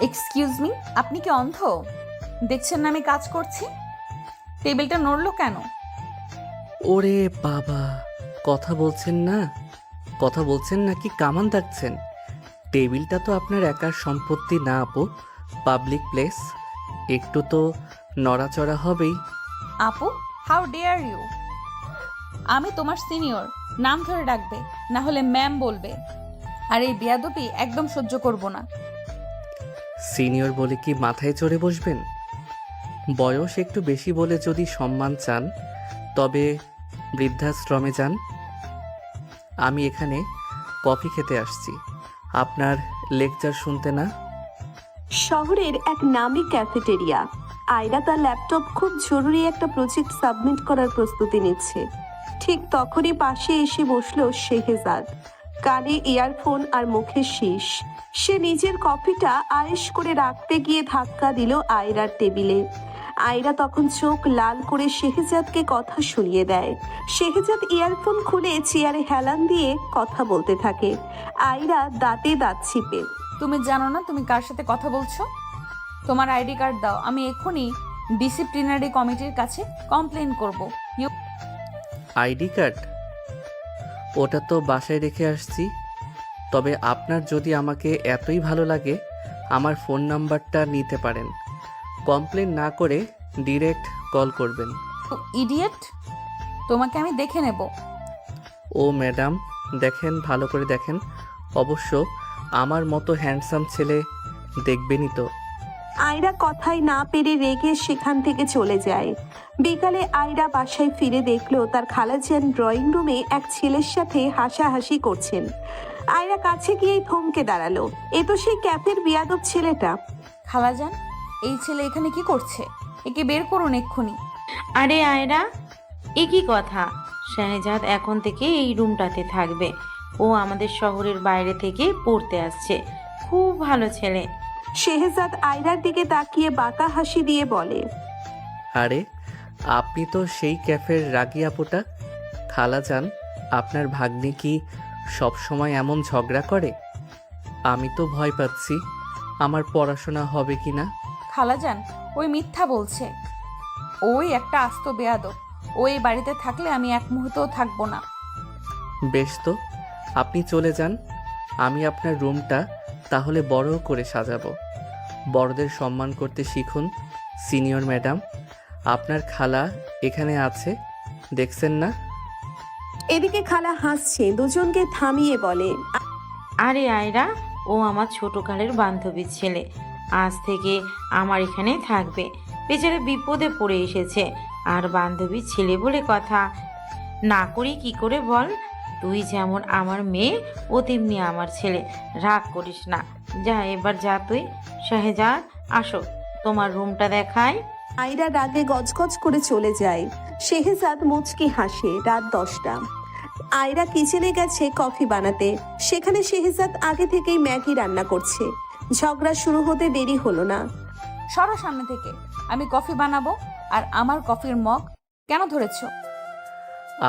Excuse me, আপনি কি অন্ধ? দেখছেন না আমি কাজ করছি? টেবিলটা নড়লো কেন? ওরে বাবা, কথা বলছেন না? কথা বলছেন নাকি কামান দাগছেন? টেবিলটা তো আপনার একার সম্পত্তি না আপু, পাবলিক প্লেস। একটু তো নড়াচড়া হবেই। আপু, হাউ ডেয়ার ইউ! আমি তোমার সিনিয়র, নাম ধরে ডাকবে, না হলে ম্যাম বলবে। আর এই বেয়াদবি একদম সহ্য করব না। সিনিয়র বলে কি মাথায় চড়ে বসবেন? বয়স একটু বেশি বলে যদি সম্মান চান, তবে বৃদ্ধাশ্রমে যান। আমি এখানে কফি খেতে আসছি, আপনার লেকচার শুনতে না। শহরের এক নামী ক্যাফেটেরিয়া। আয়রা তার ল্যাপটপ খুব জরুরি একটা প্রজেক্ট সাবমিট করার প্রস্তুতি নিচ্ছে। ঠিক তখনই পাশে এসে বসলো শেহজাদ, কানে ইয়ারফোন আর মুখে শীষ। সে নিজের কফিটা আয়েশ করে রাখতে গিয়ে ধাক্কা দিল আয়রার টেবিলে। আয়রা তখন চোখ লাল করে শেহজাদকে কথা শুনিয়ে দেয়। শেহজাদ ইয়ারফোন খুলে চেয়ারে হেলান দিয়ে কথা বলতে থাকে। আয়রা দাঁতে দাঁত চিপে, তুমি জানো না তুমি কার সাথে কথা বলছো? তোমার আইডি কার্ড দাও, আমি এক্ষুনি ডিসিপ্লিনারি কমিটির কাছে কমপ্লেন করব। ID card? ওটা তো বাসায় রেখে আসছি। তবে আপনার যদি আমাকে এতই ভালো লাগে, আমার ফোন নাম্বারটা নিতে পারেন। কমপ্লেন না করে ডিরেক্ট কল করবেন। ইডিয়েট, তোমাকে আমি দেখে নেব। ও ম্যাডাম, দেখেন, ভালো করে দেখেন। অবশ্য আমার মতো হ্যান্ডসাম ছেলে দেখবেনই তো। আয়রা কথাই না পেরে রেগে সেখান থেকে চলে যায়। বিকালে আয়রা বাসায় ফিরে দেখলো তার খালাজান ড্রয়িং রুমে এক ছেলের সাথে হাসাহাসি করছেন। আয়রা কাছে গিয়ে থমকে দাঁড়ালো। এ তো সেই ক্যাফের বিয়াদব ছেলেটা। খালাজান, এই ছেলে এখানে কি করছে? একে বের করুন এক্ষুনি। আরে আয়রা, এ কি কথা? শাহজাদ এখন থেকে এই রুমটাতে থাকবে। ও আমাদের শহরের বাইরে থেকে পড়তে আসছে। খুব ভালো ছেলে। শেহজাদ আয়রার দিকে তাকিয়ে বাঁকা হাসি দিয়ে বলে, আরে, আপনি তো সেই ক্যাফের রাগী আপুটা। খালাজান, আপনার ভাগ্নি কি সব সময় এমন ঝগড়া করে? আমি তো ভয় পাচ্ছি আমার পড়াশোনা হবে কি না। খালাজান, ওই মিথ্যা বলছে। ওই একটা আস্ত বেয়াদব। ও এই বাড়িতে থাকলে আমি এক মুহূর্তও থাকবো না। বেশ তো, আপনি চলে যান। আমি আপনার রুমটা তাহলে বড় করে সাজাবো। বড়দের সম্মান করতে শিখুন সিনিয়র ম্যাডাম। আপনার খালা এখানে আছে, দেখছেন না? এদিকে খালা হাসছে, দুজনকে থামিয়ে বলে, আরে আয়রা, ও আমার ছোটকালের বান্ধবীর ছেলে। আজ থেকে আমার এখানে থাকবে। বেচারা বিপদে পড়ে এসেছে, আর বান্ধবীর ছেলে বলে কথা। না করি কি করে বল? তুই যেমন আমার মেয়ে, ও তেমনি আমার ছেলে। রাগ করিস না, যা এবার যা তুই। শাহজাদ, আসো, তোমার রুমটা দেখাই। আয়রা রাগে গজগজ করে চলে যায়। শেহজাদ মুচকি হাসে। রাত 10টা। আয়রা কিচেনে গেছে কফি বানাতে। সেখানে শেহজাদ আগে থেকেই ম্যাগি রান্না করছে। ঝগড়া শুরু হতে দেরি হলো না। সরো সামনে থেকে, আমি কফি বানাবো। আর আমার কফির মগ কেন ধরেছো?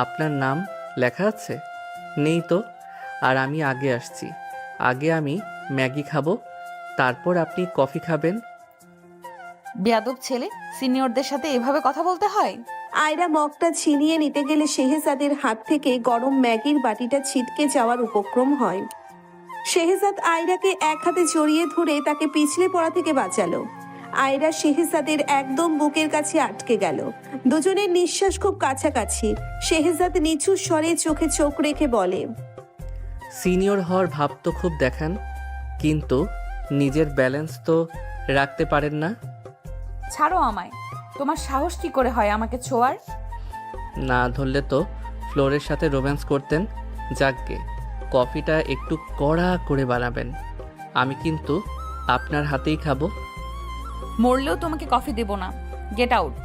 আপনার নাম লেখা আছে? নেই তো। আর আমি আগে আসছি। আগে আমি ম্যাগি খাবো, তারপর আপনি কফি খাবেন। বেয়াদব ছেলে, সিনিয়রদের সাথে এভাবে কথা বলতে হয়? আয়রা মগটা ছিনিয়ে নিতে গেলে শেহজাদের হাত থেকে গরম ম্যাগির বাটিটা ছিটকে যাওয়ার উপক্রম হয়। শেহজাদ আয়রাকে এক হাতে জড়িয়ে ধরে তাকে পিছলে পড়া থেকে বাঁচালো। আয়রা শেহজাদের একদম বুকের কাছে আটকে গেল। দুজনের নিঃশ্বাস খুব কাছাকাছি। শেহজাদ নিচু স্বরে চোখে চোখ রেখে বলে, সিনিয়র হওয়ার ভাব তো খুব দেখান, কিন্তু নিজের ব্যালেন্স তো রাখতে পারেন না। ছাড়ো আমায়। তোমার সাহস কি করে হয় আমাকে ছোঁয়ার? না ধরলে তো ফ্লোরের সাথে রোম্যান্স করতেন। যাকগে, কফিটা একটু কড়া করে বানাবেন। আমি কিন্তু আপনার হাতেই খাবো। মরলেও তোমাকে কফি দেব না। Get out.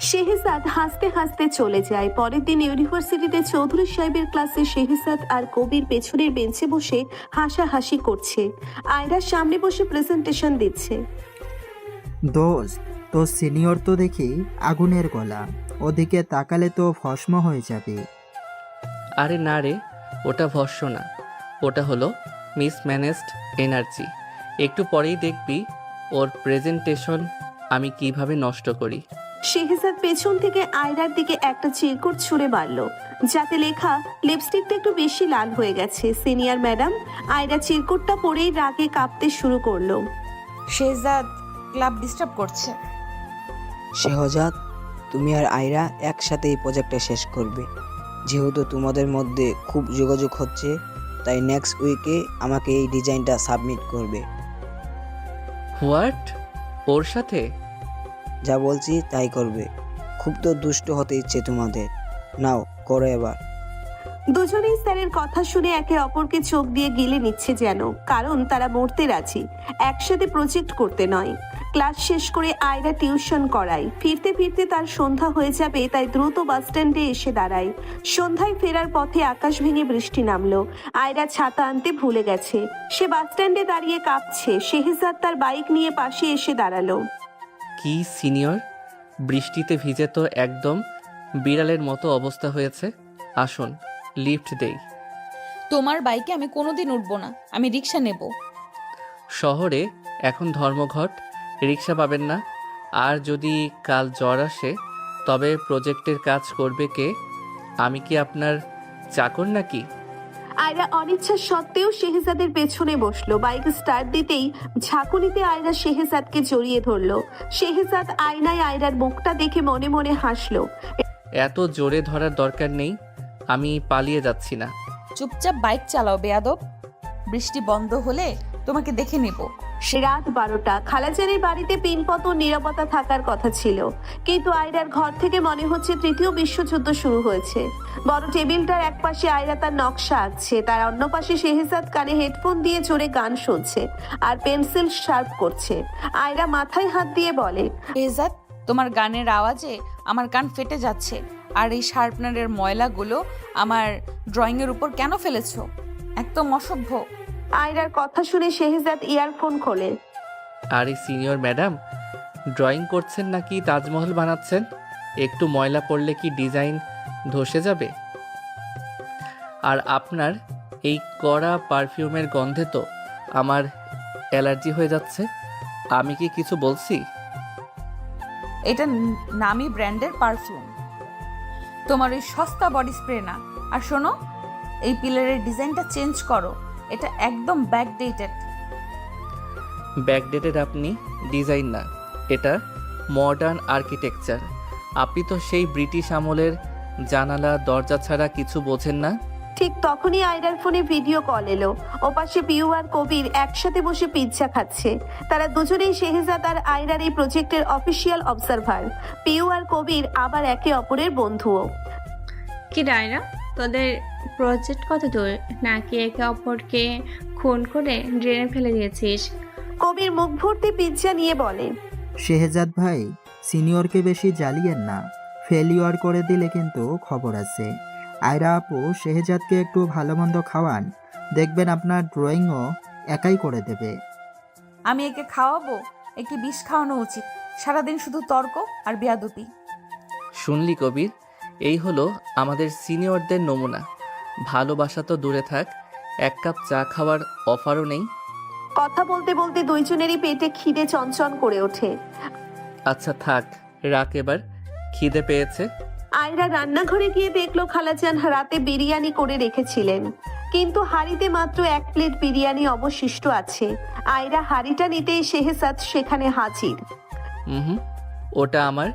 শেহজাদ হাসতে হাসতে চলে যায়। পরের দিন ইউনিভার্সিটিতে চৌধুরী সাহেবের ক্লাসে শেহজাদ আর কবির পেছনের বেঞ্চে বসে হাসাহাসি করছে। আয়রার সামনে বসে প্রেজেন্টেশন দিচ্ছে। দোস্ত, তোর সিনিয়র তো দেখি আগুনের গলা, ওদিকে তাকালে তো ভস্ম হয়ে যাবে। আরে না রে, ওটা ভস্য না, ওটা হলো মিসম্যানেজড এনার্জি। একটু পরেই দেখবি ওর প্রেজেন্টেশন আমি কিভাবে নষ্ট করি। শেহজাদ পেছন থেকে আয়রার দিকে একটা চিরকুট ছুঁড়ে মারল, যাতে লেখা লিপস্টিকটা একটু বেশি লাল হয়ে গেছে। সিনিয়র ম্যাডাম আয়রা চিরকুটটা পরেই রাগে কাঁপতে শুরু করলো। শেহজাদ ক্লাব ডিস্টার্ব করছে। শেহজাদ, তুমি আর আয়রা একসাথে এই প্রজেক্টটা শেষ করবে। যেহেতু তোমাদের মধ্যে খুব যোগাযোগ হচ্ছে, তাই নেক্সট উইকে আমাকে এই ডিজাইনটা সাবমিট করবে। হোয়াট? ওর সাথে? যা বলছি তাই করবে। খুব তো দুষ্ট হতে ইচ্ছে তোমাদের। নাও করো এবার। দুজনেই স্যারের কথা শুনে একে অপরকে চোখ দিয়ে গিলে নিচ্ছে যেন, কারণ তারা মরতে রাজি, একসাথে প্রজেক্ট করতে নয়। ক্লাস শেষ করে আয়রা টিউশন করায়। ফিরতে ফিরতে তার সন্ধ্যা হয়ে যাবে, তাই দ্রুত বাস স্ট্যান্ডে এসে দাঁড়ায়। সন্ধ্যায় ফেরার পথে আকাশ ভেঙে বৃষ্টি নামলো। আয়রা ছাতা আনতে ভুলে গেছে। সে বাস স্ট্যান্ডে দাঁড়িয়ে কাঁপছে। শেহজাদ তার বাইক নিয়ে পাশে এসে দাঁড়ালো। কি সিনিয়র, বৃষ্টিতে ভিজে তো একদম বিড়ালের মতো অবস্থা হয়েছে। আসুন লিফট দেই। তোমার বাইকে আমি কোনোদিন উঠবো না, আমি রিক্সা নেব। শহরে এখন ধর্মঘট, রিক্সা পাবেন না। আর যদি কাল জ্বর আসে তবে প্রজেক্টের কাজ করবে কে? আমি কি আপনার চাকর নাকি? আয়রা অনিচ্ছা সত্ত্বেও শেহজাদের পেছনে বসলো। বাইক স্টার্ট দিতেই ঝাঁকুনিতে আয়রা শেহজাদকে জড়িয়ে ধরলো। শেহজাদ আয়নায় আয়রার মুখটা দেখে মনে মনে হাসলো। এত জোরে ধরার দরকার নেই, আমি পালিয়ে যাচ্ছি না। চুপচাপ বাইক চালাও বেয়াদব। বৃষ্টি বন্ধ হলে তোমাকে দেখে নেব। রাত 12টা। খালাজানের বাড়িতে পিনপত নীরবতা থাকার কথা ছিল, কিন্তু আয়রার ঘর থেকে মনে হচ্ছে তৃতীয় বিশ্বযুদ্ধ শুরু হয়েছে। বড় টেবিলটার এক পাশে আয়রা তার নকশা আঁকছে, তার অন্য পাশে শেহজাদ কানে হেডফোন দিয়ে জোরে গান শুনছে আর পেন্সিল শার্প করছে। আয়রা মাথায় হাত দিয়ে বলে, শেহজাদ, তোমার গানের আওয়াজে আমার কান ফেটে যাচ্ছে। আর এই শার্পনারের ময়লাগুলো আমার ড্রয়িংয়ের উপর কেন ফেলেছো? একদম অসভ্য। আয়রার কথা শুনে শেহজাদ ইয়ারফোন খোলে। আরে সিনিয়র ম্যাডাম, ড্রয়িং করছেন নাকি তাজমহল বানাচ্ছেন? একটু ময়লা পড়লে কি ডিজাইন ধসে যাবে? আর আপনার এই কড়া পারফিউমের গন্ধে তো আমার অ্যালার্জি হয়ে যাচ্ছে। আমি কি কিছু বলছি? এটা নামি ব্র্যান্ডের পারফিউম, তোমার ওই সস্তা বডি স্প্রে না। আর শোনো, এই পিলারের ডিজাইনটা চেঞ্জ করো, এটা একদম ব্যাকডেটেড। ব্যাকডেটেড আপনি ডিজাইন না, এটা মডার্ন আর্কিটেকচার। আপনি তো সেই ব্রিটিশ আমলের জানালা দরজা ছাড়া কিছু বোঝেন না। ঠিক তখনই আয়রার ফোনে ভিডিও কল এলো। ওপাশে পিউ আর কবির একসাথে বসে পিৎজা খাচ্ছে। তারা দুজনেই শেহজাদ আর আয়রার এই প্রজেক্টের অফিসিয়াল অবজারভার। পিউ আর কবির আবার একে অপরের বন্ধুও। কি ডায়রা, তোদের প্রজেক্ট কত দূর? নাকি একে অপরকে খুন করে ড্রেনে ফেলে দিয়েছিস? কবির মুখ ভর্তি পিৎজা নিয়ে বলে, শেহজাদ ভাই, সিনিয়রকে বেশি জ্বালিয়েন না। ফেলিওর করে দিলে কিন্তু খবর আছে। আয়রা আপু, শেহজাদকে একটু ভালো মন্দ খাওয়ান, দেখবেন আপনার ড্রয়িংও একাই করে দেবে। আমি একে খাওয়াবো? একে বিষ খাওয়ানো উচিত। সারাদিন শুধু তর্ক আর বেয়াদবি। শুনলি কবির, এই হলো আমাদের সিনিয়রদের নমুনা। ভালোবাসা তো দূরে থাক, এক কাপ চা খাওয়ার অফারও নেই। কথা বলতে বলতে দুইজনেরই পেটে খিদে চঞ্চন করে ওঠে। আচ্ছা থাক, রাখ এবার, খিদে পেয়েছে। আয়রা রান্নাঘরে গিয়ে দেখলো খালাজান রাতে বিরিয়ানি করে রেখেছিলেন, কিন্তু হাঁড়িতে মাত্র 1 প্লেট বিরিয়ানি অবশিষ্ট আছে। আয়রা হাঁড়িটা নিতেই শেহজাদ সেখানে হাজির। হুম, ওটা আমার।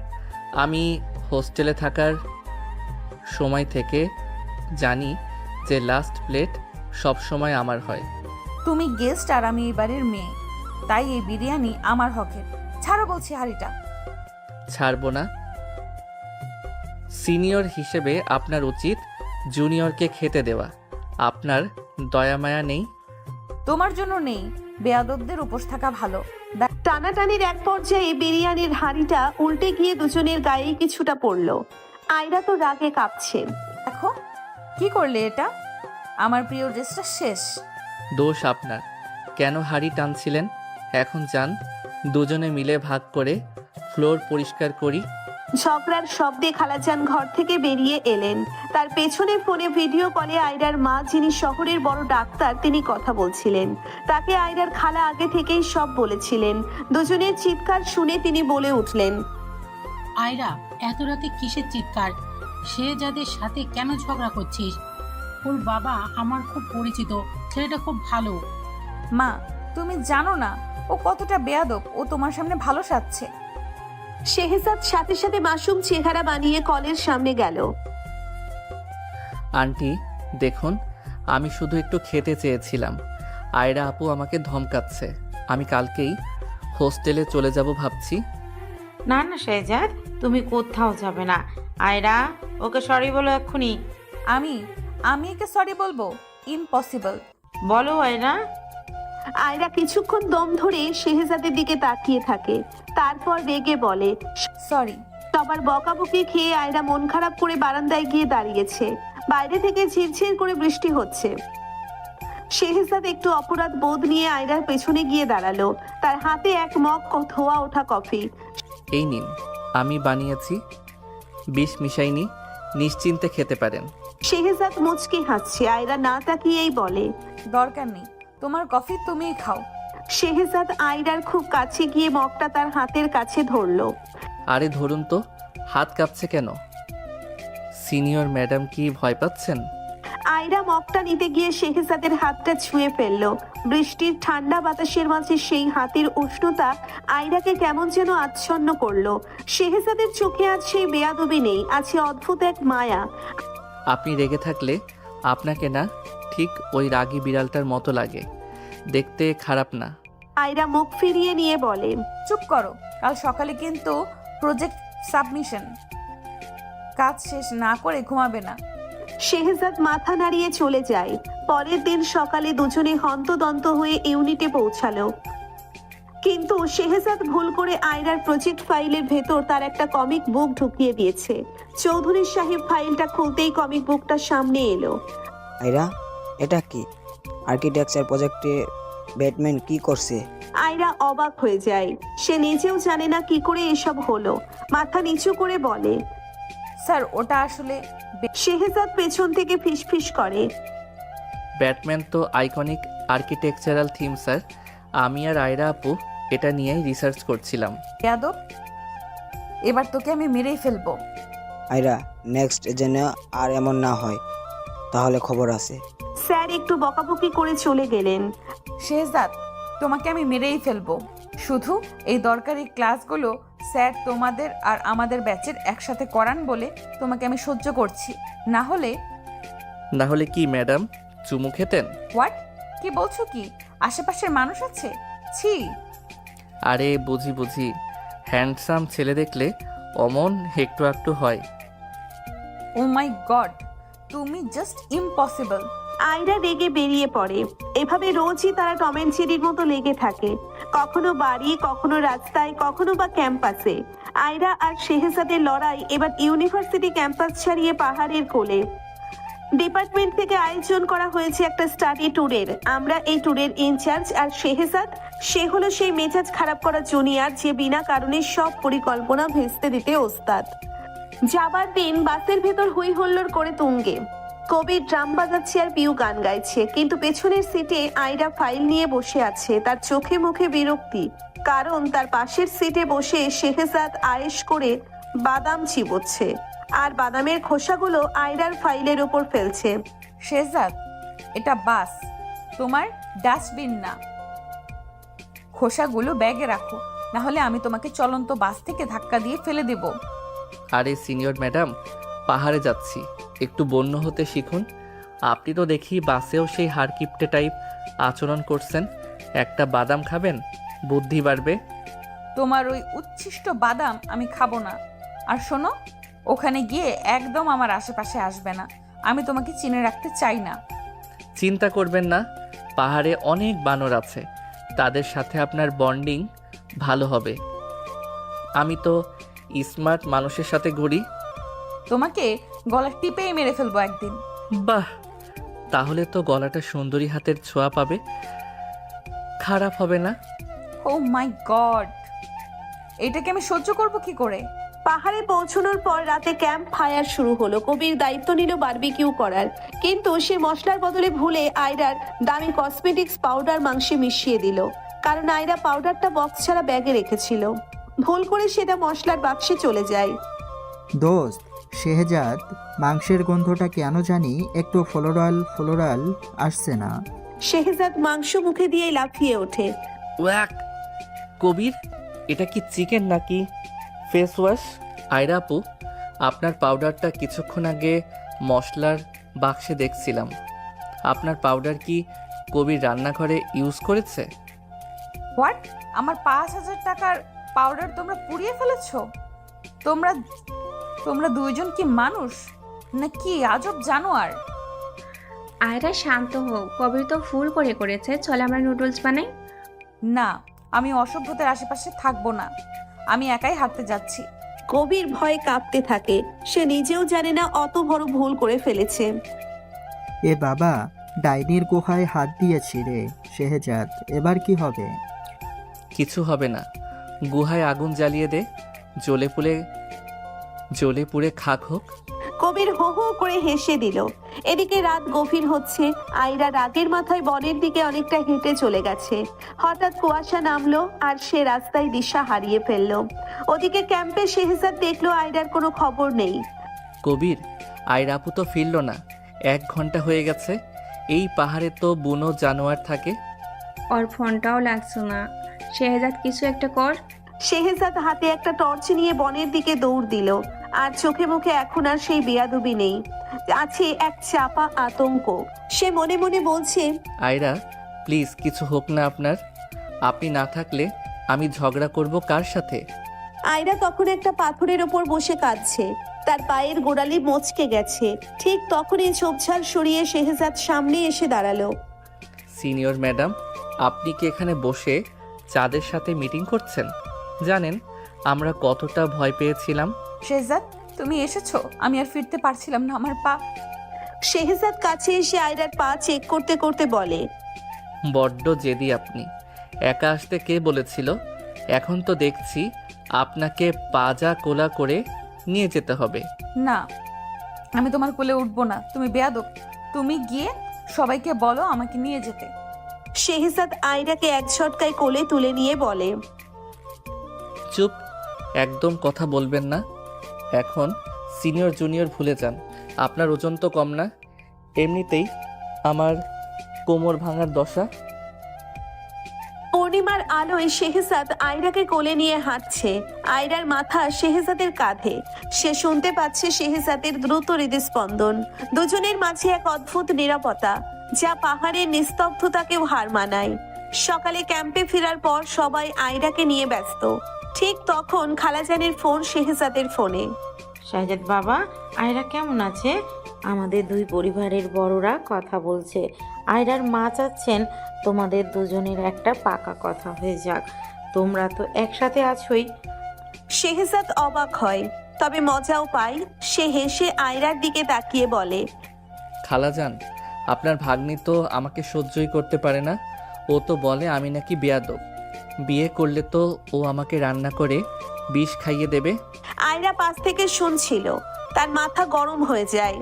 আমি হোস্টেলে থাকার সময় থেকে জানি যে লাস্ট প্লেট সব সময় আমার হয়। তুমি গেস্ট আর আমি এই বাড়ির মেয়ে, তাই এই বিরিয়ানি আমার হকের। ছাড়ো বলছি হাঁড়িটা। ছাড়বো না। সিনিয়র হিসেবে আপনার উচিত জুনিয়রকে খেতে দেওয়া। আপনার দয়া মায়া নেই। তোমার জন্য নেই, বেয়াদবদের উপোস থাকা ভালো। টানাটানির এক পর্যায়ে বিরিয়ানির হাঁড়িটা উল্টে গিয়ে দুজনের গায়ে কিছুটা পড়লো। আয়রা তো রাগে কাঁপছে। দেখো কি করলে এটা? আমার প্রিয় ড্রেসটা শেষ। দোষ আপনার। কেন হাঁড়ি টানছিলেন? এখন যান, দুজনে মিলে ভাগ করে ফ্লোর পরিষ্কার করি। ঝগড়ার শব্দে খালাজান ঘর থেকে বেরিয়ে এলেন। তার পেছনে ফোনে ভিডিও কলে আয়রার মা, যিনি শহরের বড় ডাক্তার, তিনি কথা বলছিলেন। তাকে আয়রার খালা আগে থেকেই সব বলেছিলেন। দুজনের চিৎকার শুনে তিনি বলে উঠলেন, আয়রা, এত রাতে কিসের চিৎকার? সে যাদের সাথে কেন ঝগড়া করছিস? ওর বাবা আমার খুব পরিচিত, ছেলেটা খুব ভালো। মা, তুমি জানো না ও কতটা বেয়াদব। ও তোমার সামনে ভালো সাজছে। শেহজাদ সাথে সাথে মাসুম চেহারা বানিয়ে কলের সামনে গেল। আন্টি দেখুন, আমি শুধু একটু খেতে চেয়েছিলাম। আয়রা আপু আমাকে ধমকাচ্ছে। আমি কালকেই হোস্টেলে চলে যাব ভাবছি। না না শেহজাদ, তুমি কোথাও যাবে না। আয়রা, ওকে সরি বলো এক্ষুনি। আমি আমি একে সরি বলবো? ইম্পসিবল। বলো আয়রা। আয়রা কিছুক্ষণ দম ধরে শেহজাদের দিকে তাকিয়ে থাকে, তারপর রেগে বলে, সরি। সবার বকাবকি খেয়ে আয়রা মন খারাপ করে বারান্দায় গিয়ে দাঁড়িয়েছে। বাইরে থেকে ঝিরঝির করে বৃষ্টি হচ্ছে। শেহজাদ একটু অপরাধ বোধ নিয়ে আয়রার পেছনে গিয়ে দাঁড়ালো। তার হাতে এক মগ ধোয়া ওঠা কফি। এই নিন, আমি বানিয়েছি, বিষ মিশাইনি, নিশ্চিন্তে খেতে পারেন। শেহজাদ মুচকি হাসছে। আয়রা না তাকিয়েই বলে, দরকার নেই, তোমার কফি তুমিই খাও। শেহজাদ আয়রার খুব কাছে গিয়ে মগটা তার হাতের কাছে ধরলো। আরে ধরুন তো, হাত কাঁপছে কেন? সিনিয়র ম্যাডাম কি ভয় পাচ্ছেন? আয়রা মগটা নিতে গিয়ে শেহজাদের হাতটা ছুঁয়ে ফেললো। বৃষ্টির ঠান্ডা বাতাসের মাঝে সেই হাতের উষ্ণতা আয়রাকে কেমন যেন আচ্ছন্ন করলো। শেহজাদের চোখে আজ সেই বেয়াদবি নেই, আছে অদ্ভুত এক মায়া। আপনি রেগে থাকলে আপনাকে না ঠিক ওই রাগী বিড়ালটার মতো লাগে, দেখতে খারাপ না। আয়রা মুখ ফিরিয়ে নিয়ে বলে, চুপ করো, কাল সকালে কিন্তু প্রজেক্ট সাবমিশন। কাজ শেষ না করে ঘুমাবে না। শেহজাদ মাথা নাড়িয়ে চলে যায়। পরের দিন সকালে দুজনে হন্তদন্ত হয়ে ইউনিটে পৌঁছালো। কিন্তু শেহজাদ ভুল করে আয়রার প্রজেক্ট ফাইলের ভেতর তার একটা কমিক বুক ঢুকিয়ে দিয়েছে। চৌধুরী সাহেব ফাইলটা খুলতেই কমিক বুকটা সামনে এলো। আয়রা, এটা কি? আর্কিটেকচার প্রজেক্টে ব্যাটম্যান কি করছে? আয়রা অবাক হয়ে যায়। সে নিজেও জানে না কি করে এসব হলো। মাথা নিচু করে বলে, স্যার ওটা আসলে শেহজাদ পেছন থেকে ফিসফিস করে, ব্যাটম্যান তো আইকনিক আর্কিটেকচারাল থিম স্যার। আমি আর আয়রা আপু এটা নিয়েই রিসার্চ করছিলাম। বেয়াদব, এবার তোকে আমি মেরেই ফেলবো। আয়রা, নেক্সট যেন আর এমন না হয়, তাহলে খবর আছে। স্যার একটু বকাবকি করে চলে গেলেন। শেহজাদ, তোমাকে আমি মেরেই ফেলবো। শুধু এই দরকারি ক্লাসগুলো স্যার তোমাদের আর আমাদের ব্যাচের একসাথে করান বলে তোমাকে আমি সহ্য করছি। না হলে কি ম্যাডাম, চুমু খেতেন? হোয়াট? কি বলছো কি? আশেপাশের মানুষ আছে? ছি। আরে বুঝি, হ্যান্ডসাম ছেলে দেখলে অমন একটু একটু হয়। ও মাই গড, তুমি জাস্ট ইম্পসিবল। আয়রা রেগে বেরিয়ে পড়ে। এভাবে রোজই তারা টম এন্ড জেরির মতো লেগে থাকে, কখনো বাড়ি, কখনো রাস্তায়, কখনো বা ক্যাম্পাসে। আয়রা আর শেহজাদের লড়াই এবার ইউনিভার্সিটি ক্যাম্পাস ছাড়িয়ে পাহাড়ের কোলে। ডিপার্টমেন্ট থেকে আয়োজন করা হয়েছে একটা স্টাডি ট্যুরের। আমরা এই ট্যুরের ইনচার্জ, আর শেহজাদ, সে হলো সেই মেজাজ খারাপ করা জুনিয়র যে বিনা কারণে সব পরিকল্পনা ভেস্তে দিতে ওস্তাদ। যাবার দিন বাসের ভেতর হই হল্লোড় করে তুঙ্গে। কবি ড্রাম বাজাচ্ছে আর পিউ গান গাইছে, কিন্তু পেছনের সিটে আয়রা ফাইল নিয়ে বসে আছে। তার চোখে মুখে বিরক্তি, কারণ তার পাশের সিটে বসে শেহজাদ আয়েশ করে বাদাম চিবোচ্ছে, আর বাদামের খোসাগুলো আয়রার ফাইলের উপর ফেলছে। শেহজাদ, এটা বাস, তোমার ডাস্টবিন না। খোসাগুলো ব্যাগে রাখো, না হলে আমি তোমাকে চলন্ত বাস থেকে ধাক্কা দিয়ে ফেলে দেব। আরে সিনিয়র ম্যাডাম, পাহাড়ে যাচ্ছি, একটু বন্য হতে শিখুন। আপনি তো দেখি বাসেও সেই হাড়কিপটে টাইপ আচরণ করছেন। একটা বাদাম খাবেন, বুদ্ধি বাড়বে। তোমার ওই উচ্ছিষ্ট বাদাম আমি খাবো না। আর শোনো, ওখানে গিয়ে একদম আমার আশেপাশে আসবে না। আমি তোমাকে চিনে রাখতে চাই না। চিন্তা করবেন না, পাহাড়ে অনেক বানর আছে, তাদের সাথে আপনার বন্ডিং ভালো হবে। আমি তো স্মার্ট মানুষের সাথে ঘুরি। তোমাকে গলা টিপেই মেরে ফেলবো একদিন। বাহ, তাহলে তো গলাটা সুন্দরী হাতের ছোঁয়া পাবে, খারাপ হবে না। ও মাই গড, এটাকে আমি সহ্য করব কি করে? পাহাড়ে পৌঁছানোর পর রাতে ক্যাম্প ফায়ার শুরু হলো। কবির দায়িত্ব নিল বারবিকিউ করার, কিন্তু সে মশলার বদলে ভুলে আয়রার দামি কসমেটিক্স পাউডার মাংসে মিশিয়ে দিল, কারণ আয়রা পাউডারটা বক্স ছাড়া ব্যাগে রেখেছিল। ভুল করে সেটা মশলার বাক্সে চলে যায়। দোস্ত, শেহজাদ, মাংসের গন্ধটা কেন জানি একটু ফ্লোরাল ফ্লোরাল আসছে না। শেহজাদ মাংস মুখে দিয়ে লাফিয়ে ওঠে। ওয়াক! কবির, এটা কি চিকেন নাকি ফেস ওয়াশ? আয়রা আপু, আপনার পাউডারটা কিছুক্ষণ আগে মশলার বাক্সে দেখছিলাম। আপনার পাউডার কি কবির রান্নাঘরে ইউজ করেছে? হোয়াট? আমার 5,000 টাকার পাউডার তোমরা পুড়িয়ে ফেলেছো? তোমরা তোমরা দুইজন কি মানুষ নাকি আজব জানোয়ার? আয়রা শান্ত হোক, কবির তো ফুল করে করেছে, চল আমরা নুডলস বানাই। না, আমি অসভ্যতার আশেপাশে থাকবো না। আমি একাই হাঁটতে যাচ্ছি। কবির ভয়ে কাঁপতে থাকে। সে নিজেও জানে না অত বড় ভুল করে ফেলেছে। এ বাবা, ডাইনির গুহায় হাত দিয়েছি রে শেহজাদ, এবার কি হবে? কিছু হবে না। গুহায় আগুন জ্বালিয়ে দে, জ্বলে পুড়ে খাক হোক। কবির হো হো করে হেসে দিল। এদিকে রাত গভীর হচ্ছে। আয়রা রাগের মাথায় বনের দিকে অনেকটা হেঁটে চলে গেছে। হঠাৎ কুয়াশা নামলো আর সে রাস্তায় দিশা হারিয়ে ফেললো। ওদিকে ক্যাম্পে শেহজাদ দেখলো আয়রার কোনো খবর নেই। কবির, আয়রা আপু তো ফিরল না। 1 ঘন্টা হয়ে গেছে। এই পাহাড়ে তো বুনো জানোয়ার থাকে। ওর ফোনটাও লাগছে না। শেহজাদ, কিছু একটা কর। শেহজাদ হাতে একটা টর্চ নিয়ে বনের দিকে দৌড় দিল। আর চোখে মুখে এখন আর সেই বেয়াদবি নেই, আছে এক চাপা আতঙ্ক। সে মনে মনে বলছে, আয়রা, প্লিজ কিছু হোক না আপনার। আপনি না থাকলে আমি ঝগড়া করব কার সাথে? আয়রা তখন একটা পাথরের ওপর বসে কাঁদছে। তার পায়ের গোড়ালি মচকে গেছে। ঠিক তখনই ঝোপঝাড় সরিয়ে শেহজাদ সামনে এসে দাঁড়ালো। সিনিয়র ম্যাডাম, আপনি কি এখানে বসে চাঁদের সাথে মিটিং করছেন? জানেন আমরা কতটা ভয় পেয়েছিলাম। শেহজাদ, তুমি এসেছো? আমি আর ফিরতে পারছিলাম না, আমার পা। শেহজাদ কাছে এসে আয়রার পা চেক করতে করতে বলে, বড্ড জেদি আপনি। একা আসতে কে বলেছিল? এখন তো দেখছি আপনাকে পাজা কোলা করে নিয়ে যেতে হবে। না, আমি তোমার কোলে উঠবো না। তুমি বেয়াদব। তুমি গিয়ে সবাইকে বলো আমাকে নিয়ে যেতে। শেহজাদ আয়রাকে এক ঝটকায় কোলে তুলে নিয়ে বলে, চুপ, একদম কথা বলবেন না। এখন সিনিয়র জুনিয়র ভুলে যান। আপনার ওজন তো কম না। এমনিতেই আমার কোমর ভাঙার দশা। পূর্ণিমার আলোয় শেহজাদ আয়রাকে কোলে নিয়ে হাঁটছে। আয়রার মাথা শেহজাদের কাঁধে। সে শুনতে পাচ্ছে শেহজাদের দ্রুত হৃদস্পন্দন। দুজনের মাঝে এক অদ্ভুত নিরাপত্তা, যা পাহাড়ের নিস্তব্ধতাকেও হার মানায়। সকালে ক্যাম্পে ফেরার পর সবাই আয়রাকে নিয়ে ব্যস্ত। ঠিক তখন খালাজানের ফোন শেহজাদের ফোনে। শাহজাদ বাবা, আয়রা কেমন আছে? আমাদের দুই পরিবারের বড়রা কথা বলছে। আয়রার মা চাচ্ছেন তোমাদের দুজনের একটা পাকা কথা হয়ে যাক। তোমরা তো একসাথে আছোই। শেহজাদ অবাক হয়, তবে মজাও পায়। সে হেসে আয়রার দিকে তাকিয়ে বলে, খালাজান, আপনার ভাগ্নি তো আমাকে সহ্যই করতে পারে না। ও তো বলে আমি নাকি বেয়াদব। বিয়ে করলে তো ও আমাকে রান্না করে বিষ খাইয়ে দেবে। আয়রা পাশ থেকে শুনছিল। তার মাথা গরম হয়ে যায়।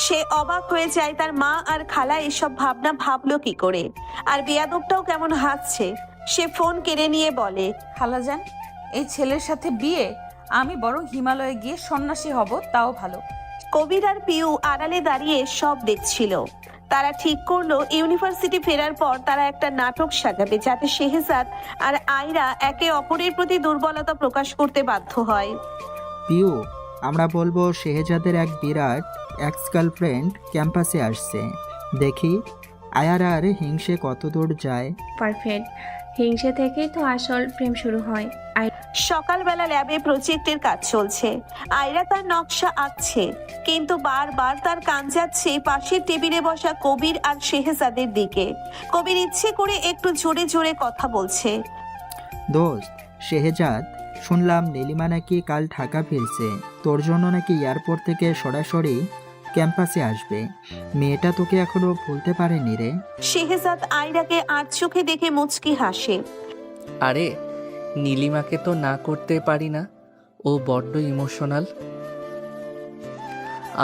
সে অবাক হয়ে যায় তার মা আর খালা এসব ভাবনা ভাবলো কি করে। আর বেয়াদবটাও কেমন হাসছে। সে ফোন কেড়ে নিয়ে বলে, খালাজান, এই ছেলের সাথে বিয়ে? আমি বরং হিমালয়ে গিয়ে সন্ন্যাসী হব, তাও ভালো। কবির আর পিউ আড়ালে দাঁড়িয়ে সব দেখছিল। তারা ঠিক করলো ইউনিভার্সিটি ফেরার পর তারা একটা নাটক সাজাবে, যাতে শেহজাদ আর আয়রা একে অপরের প্রতি দুর্বলতা প্রকাশ করতে বাধ্য হয়। পিউ, আমরা বলবো শেহজাদের এক বিরাট এক্স গার্লফ্রেন্ড ক্যাম্পাসে আসছে। দেখি আয়ারার হিংসে কত দূর যায়। পারফেক্ট। হিংসে থেকেই তো আসল প্রেম শুরু হয়। সকালবেলা ল্যাবে প্রজেক্টের কাজ চলছে। আয়রা তার নকশা আঁকছে, কিন্তু বারবার তার কান যাচ্ছে পাশের টেবিলে বসা কবির আর শেহজাদের দিকে। কবির ইচ্ছে করে একটু জোরে জোরে কথা বলছে। দোস্ত শেহজাদ, শুনলাম নীলিমা নাকি কাল ঢাকা ফিরছে। তোর জন্য নাকি এয়ারপোর্ট থেকে সরাসরি ক্যাম্পাসে আসবে। মেয়েটা তোকে এখনো ভুলতে পারেনি রে। শেহজাদ আয়রাকে আর চোখে দেখে মুচকি হাসে। আরে, নীলিমাকে তো না করতে পারি না। ও বড্ড ইমোশনাল।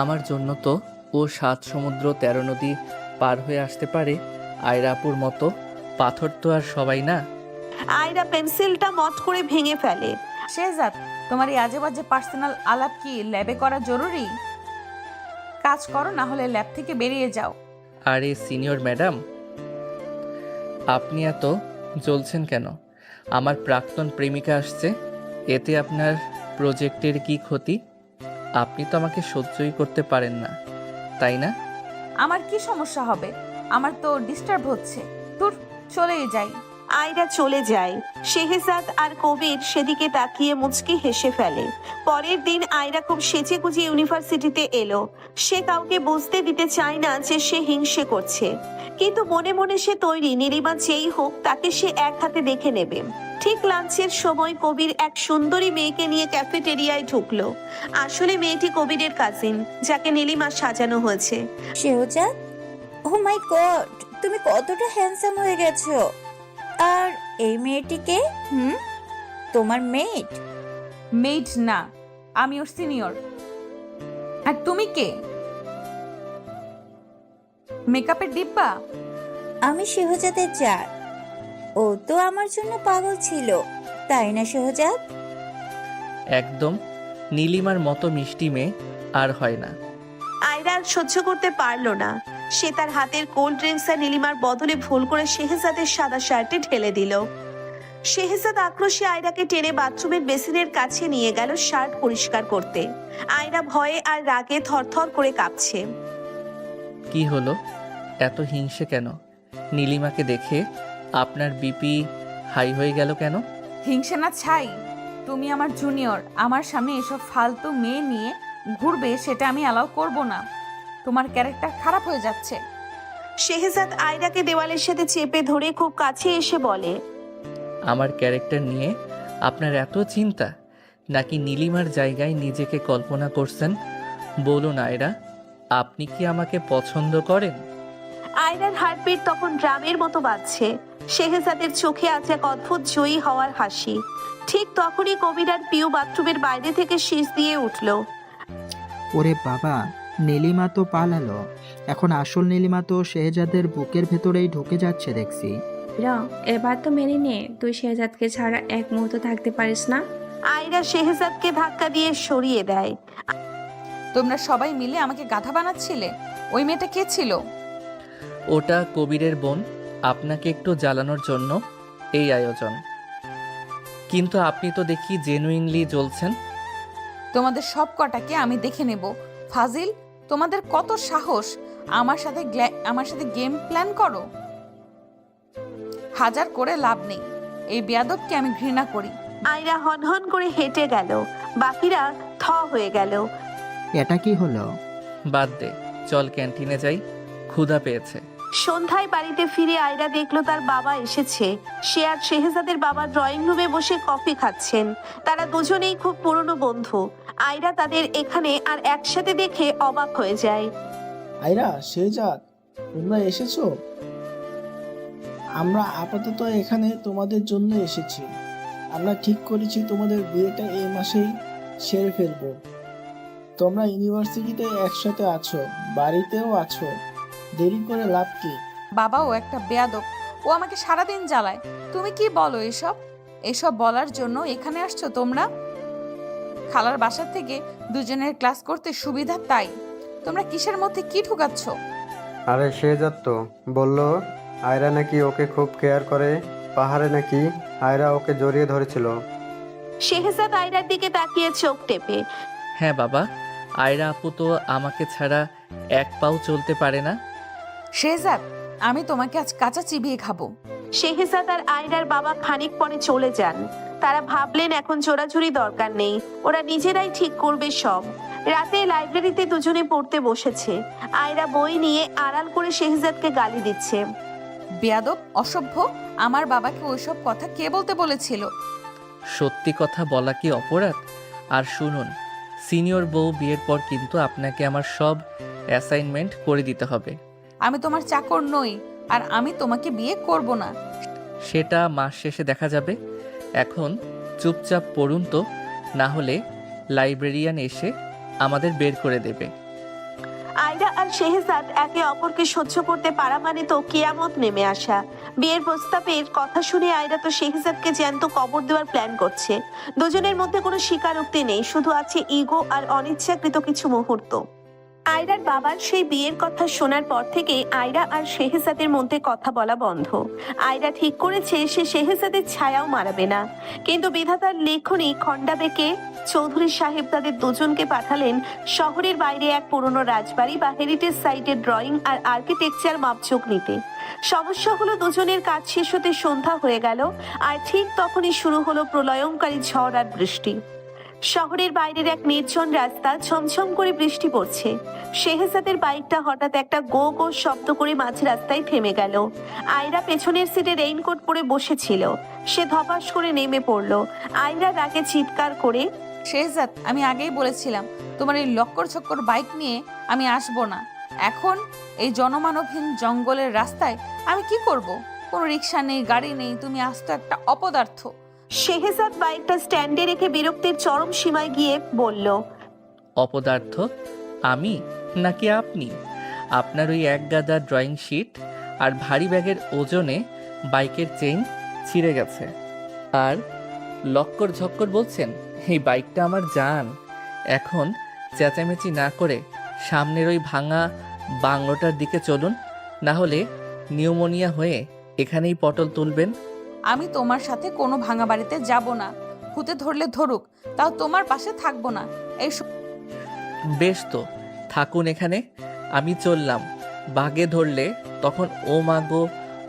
আমার জন্য তো ও 7 সমুদ্র 13 নদী পার হয়ে আসতে পারে। আয়রা আপুর মতো পাথর তো আর সবাই না। আয়রা পেন্সিলটা মট করে ভেঙে ফেলে। শেহজাদ, তোমার এই আজে বাজে পার্সোনাল আলাপ কি ল্যাবে করা জরুরি? কাজ করো, না হলে ল্যাব থেকে বেরিয়ে যাও। আরে সিনিয়র ম্যাডাম, আপনি এত জ্বলছেন কেন? আমার প্রাক্তন প্রেমিকা আসছে, এতে আপনার প্রজেক্টের কি ক্ষতি? আপনি তো আমাকে সহ্যই করতে পারেন না, তাই না? আমার কি সমস্যা হবে? আমার তো ডিস্টার্ব হচ্ছে। তোর চলেই যাই। আয়রা চলে যায়। শেহজাদ আর কবির সেদিকে তাকিয়ে মুচকি হেসে ফেলে। পরের দিন আয়রা খুব সেজে গুজে ইউনিভার্সিটিতে এলো। সে কাউকে বুঝতে দিতে চায় না যে সে হিংসে করছে, কিন্তু মনে মনে সে তৈরি নীলিমা যেই হোক তাকে সে এক হাতে দেখে নেবে। ঠিক লাঞ্চের সময় কবির এক সুন্দরী মেয়েকে নিয়ে ক্যাফেটেরিয়ায় ঢুকলো। আসলে মেয়েটি কবিরের কাজিন, যাকে নীলিমা সাজানো হয়েছে। শেহজাদ, ও মাই গড, তুমি কতটা হ্যান্ডসাম হয়ে গেছো। আর এই মেয়েটিকে? তোমার মেট? মেড না, আমি ওর সিনিয়র। আর তুমি কে? মেকআপের ডিব্বা? আমি শেহজাদের জাত। ও তো আমার জন্য পাগল ছিল, তাই না শেহজাদ? একদম নীলিমার মতো মিষ্টি মেয়ে আর হয় না। আয়রা আর সহ্য করতে পারলো না। সে তার হাতের কোল্ড ড্রিঙ্কস আর নীলিমার বদলে ভুল করে শেহজাদের সাদা শার্টে ঢেলে দিল। শেহজাদ আক্রোশে আয়রাকে টেনে বাথরুমের বেসিনের কাছে নিয়ে গেল শার্ট পরিষ্কার করতে। আয়রা ভয়ে আর রাগে থরথর করে কাঁপছে। কি হলো, এত হিংসে কেন? নীলিমাকে দেখে আপনার বিপি হাই হয়ে গেল কেন? হিংসে না ছাই। তুমি আমার জুনিয়র, আমার সামনে এসব ফালতু মেয়ে নিয়ে ঘুরবে সেটা আমি অ্যালাউ করব না। তোমার ক্যারেক্টার খারাপ হয়ে যাচ্ছে। শেহজাদ আয়রাকে দেওয়ালের সাথে চেপে ধরে খুব কাছে এসে বলে, আমার ক্যারেক্টার নিয়ে আপনার এত চিন্তা, নাকি নীলিমার জায়গায় নিজেকে কল্পনা করছেন? বলুন আয়রা, আপনি কি আমাকে পছন্দ করেন? আয়রার হার্টবিট তখন ড্রামের মতো বাজছে। শেহজাদের চোখে আছে এক অদ্ভুত জয়ী হওয়ার হাসি। ঠিক তখনই কবির আর পিউ বাথরুমের বাইরে থেকে শীষ দিয়ে উঠল। ওরে বাবা, নীলিমা তো পালালো। এখন আসল নীলিমা তো শেহজাদের বুকের ভেতরেই ঢুকে যাচ্ছে দেখছি। এবার তো মেনে নে, তুই শেহজাদকে ছাড়া এক মুহূর্ত থাকতে পারিস না। আয়রা শেহজাদকে ধাক্কা দিয়ে সরিয়ে দেয়। তোমরা সবাই মিলে আমাকে গাধা বানাচ্ছিলে। ওই মেয়েটা কে ছিল? ওটা কবিরের বোন, আপনাকে একটু জ্বালানোর জন্য এই আয়োজন। কিন্তু আপনি তো দেখি জেনুইনলি জ্বলছেন। তোমাদের সব কটাকে আমি দেখে নেব। ফাজিল, তোমাদের কত সাহস আমার সাথে গেম প্ল্যান করো? হাজার করে লাভ নেই, এই বেয়াদবকে আমি ঘৃণা করি। আয়রা হনহন করে হেঁটে গেল। বাকিরা থ হয়ে গেল। এটা কি হলো? বাদ দে, চল ক্যান্টিনে যাই, ক্ষুধা পেয়েছে। সন্ধ্যায় বাড়িতে ফিরে আয়রা দেখলো তার বাবা এসেছে। সে আর শেহজাদের বাবা ড্রয়িং রুমে বসে কফি খাচ্ছেন। তারা দুজনেই খুব পুরনো বন্ধু। আয়রা তাদের এখানে আর একসাথে দেখে অবাক হয়ে যায়। আয়রা, শেহজাদ, তোমরা এসেছো? আমরা আপাতত এখানে তোমাদের জন্য এসেছি। আমরা ঠিক করেছি তোমাদের বিয়েটা এই মাসেই সেরে ফেলবো। তোমরা ইউনিভার্সিটিতে একসাথে আছো, বাড়িতেও আছো, দেরি করে লাভ কি? বাবাও একটা বেয়াদব, ও আমাকে সারাদিন জ্বালায়। তুমি কি বলো এসব বলার জন্য এখানে আসছো তোমরা? খালার বাসা থেকে দুজনের ক্লাস করতে সুবিধা, তাই তোমরা কিসের মধ্যে কি ঢুকাচ্ছ? আরে শেহজাদ তো বললো আয়রা নাকি ওকে খুব কেয়ার করে। পাহাড়ে নাকি আয়রা ওকে জড়িয়ে ধরেছিল। শেহজাদ আয়রার দিকে তাকিয়ে চোখ টেপে। হ্যাঁ বাবা, আয়রা আপু তো আমাকে ছাড়া এক পাও চলতে পারে না। শেহজাদ, আমি তোমাকে আজ কাঁচা চিবিয়ে খাবো। শেহজাদ আর আয়রার বাবা খানিক পরে চলে যান। তারা ভাবলেন এখন জোরাজুরি দরকার নেই, ওরা নিজেরাই ঠিক করবে সব। রাতে লাইব্রেরিতে দুজনে পড়তে বসেছে। আয়রা বই নিয়ে আড়াল করে শেহজাদকে গালি দিচ্ছে। বেয়াদব, অসভ্য, আমার বাবাকে ওইসব কথা কে বলতে বলেছিল? সত্যি কথা বলা কি অপরাধ? আর শুনুন, সিনিয়র বউ বিয়ের পর কিন্তু আপনাকে আমার সব অ্যাসাইনমেন্ট করে দিতে হবে। আমি তোমার চাকর নই, আর আমি তোমাকে বিয়ে করব না। সেটা মাস শেষে দেখা যাবে। এখন চুপচাপ পড়ুন তো, না হলে লাইব্রেরিয়ান এসে আমাদের বের করে দেবে। আয়রা আর শেহজাদ একে অপরকে সহ্য করতে পারা মানে তো কিয়ামত নেমে আসা। বিয়ের প্রস্তাবের কথা শুনে আয়রা তো শেহজাদকে জ্যান্ত কবর দেওয়ার প্ল্যান করছে। দুজনের মধ্যে কোনো স্বীকারোক্তি নেই, শুধু আছে ইগো আর অনিচ্ছাকৃত কিছু মুহূর্ত। আয়রার বাবার সেই বিয়ের কথা শোনার পর থেকে আয়রা আর শেহজাদের মধ্যে কথা বলা বন্ধ। আয়রা ঠিক করেছে সে শেহজাদের ছায়াও মারাবে না। কিন্তু বিধাতার লেখনী খন্ডাবেকে চৌধুরী সাহেব তাদের দুজনকে পাঠালেন শহরের বাইরে এক পুরনো রাজবাড়ি বা হেরিটেজ সাইটের ড্রয়িং আর আর্কিটেকচার মাপজোক নিতে। সমস্যা হলো দুজনের কাজ শেষ হতে সন্ধ্যা হয়ে গেল, আর ঠিক তখনই শুরু হলো প্রলয়ঙ্কারী ঝড় আর বৃষ্টি। শহরের বাইরের এক নির্জন রাস্তা, ঝমঝম করে বৃষ্টি পড়ছে। শেহজাদের বাইকটা হঠাৎ একটা গো গো শব্দ করে মাঝ রাস্তায় থেমে গেল। আয়রা পেছনের সিটে রেইনকোট পরে বসেছিল, সে ধপাস করে নেমে পড়ল। আয়রা রাগে চিৎকার করে, শেহজাদ, আমি আগেই বলেছিলাম তোমার এই লক্কর ছক্কর বাইক নিয়ে আমি আসবো না। এখন এই জনমানবহীন জঙ্গলের রাস্তায় আমি কি করব? কোনো রিক্সা নেই, গাড়ি নেই, তুমি আস্ত একটা অপদার্থ। শেহজাদ বাইকটা স্ট্যান্ডে রেখে বিরক্তির চরম সীমায় গিয়ে বলল, অপদার্থ আমি নাকি আপনি? আপনার ওই এক গাদা ড্রয়িং শিট আর ভারী ব্যাগের ওজনে বাইকের চেইন ছিঁড়ে গেছে, আর লক্কর ঝক্কর বলছেন এই বাইকটা আমার জান। এখন চেঁচামেচি না করে সামনের ওই ভাঙা বাংলোটার দিকে চলুন, না হলে নিউমোনিয়া হয়ে এখানেই পটল তুলবেন। আমি তোমার সাথে কোনো ভাঙা বাড়িতে যাব না। ভূতে ধরলে ধরুক, তাও তোমার পাশে থাকবো না। এই বেশ তো, থাকুন এখানে, আমি চললাম। বাগে ধরলে তখন ও মা গো,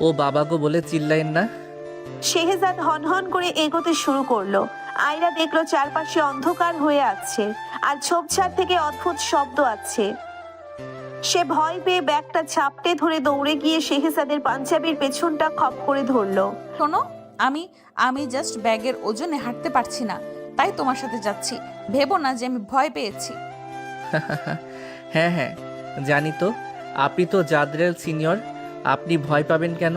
ও বাবা গো বলে চিল্লাইন না। শেহজাদ হনহন করে এগোতে শুরু করলো। আয়রা দেখলো চারপাশে অন্ধকার হয়ে আছে আর ঝোপঝাড় থেকে অদ্ভুত শব্দ আসছে। সে ভয় পেয়ে ব্যাগটা ঝাপটে ধরে দৌড়ে গিয়ে শেহজাদের পাঞ্জাবির পেছনটা খপ করে ধরলো। শোনো, আমি জাস্ট ব্যাগের ওজনে হাঁটতে পারছি না, তাই তোমার সাথে যাচ্ছি। ভেবো না যে আমি ভয় পেয়েছি। হ্যাঁ হ্যাঁ জানি তো, আপনি তো জাদরেল সিনিয়র, আপনি ভয় পাবেন কেন?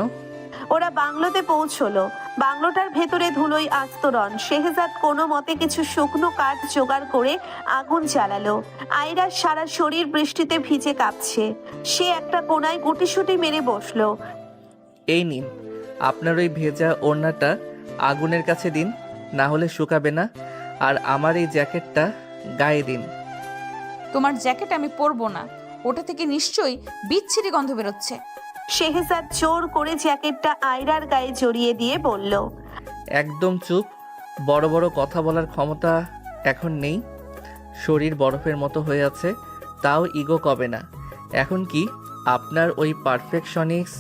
ওরা বাংলোতে পৌঁছলো। বাংলোটার ভেতরে ধুলোয় আস্তরণ। শেহজাদ কোনো মতে কিছু শুকনো কাঠ জোগাড় করে আগুন জ্বালালো। আয়রার সারা শরীর বৃষ্টিতে ভিজে কাঁপছে। সে একটা কোনায় গুটিসুটি মেরে বসলো। এই নিন, আপনার ওই ভেজা ওড়নাটা আগুনের কাছে দিন, না হলে শুকাবে না। আর আমার এই জ্যাকেটটা গায়ে দিন। তোমার জ্যাকেট আমি পরবো না, ওটা থেকে নিশ্চয়ই বিচ্ছিরি গন্ধ বেরোচ্ছে। শেহজাদ জোর করে জ্যাকেটটা আয়রার গায়ে জড়িয়ে দিয়ে বলল, একদম চুপ, বড় বড় কথা বলার ক্ষমতা এখন নেই। শরীর বরফের মতো হয়ে আছে, তাও ইগো কবে না। এখন কি আপনার ওই পারফেকশনিস্ট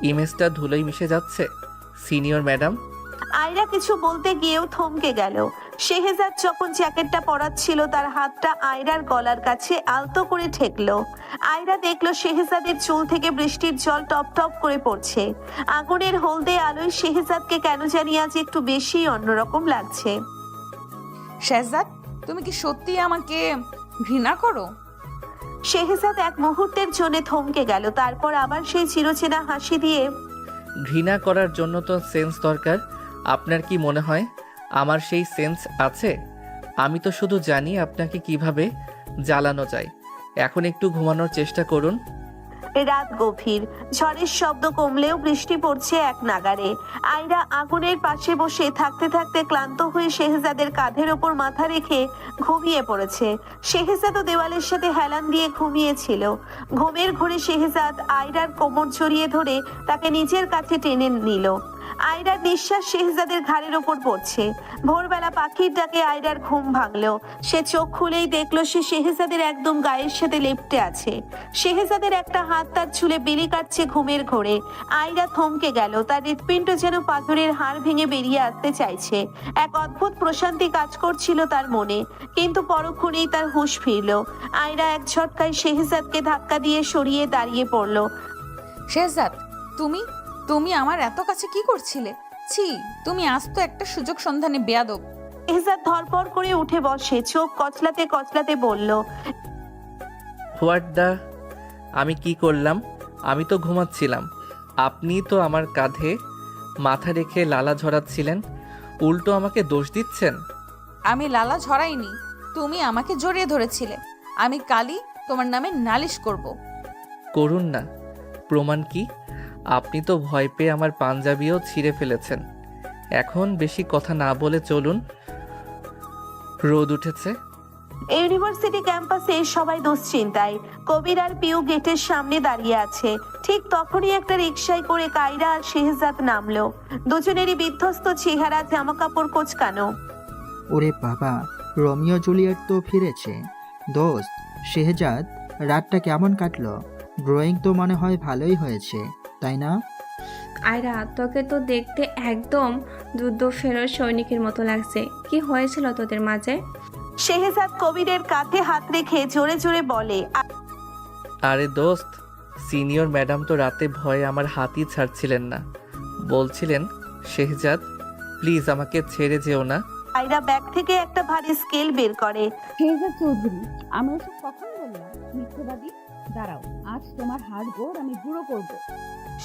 ইমেজটা ধুলোয় মিশে যাচ্ছে সিনিয়র ম্যাডাম? আয়রা কিছু বলতে গিয়েও থমকে গেল। শেহজাদ যখন জ্যাকেটটা পরাচ্ছিল তার হাতটা আয়রার গলার কাছে আলতো করে ঠেকলো। আয়রা দেখলো শেহজাদের চুল থেকে বৃষ্টির জল টপ টপ করে পড়ছে। আগুনের হলদে আলোয় শেহজাদকে কেন জানি আজ একটু বেশি অন্যরকম লাগছে। শেহজাদ, তুমি কি সত্যি আমাকে ঘৃণা করো? শেহজাদ এক মুহূর্তের জন্য থমকে গেল, তারপর আবার সেই চিরচেনা হাসি দিয়ে, ঘৃণা করার জন্য তো সেন্স দরকার। আপনার কি মনে হয় আমার সেই সেন্স আছে? আমি তো শুধু জানি আপনাকে কিভাবে জ্বালানো যায়। এখন একটু ঘুমানোর চেষ্টা করুন। রাত গভীর, ঝড়ের শব্দ কমলেও বৃষ্টি পড়ছে এক নাগাড়ে। আয়রা আগুনের পাশে বসে থাকতে থাকতে ক্লান্ত হয়ে শেহজাদের কাঁধের ওপর মাথা রেখে ঘুমিয়ে পড়েছে। শেহজাদও দেওয়ালের সাথে হেলান দিয়ে ঘুমিয়েছিল। ঘুমের ঘোরে শেহজাদ আয়রার কোমর জড়িয়ে ধরে তাকে নিজের কাছে টেনে নিল। আয়রার নিঃশ্বাস শেহজাদের ঘাড়ের ওপর পড়ছে। ভোরবেলা পাখির ডাকে আয়রার ঘুম ভাঙলো। সে চোখ খুলেই দেখলো সে শেহজাদের একদম গায়ের সাথে লেপ্টে আছে। শেহজাদের একটা হাত তার চুলে বিলি কাটছে ঘুমের ঘোরে। আয়রা থমকে গেল, তার হৃৎপিণ্ড যেন পাথরের হাড় ভেঙে বেরিয়ে আসতে চাইছে। এক অদ্ভুত প্রশান্তি কাজ করছিল তার মনে, কিন্তু পরক্ষণেই তার হুঁশ ফিরল। আয়রা এক ঝটকায় শেহজাদকে ধাক্কা দিয়ে সরিয়ে দাঁড়িয়ে পড়ল। শেহজাদ, তুমি তুমি আমার এত কাছে কি করছিলে? ছি, তুমি আস্ত একটা সুযোগ সন্ধানে বেয়াদব। শেহজাদ ধরপড় করে উঠে বসে, চোখ কচলাতে কচলাতে বলল, হোয়াট দা, আমি কি করলাম? আমি তো ঘুমাচ্ছিলাম। আপনি তো আমার কাঁধে মাথা রেখে লালা ঝরাচ্ছিলেন, উল্টো আমাকে দোষ দিচ্ছেন। আমি লালা ঝরাইনি, তুমি আমাকে জড়িয়ে ধরেছিলে। আমি কালই তোমার নামে নালিশ করব। করুন না, প্রমাণ কি? আপনি তো ভয় পেয়ে আমার পাঞ্জাবিও ছিঁড়ে ফেলেছেন। এখন বেশি কথা না বলে চলুন, রোদ উঠেছে। ইউনিভার্সিটি ক্যাম্পাসে সবাই দুশ্চিন্তায়। কবির আর পিউ গেটের সামনে দাঁড়িয়ে আছে। ঠিক তখনই একটা রিকশায় করে কায়রা আর শেহজাদ নামলো। দুজনেরই বিধ্বস্ত চেহারা, জামা কাপড় কোঁচকানো। ওরে বাবা, রোমিও জুলিয়েট তো ফিরেছে। দোস্ত শেহজাদ, রাতটা কেমন কাটলো? ড্রয়িং তো মনে হয় ভালোই হয়েছে, তাই না? আয়রা, তোকে তো দেখতে একদম যুদ্ধ ফেরত সৈনিকের মতো লাগছে। কি হয়েছিল তোদের মাঝে? শেহজাদ কবিরের কাঁধে হাত রেখে জোরে জোরে বলে। আরে দোস্ত, সিনিয়র ম্যাডাম তো রাতে ভয়ে আমার হাতই ছাড়ছিলেন না। বলছিলেন, শেহজাদ প্লিজ আমাকে ছেড়ে যেও না। আয়রা ব্যাগ থেকে একটা ভারী স্কেল বের করে। শেহজাদ চৌধুরী, আমি ওসব কখন বললাম? মিথ্যেবাদী, দাঁড়াও, আজ তোমার হাড় গোড় আমি গুঁড়ো করবো।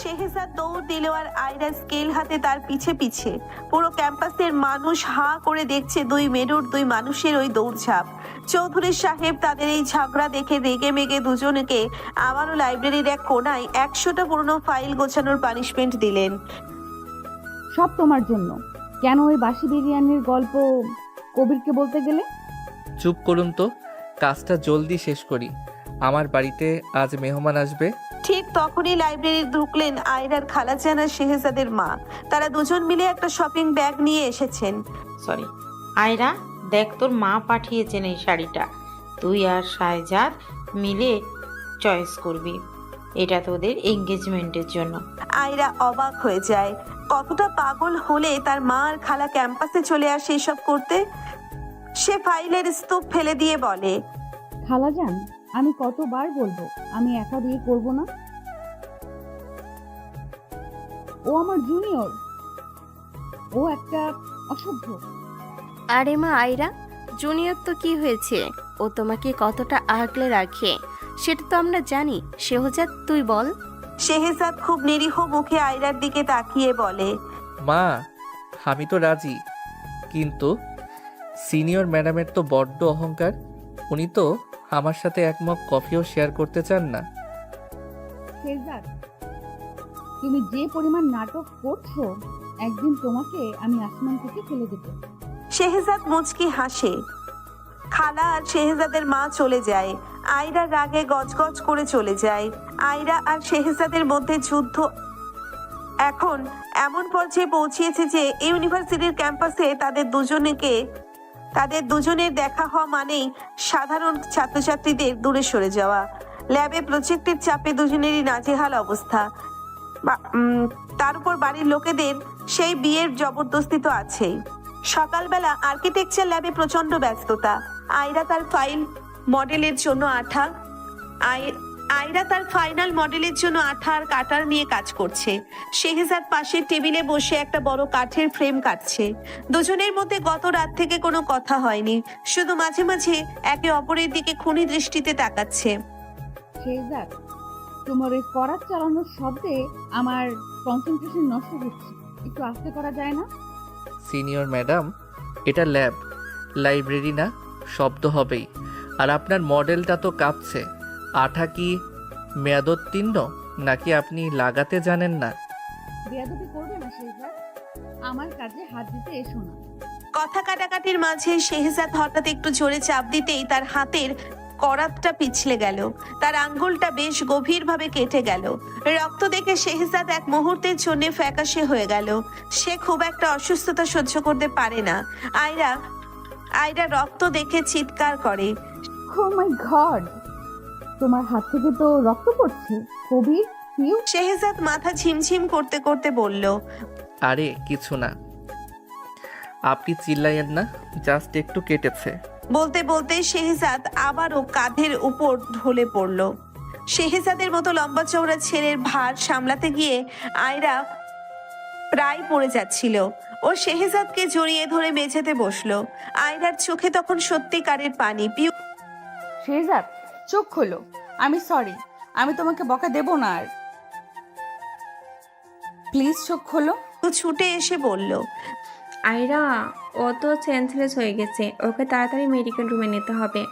শেহজাদ দৌড় দিল আর আয়রা স্কেল হাতে তার পিছে পিছে। পুরো ক্যাম্পাসের মানুষ হাঁ করে দেখছে দুই মেরুর দুই মানুষের ওই দৌড়ঝাঁপ। চৌধুরী সাহেব তাদের এই ঝগড়া দেখে রেগে মেগে দুজনকে আবারও লাইব্রেরির এক কোনায় 100টা পুরনো ফাইল গোছানোর পানিশমেন্ট দিলেন। সব তোমার জন্য। কেন ওই বাসি বিরিয়ানির গল্প কবিরকে বলতে গেলে? চুপ করুন তো, কাজটা জলদি শেষ করি। আমার বাড়িতে আজ মেহমান আসবে। ঠিক তখনই লাইব্রেরি ঢুকলেন আয়রার খালাজান আর শেহজাদের মা। তারা দুজন মিলে একটা শপিং ব্যাগ নিয়ে এসেছেন। সরি আয়রা, দেখ তোর মা পাঠিয়েছেন এই শাড়িটা। তুই আর শাহজাদ মিলে চয়েস করবি। এটা তোদের এঙ্গেজমেন্টের জন্য। আয়রা অবাক হয়ে যায়। কতটা পাগল হলে তার মা আর খালা ক্যাম্পাসে চলে আসে এসব করতে। সে ফাইলের স্তূপ ফেলে দিয়ে বলে, খালাজান, আমি কতবার বলবো আমি একা বিয়ে করব না? ও আমার জুনিয়র, ও একটা অসভ্য। আরে মা আয়রা, জুনিয়র তো কি হয়েছে? ও তোমাকে কতটা আগলে রাখে সেটা তো আমরা জানি। শেহজাদ তুই বল। শেহজাদ খুব নিরীহ মুখে আয়রার দিকে তাকিয়ে বলে, মা, আমি তো রাজি, কিন্তু সিনিয়র ম্যাডামের তো বড্ড অহংকার। উনি তো আমার সাথে এক মগ কফিও শেয়ার করতে চান না। শেহজাদ, তুমি যে পরিমাণ নাটক করছো, একদিন তোমাকে আমি আসমান থেকে ফেলে দেব। শেহজাদ মুচকি হাসে। খালা আর শেহজাদের মা চলে যায়। আয়রা রাগে গজগজ করে চলে যায়। আয়রা আর শেহজাদের মধ্যে যুদ্ধ এখন এমন পর্যায়ে পৌঁছিয়েছে যে ইউনিভার্সিটির ক্যাম্পাসে তাদের দুজনের দেখা হওয়া মানেই সাধারণ ছাত্রছাত্রীদের দূরে সরে যাওয়া। ল্যাবে প্রজেক্টের চাপে দুজনেরই নাজেহাল অবস্থা। তার উপর বাড়ির লোকেদের সেই বিয়ের জবরদস্তি তো আছেই। সকালবেলা আর্কিটেকচার ল্যাবে প্রচন্ড ব্যস্ততা। আয়রা তার ফাইনাল মডেলের জন্য আঠা আর কাটার নিয়ে কাজ করছে। শেহজাদ পাশের টেবিলে বসে একটা বড় কাঠের ফ্রেম কাটছে। দুজনের মধ্যে গত রাত থেকে কোনো কথা হয়নি, শুধু মাঝে মাঝে একে অপরের দিকে খুনি দৃষ্টিতে তাকাচ্ছে। শেহজাদ, তোমার ওই করাত চালানোর শব্দে আমার কনসেন্ট্রেশন নষ্ট হচ্ছে, একটু আস্তে করা যায় না? সিনিয়র ম্যাডাম, এটা ল্যাব, লাইব্রেরি না, শব্দ হবেই। আর আপনার মডেলটা তো কাঁপছে। আঠা কি মেয়াদোত্তীর্ণ নাকি আপনি লাগাতে জানেন না? বেয়াদবি করবে না শেহজাদ, আমার কাজে হাত দিতে এসো না। কথা কাটাকাটির মাঝে শেহজাদ হঠাৎ একটু জোরে চাপ দিতেই তার হাতের করাতটা পিছলে গেল। তার আঙ্গুলটা বেশ গভীরভাবে কেটে গেল। রক্ত দেখে শেহজাদ এক মুহূর্তের জন্য ফ্যাকাশে হয়ে গেল। সে খুব একটা অসুস্থতা সহ্য করতে পারে না। আয়রা রক্ত দেখে চিৎকার করে, ও মাই গড, তোমার হাত থেকে তো রক্ত পড়ছে। কবির, পিউ? শেহজাদ মাথা ঝিমঝিম করতে করতে বলল, আরে কিছু না, আপনি চিল্লাইয়েন না, জাস্ট একটু কেটেছে। বলতে বলতে শেহজাদ আবারও কাঁধের উপর ঢলে পড়ল। শেহজাদের মতো লম্বা চওড়া ছেলের ভার সামলাতে গিয়ে আয়রা প্রায় পড়ে যাচ্ছিল। ও শেহজাদকে জড়িয়ে ধরে মেঝেতে বসলো। আয়রার চোখে তখন সত্যিকারের পানি। পিউ, শেহজাদ চোখ খোলো, আমি সরি, আমি তোমাকে বকা দেব না আর, প্লিজ চোখ খোলো। ছুটে এসে বলল। আয়রা ও তো সেন্সলেস হয়ে গেছে, ওকে তাড়াতাড়ি মেডিকেল রুমে নিতে হবে।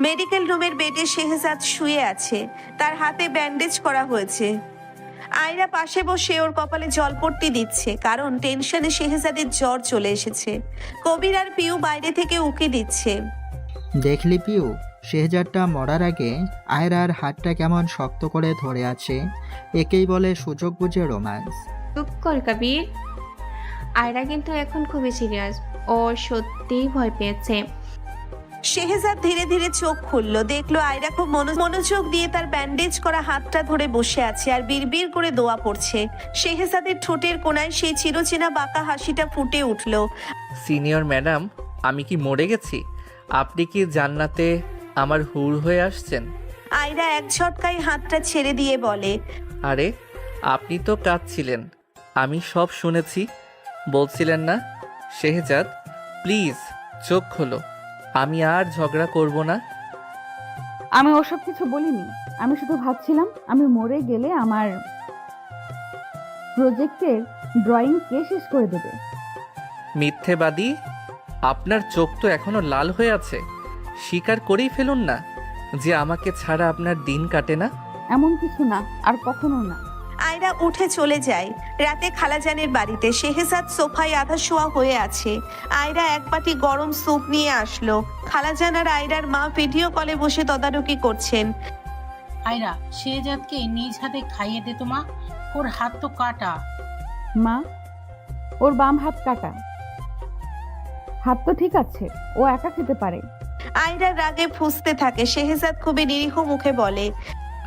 মেডিকেল রুমের বেডে শেহজাদ শুয়ে আছে, তার হাতে ব্যান্ডেজ করা হয়েছে। আয়রা পাশে বসে ওর কপালে জলপট্টি দিচ্ছে, কারণ টেনশনে শেহজাদের জ্বর চলে এসেছে। কবির আর পিউ বাইরে থেকে উকি দিচ্ছে। দেখলি পিউ, শেহজাদটা মরার আগে আয়রার হাতটা কেমন শক্ত করে ধরে আছে। একেই বলে সুযোগ বুঝে রোম্যান্স। চুপ কর কবির। আয়রা কিন্তু এখন খুবই সিরিয়াস, ও সত্যিই ভয় পেয়েছে। শেহজাদ ধীরে ধীরে চোখ খুললো, দেখলো আয়রা খুব মনোযোগ দিয়ে তার ব্যান্ডেজ করা হাতটা ধরে বসে আছে আর বিড়বিড় করে দোয়া পড়ছে। শেহজাদের ঠোঁটের কোণায় সেই চিরচেনা বাঁকা হাসিটা ফুটে উঠলো। সিনিয়র ম্যাডাম, আমি কি মরে গেছি? আপনি কি জান্নাতে আমার হুর হয়ে আসছেন? আয়রা এক ঝটকায় হাতটা ছেড়ে দিয়ে বলে, আরে আপনি তো কাঁদছিলেন, আমি সব শুনেছি। বলছিলেন না শেহজাদ প্লিজ চোখ খোলো, আমি আর ঝগড়া করব না। আমি ওসব কিছু বলিনি, আমি শুধু ভাবছিলাম আমি মরে গেলে আমার প্রজেক্টের ড্রয়িং কে শেষ করে দেবে। মিথ্যেবাদী, আপনার চোখ তো এখনো লাল হয়ে আছে। স্বীকার করেই ফেলুন না যে আমাকে ছাড়া আপনার দিন কাটে না। এমন কিছু না, আর কখনো না। আয়রা উঠে চলে যায়। রাতে খালাজানের বাড়িতে শেহজাদ সোফায় আধা শোয়া হয়ে আছে। আয়রা এক বাটি গরম স্যুপ নিয়ে আসলো। খালাজান আর আয়রার মা ভিডিও কলে বসে তদারকি করছেন। আয়রা, শেহজাদকে নিজ হাতে খাইয়ে দে তো মা, ওর হাত তো কাটা। মা, ওর বাম হাত কাটা, হাত তো ঠিক আছে, ও একা খেতে পারে। আয়রা রাগে ফুঁসতে থাকে। শেহজাদ খুবই নিরীহ মুখে বলে,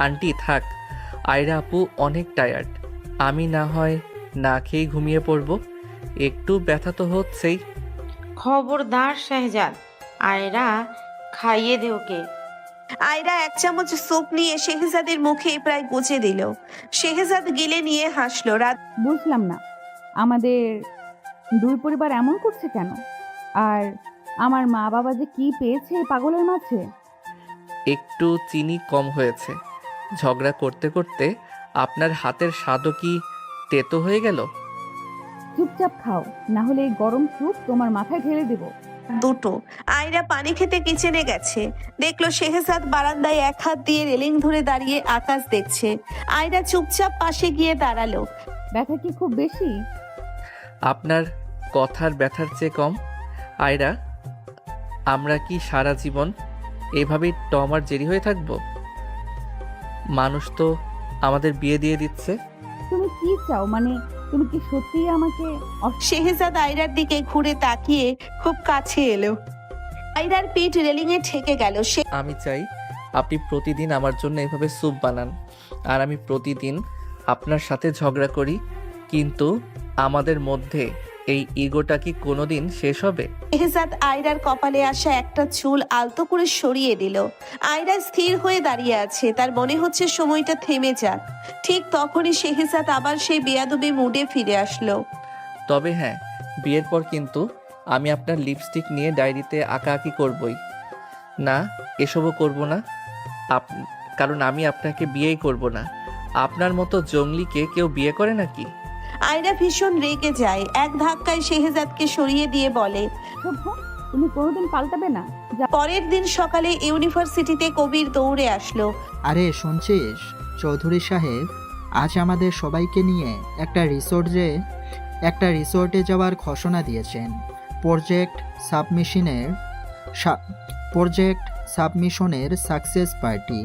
আন্টি থাক, আয়রা আপু অনেক টায়ার্ড, আমি না হয় না খেয়ে ঘুমিয়ে পড়ব। একটু ব্যথা তো হচ্ছেই। খবরদার শেহজাদ, আয়রা খাইয়ে দে ওকে। আয়রা এক চামচ স্যুপ নিয়ে শেহজাদের মুখে প্রায় গুজে দিল। শেহজাদ গিলে নিয়ে হাসলো। রাত বুঝলাম না, আমাদের দুই পরিবার এমন করছে কেন? আর আমার মা বাবা যে কি পেয়েছে এই পাগলের মাঝে। একটু চিনি কম হয়েছে, ঝগড়া করতে করতে আপনার হাতের স্বাদও কি তেতো হয়ে গেল? চুপচাপ খাও, না হলে এই গরম স্যুপ তোমার মাথায় ঢেলে দেব। দুটো। আয়রা পানি খেতে কিচেনে গেছে, দেখলো শেহজাদ বারান্দায় এক হাত দিয়ে রেলিং ধরে দাঁড়িয়ে আকাশ দেখছে। আয়রা চুপচাপ পাশে গিয়ে দাঁড়ালো। ব্যথা কি খুব বেশি? আপনার কথার ব্যথার চেয়ে কম। আয়রা, আমরা কি সারা জীবন এভাবেই টম আর জেরি হয়ে থাকবো? মানুষ তো আমাদের বিয়ে দিয়ে দিচ্ছে। তুমি কি চাও? মানে তুমি কি সত্যিই আমাকে শেহজাদ আয়রার দিকে ঘুরে তাকিয়ে খুব কাছে এলো। আয়রার পিঠ রেলিং এ ঠেকে গেল। সে আমি চাই আপনি প্রতিদিন আমার জন্য এভাবে স্যুপ বানান, আর আমি প্রতিদিন আপনার সাথে ঝগড়া করি, কিন্তু আমাদের মধ্যে এই ইগোটা কি কোনোদিন শেষ হবে? শেহজাদ আয়রার কপালে আসা একটা চুল আলতো করে সরিয়ে দিল। আয়রা স্থির হয়ে দাঁড়িয়ে আছে, তার মনে হচ্ছে সময়টা থেমে যাক। ঠিক তখনই শেহজাদ আবার সেই বেয়াদবি মুডে ফিরে আসলো। তবে হ্যাঁ, বিয়ের পর কিন্তু আমি আপনার লিপস্টিক নিয়ে ডায়েরিতে আঁকাআঁকি করবই না, এসবও করব না। কারণ আমি আপনাকে বিয়েই করব না। আপনার মতো জঙ্গলিকে কেউ বিয়ে করে নাকি? আয়রা ভীষণ রেগে যায়, এক ধাক্কায় শেহজাদকে সরিয়ে দিয়ে বলে, তুমি কোনোদিন পাল্টাবে না। পরের দিন সকালে ইউনিভার্সিটিতে কবির দৌড়ে আসলো। আরে শুনছিস চৌধুরী সাহেব, আজ আমাদের সবাইকে নিয়ে একটা রিসোর্টে যাওয়ার ঘোষণা দিয়েছেন। প্রজেক্ট সাবমিশনের সাকসেস পার্টি,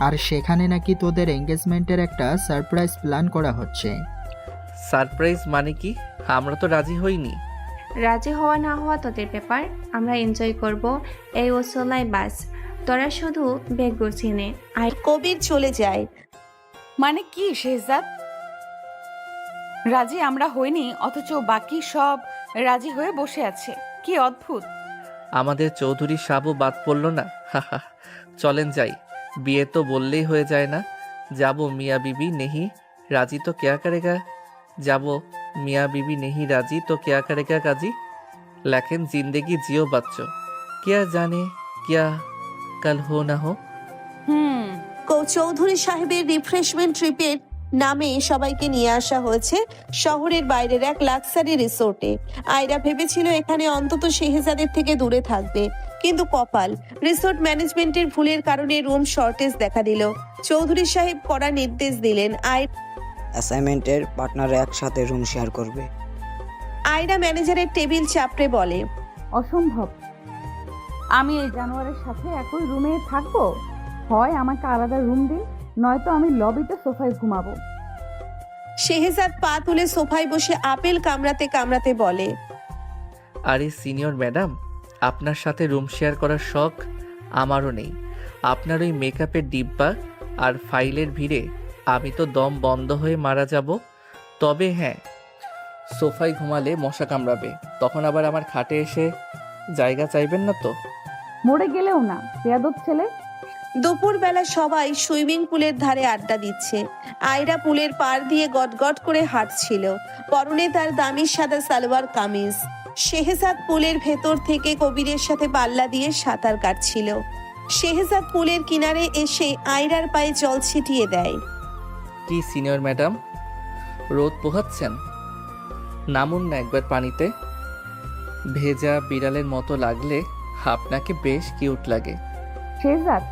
আর সেখানে নাকি তোদের এঙ্গেজমেন্টের একটা সারপ্রাইজ প্ল্যান করা হচ্ছে। সারপ্রাইজ মানে কি? আমরা তো রাজি হইনি। রাজি হওয়া না হওয়া তোদের ব্যাপার, আমরা এনজয় করব এই ওসলাই বাস। তোরা শুধু ব্যাগ গুছিয়ে নে। আর কবির চলে যায়। মানে কি শেহজাদ? রাজি আমরা হইনি, অথচ বাকি সব রাজি হয়ে বসে আছে। কি অদ্ভুত। আমাদের চৌধুরী সাবও বাদ পড়ল না। চলেন যাই, বিয়ে তো বললেই হয়ে যায় না। যাব মিয়া বিবি নেহি রাজি তো কেয়া করেগা। যাব মিয়া বিবি নেহি রাজি তো কেয়া করেগা কাজী। লেখেন জিন্দেগি জিও বাচ্চো, কেয়া জানে কেয়া কাল হো না হো। চৌধুরী সাহেবের রিফ্রেশমেন্ট ট্রিপের নামে সবাইকে নিয়ে আসা হয়েছে শহরের বাইরের এক লাক্সারি রিসোর্টে। আয়রা ভেবেছিল এখানে অন্তত শেহজাদের থেকে দূরে থাকবে, কিন্তু কপাল, রিসোর্ট ম্যানেজমেন্টের ভুলের কারণে রুম শর্টেজ দেখা দিল। চৌধুরী সাহেব কড়া নির্দেশ দিলেন, অ্যাসাইনমেন্টের পার্টনাররা একসাথে রুম শেয়ার করবে। আয়রা ম্যানেজারের টেবিল চাপড়ে বলে, অসম্ভব। আমি এই জানোয়ারের সাথে একই রুমে থাকবো? হয় আমাকে আলাদা রুম দিন, নয়তো আমি লবিতে সোফায় ঘুমাবো। শেহজাদ পা তুলে সোফায় বসে আপেল কামড়াতে কামড়াতে বলে, আরে সিনিয়র ম্যাডাম, আপনার সাথে রুম শেয়ার করার শখ আমারও নেই। আপনার ওই মেকআপের ডিব্বা আর ফাইলের ভিড়ে আমি তো দম বন্ধ হয়ে মারা যাব। তবে হ্যাঁ, সোফায় ঘুমালে মশা কামড়াবে, তখন আবার আমার খাটে এসে জায়গা চাইবেন না তো? মরে গেলেও না, বেয়াদব ছেলে। দুপুরবেলা সবাই সুইমিং পুলের ধারে আড্ডা দিচ্ছে। আয়রা পুলের পাড় দিয়ে গটগট করে হাঁটছিল, পরনে তার দামি সাদা সালোয়ার কামিজ। শেহজাদ পুলের ভেতর থেকে কবিরের সাথে পাল্লা দিয়ে সাঁতার কাটছিল। শেহজাদ পুলের কিনারে এসে আয়রার পায়ে জল ছিটিয়ে দেয়। কি সিনিয়র ম্যাডাম, রোদ পোহাচ্ছেন? নামুন না একবার পানিতে। ভেজা বিড়ালের মতো লাগলে আপনাকে বেশ কিউট লাগে। শেহজাদ,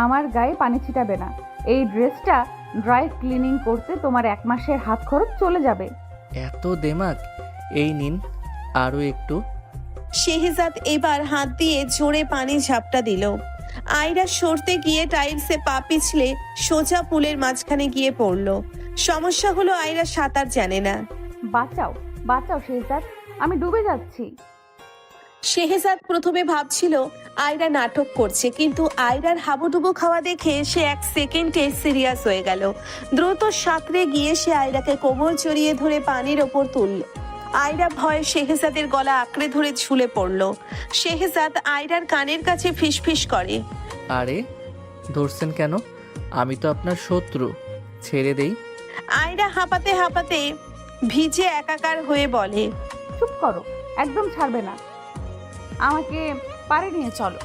আমার গায়ে পানি ছিটাবে না। এই ড্রেসটা ড্রাই ক্লিনিং করতে তোমার 1 মাসের হাত খরচ চলে যাবে। এত দেমাগ? এই নিন আরও একটু। শেহজাদ এবার হাত দিয়ে জোরে পানি ঝাপটা দিল। আয়রা সরতে গিয়ে টাইলসে পা পিছলে সোজা পুলের মাঝখানে গিয়ে পড়ল। সমস্যা হলো আয়রা সাঁতার জানে না। বাঁচাও, বাঁচাও শেহজাদ, আমি ডুবে যাচ্ছি। শেহজাদ প্রথমে ভাবছিল আয়রা নাটক করছে, কিন্তু আয়রার হাবুডুবু খাওয়া দেখে সে 1 সেকেন্ডে সিরিয়াস হয়ে গেল। দ্রুত সাঁতরে গিয়ে সে আয়রাকে কোমর জড়িয়ে ধরে পানির ওপর তুলল। আয়রা ভয়ে শেহজাদের গলা আঁকড়ে ধরে ঝুলে পড়ল। শেহজাদ আয়রার কানের কাছে ফিসফিস করে, আরে ধরছেন কেন? আমি তো আপনার শত্রু, ছেড়ে দেই। আয়রা হাঁপাতে হাঁপাতে ভিজে একাকার হয়ে বলে, চুপ করো, একদম ছাড়বে না। আমাকে পারে নিয়ে চলো।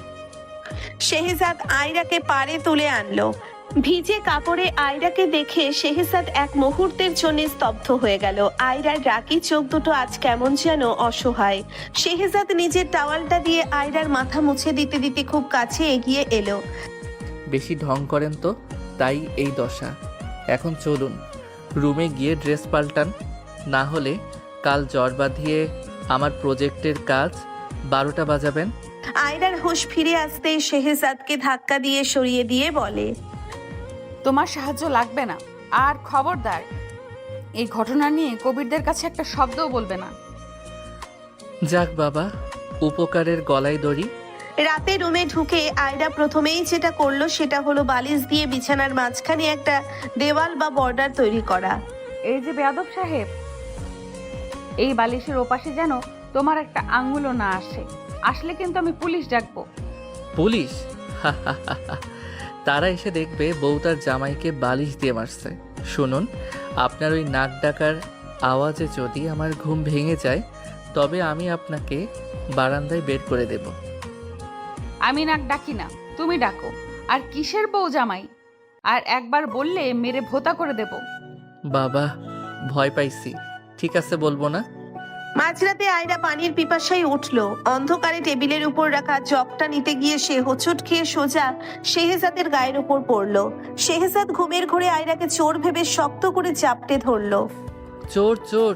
শেহজাদ আয়রাকে পারে তুলে আনলো। ভিজে কাপড়ে আয়রাকে দেখে শেহজাদ এক মুহূর্তের জন্য স্তব্ধ হয়ে গেল। আয়রার রাগী চোখ দুটো আজ কেমন যেন অসহায়। শেহজাদ নিজের টাওয়ালটা দিয়ে আয়রার মাথা মুছে দিতে দিতে খুব কাছে এগিয়ে এলো। বেশি ঢং করেন তো, তাই এই দশা। এখন চলুন রুমে গিয়ে ড্রেস পাল্টান, না হলে কাল জ্বর বাঁধিয়ে আমার প্রজেক্টের কাজ 12টা বাজাবেন। আয়রার হুঁশ ফিরে আসতে শেহজাদকে ধাক্কা দিয়ে সরিয়ে দিয়ে বলে, তোমার সাহায্য লাগবে না। আর খবরদার, এই ঘটনা নিয়ে কবিরদের কাছে একটা শব্দও বলবে না। যাক বাবা, উপকারের গলায় দড়ি। রাতে রুমে ঢুকে আয়রা প্রথমেই যেটা করলো সেটা হলো বালিশ দিয়ে বিছানার মাঝখানে একটা দেওয়াল বা বর্ডার তৈরি করা। এই যে বেয়াদব সাহেব, এই বালিশের ওপাশে যেন তোমার একটা আঙ্গুলও না আসে। আসলে কিন্তু আমি পুলিশ ডাকবো। পুলিশ? তারা এসে দেখবে বউ তার জামাইকে বালিশ দিয়ে মারছে। শুনুন, আপনার ওই নাক ডাকার আওয়াজে যদি আমার ঘুম ভেঙে যায়, তবে আমি আপনাকে বারান্দায় বের করে দেব। আমি নাক ডাকি না, তুমি ডাকো। আর কিসের বউ জামাই? আর একবার বললে মেরে ভোতা করে দেব। বাবা, ভয় পাইছি। ঠিক আছে, বলবো না। মাঝরাতে আয়রা পানির পিপাসায় উঠল। অন্ধকারে টেবিলের উপর রাখা জগটা নিতে গিয়ে সে হোঁচট খেয়ে সোজা শেহজাদের গায়ের উপর পড়ল। শেহজাদ ঘুমের ঘোরে আয়রাকে চোর ভেবে শক্ত করে চাপটে ধরল। চোর চোর,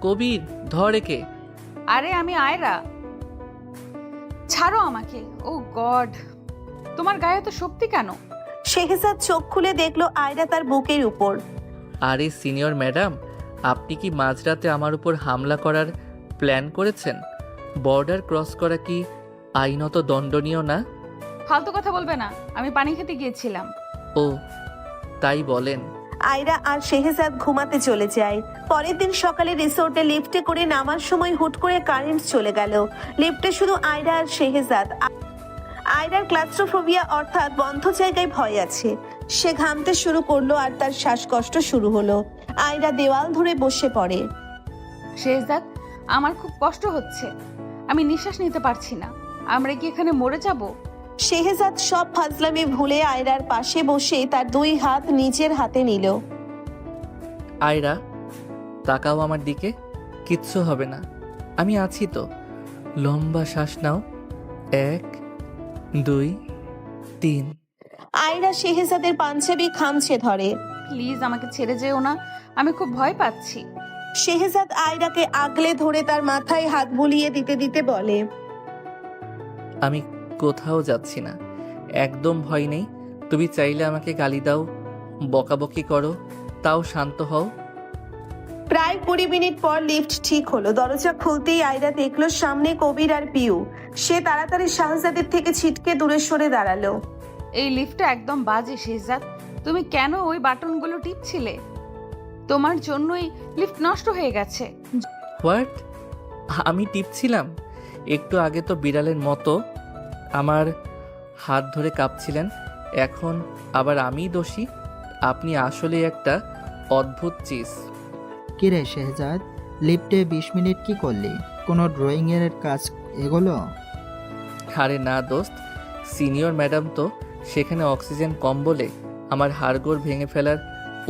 কবির, ধর একে। আরে আমি আয়রা, ছাড়ো আমাকে। ও গড, তোমার গায়ে তো শক্তি কেন? শেহজাদ চোখ খুলে দেখলো আয়রা তার বুকের উপর। আরে সিনিয়র ম্যাডাম, আপনি কি মাঝরাতে আমার উপর হামলা করার প্ল্যান করেছেন? বর্ডার ক্রস করা কি আইনত দণ্ডনীয় না? ফালতু কথা বলবে না, আমি পানি খেতে গিয়েছিলাম। ও তাই বলেন? আয়রা আর শেহজাদ ঘুমাতে চলে যায়। পরের দিন সকালে রিসোর্টে লিফটে করে নামার সময় হুট করে কারেন্ট চলে গেল। লিফটে শুধু আয়রা আর শেহজাদ। আয়রার ক্লাস্ট্রোফোবিয়া অর্থাৎ বন্ধ জায়গায় ভয় আছে। সে ঘামতে শুরু করলো আর তার শ্বাসকষ্ট শুরু হলো। আয়রা দেওয়াল ধরে বসে পড়ে। শেহজাদ, আমার খুব কষ্ট হচ্ছে, আমি নিঃশ্বাস নিতে পারছি না। আমরা কি এখানে মরে যাব? শেহজাদ সব ফাজলামি ভুলে আয়রার পাশে বসে তার 2 হাত নিজের হাতে নিল। আয়রা, তাকাও আমার দিকে। কিচ্ছু হবে না, আমি আছি তো। লম্বা শ্বাস নাও। 1 2 3। আয়রা শেহজাদের পাঞ্জাবি খামচে ধরে। প্লিজ আমাকে ছেড়ে যেও না, আমি খুব ভয় পাচ্ছি। শেহজাদ আয়রাকে আগলে ধরে তার মাথায় হাত বুলিয়ে দিতে দিতে বলে, আমি কোথাও যাচ্ছি না, একদম ভয় নেই। তুমি চাইলে আমাকে গালি দাও, বকাবকি করো, তাও শান্ত হও। প্রায় 20 মিনিট পর লিফট ঠিক হলো। দরজা খুলতেই আয়রা দেখলো সামনে কবির আর পিউ। সে তাড়াতাড়ি শাহজাদের থেকে ছিটকে দূরে সরে দাঁড়ালো। এই লিফটটা একদম বাজে শেহজাদ, তুমি কেন ওই বাটনগুলো টিপছিলে? তোমার জন্যই লিফট নষ্ট হয়ে গেছে। হোয়াট? আমি টিপছিলাম? একটু আগে তো বিড়ালের মতো আমার হাত ধরে কাঁপছিলেন, এখন আবার আমিই দোষী? আপনি আসলে একটা অদ্ভুত চিজ। কিরে শেহজাদ, লিফটে 20 মিনিট কি করলি? কোনো ড্রয়িংয়ের কাজ এগোলো? আরে না দোস্ত, সিনিয়র ম্যাডাম তো সেখানে অক্সিজেন কম বলে আমার হাড়গোড় ভেঙে ফেলার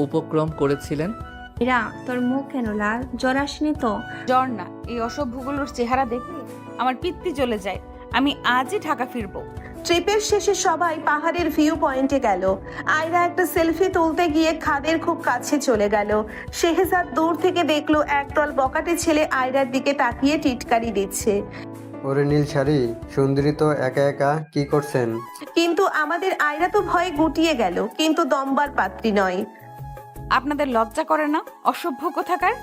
উপক্রম করেছিলেন। এরা তোর মুখ কেন লাল? জ্বর আসেনি তো? জ্বর না, এই অসভ্যগুলোর চেহারা দেখে আমার পিত্তি চলে যায়। আমি আজই ঢাকা ফিরবো। ট্রিপের শেষে সবাই পাহাড়ের ভিউ পয়েন্টে গেল। আয়রা একটা সেলফি তুলতে গিয়ে খাদের খুব কাছে চলে গেল। শেহজাদ দূর থেকে দেখলো একদল বকাটে ছেলে আয়রার দিকে তাকিয়ে টিটকারি দিচ্ছে। ওরে নীল শাড়ি সুন্দরী তো একা একা কি করছেন? কিন্তু আমাদের আয়রা তো ভয়ে গুটিয়ে গেল, কিন্তু দমবার পাত্রী নয়। আপনাদের লজ্জা করে না, অসভ্য কোথাকার?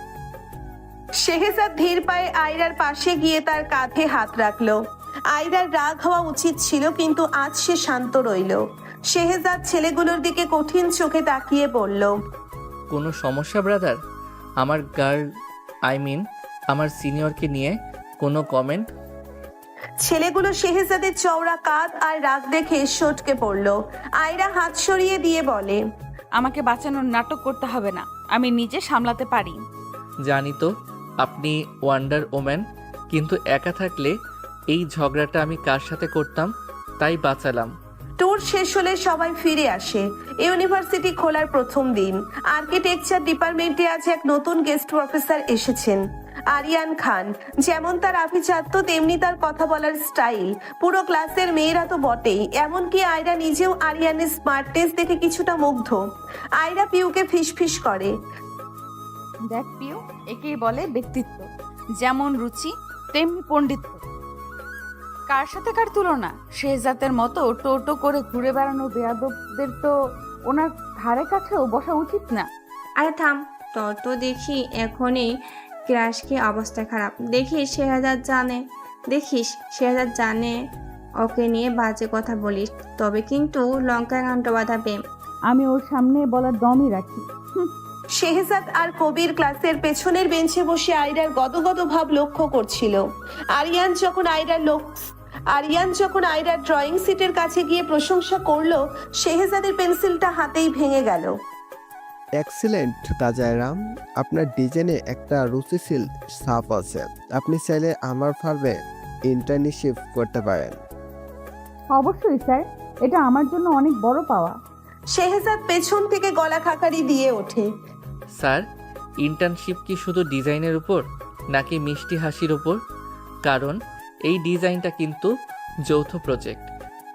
শেহজাদ ধীর পায়ে আয়রার পাশে গিয়ে তার কাঁধে হাত রাখলো। আয়রার রাগ হওয়া উচিত ছিল, কিন্তু আজ সে শান্ত রইল। শেহজাদ ছেলেগুলোর দিকে কঠিন চোখে তাকিয়ে বলল, কোনো সমস্যা ব্রাদার? আমার গার্ল, আমার সিনিয়রকে নিয়ে কোনো কমেন্ট? ছেলেগুলো শেহজাদের চওড়া কাঁধ আর রাগ দেখে সটকে পড়ল। আয়রা হাত সরিয়ে দিয়ে বলে, আমাকে বাঁচানোর নাটক করতে হবে না, আমি নিজে সামলাতে পারি। জানি তো আপনি ওয়ান্ডার ওম্যান, কিন্তু একা থাকলে এই ঝগড়াটা আমি কার সাথে করতাম, তাই বাঁচালাম। ট্যুর শেষ হলে সবাই ফিরে আসে। ইউনিভার্সিটি খোলার প্রথম দিন। আর্কিটেকচার ডিপার্টমেন্টে আজ এক নতুন গেস্ট প্রফেসর এসেছেন, আরিয়ান খান। যেমন তার আভিজাত্য, তেমনি তার কথা বলার স্টাইল। পুরো ক্লাসের মেয়েরা তো বটেই, এমনকি আয়রা নিজেও আরিয়ানের স্মার্টনেস দেখে কিছুটা মুগ্ধ। আয়রা পিউকে ফিসফিস করে, দেখ পিউ, একেই বলে ব্যক্তিত্ব। যেমন রুচি তেমনি পণ্ডিত্য। কার সাথে কার তুলনা? শেহজাদের মতো টোটো করে ঘুরে বেড়ানো বেয়াদবদের তো ওনার ধারে কাছেও বসা উচিত না। আরে থাম, তোর তো দেখি এখনই ক্রাশ কি অবস্থা খারাপ। দেখিস শেহজাদ জানে ওকে নিয়ে বাজে কথা বলিস, তবে কিন্তু লঙ্কা ঘান্ট বাঁধাবে। আমি ওর সামনে বলার দমই রাখি। শেহজাদ আর কবির ক্লাসের পেছনের বেঞ্চে বসে আয়রার গদগদ ভাব লক্ষ্য করছিল। আরিয়ান যখন আয়রার ড্রয়িং সিটের কাছে গিয়ে প্রশংসা করলো, শেহজাদের পেন্সিলটা হাতেই ভেঙে গেল। এক্সিলেন্ট তাজারাম, আপনার ডিজাইনে একটা রুচিশীল ছাপ আছে। আপনি চাইলে আমার ফার্মে ইন্টার্নশিপ করতে পারেন। অবশ্যই স্যার, এটা আমার জন্য অনেক বড় পাওয়া। শেহজাদ পেছন থেকে গলা খাকারি দিয়ে ওঠে, স্যার, ইন্টার্নশিপ কি শুধু ডিজাইনের উপর নাকি মিষ্টি হাসির উপর? কারণ এই ডিজাইনটা কিন্তু যৌথ প্রজেক্ট,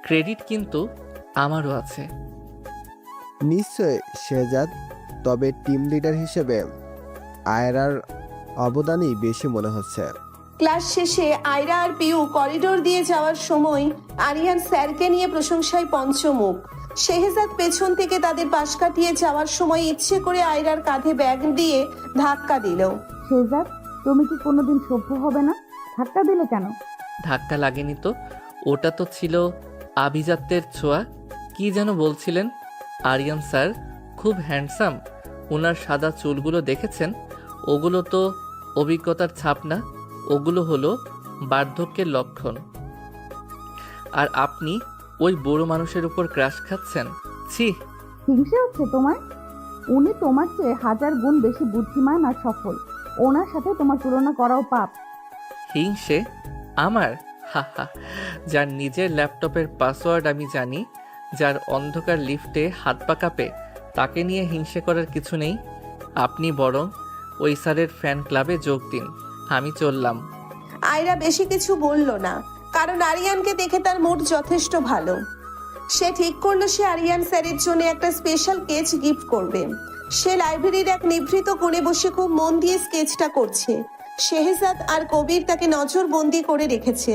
ক্রেডিট কিন্তু আমারও আছে। নিশ্চয় শেহজাদ, তবে টিম লিডার হিসেবে আয়রার অবদানই বেশি মনে হচ্ছে। ক্লাস শেষে আয়রা আর পিউ করিডোর দিয়ে যাওয়ার সময় আরিয়ান স্যারকে নিয়ে প্রশংসায় পঞ্চমুখ। শেহজাদ পেছন থেকে তাদের পাশ কাটিয়ে যাওয়ার সময় ইচ্ছে করে আয়রার কাঁধে ব্যাগ দিয়ে ধাক্কা দিল। শেহজাদ, তুমি কি কোনোদিন সভ্য হবে না? ধাক্কা দিলে কেন? ধাক্কা লাগেনি তো, ওটা তো ছিল আভিজাত্যের ছোঁয়া। কি যেন বলছিলেন? আরিয়ান স্যার খুব হ্যান্ডসাম, ওনার সাদা চুলগুলো দেখেছেন? ওগুলো তো অভিজ্ঞতার ছাপ না, ওগুলো হলো বার্ধক্যের লক্ষণ। আর আপনি ওই বুড়ো মানুষের উপর ক্রাশ খাচ্ছেন? ছি! হিংসে হচ্ছে তোমার? উনি তোমার চেয়ে 1000 গুণ বেশি বুদ্ধিমান আর সফল। ওনার সাথে তোমার তুলনা করাও পাপ। হিংসে আমার? হা হা, যার নিজের ল্যাপটপের পাসওয়ার্ড আমি জানি, যার অন্ধকার লিফটে হাত পা কাঁপে, তাকে নিয়ে হিংসে করার কিছু নেই। আপনি বরং ওই স্যারের ফ্যান ক্লাবে যোগ দিন, আমি চললাম। আয়রা বেশি কিছু বলল না, কারণ আরিয়ানকে দেখে তার মুড যথেষ্ট ভালো। সে ঠিক করলো সে আরিয়ান স্যারের জন্য একটা স্পেশাল স্কেচ গিফট করবে। সে লাইব্রেরির এক নিভৃত কোণে বসে খুব মন দিয়ে স্কেচটা করছে। শেহজাদ আর কবির তাকে নজরবন্দি করে রেখেছে।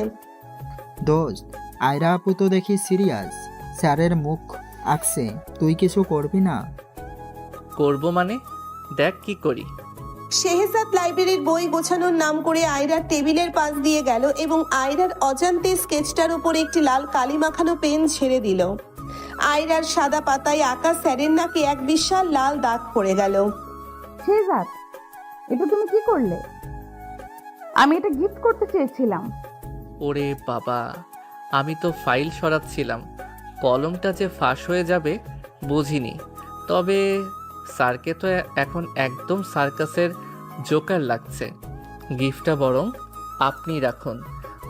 দোস্ত, আয়রা আপু তো দেখি সিরিয়াস, স্যারের মুখ আঁকছে, তুই কিছু করবি না? করব মানে? দেখ কি করি। শেহজাদ লাইব্রেরির বই গোছানোর নাম করে আয়রার টেবিলের পাশ দিয়ে গেল এবং আয়রার অজান্তে স্কেচটার উপর একটি লাল কালি মাখানো পেন ছেড়ে দিল। আয়রার সাদা পাতায় আঁকা স্যারের নাকে এক বিশাল লাল দাগ পড়ে গেল। শেহজাদ, এটা তুমি কি করলে? আমি এটা গিফট করতে চেয়েছিলাম। ওরে বাবা, আমি তো ফাইল সরাচ্ছিলাম, কলমটা যে ফাঁস হয়ে যাবে বুঝিনি। তবে স্যারকে তো এখন একদম সার্কাসের জোকার লাগছে। গিফটটা বরং আপনি রাখুন,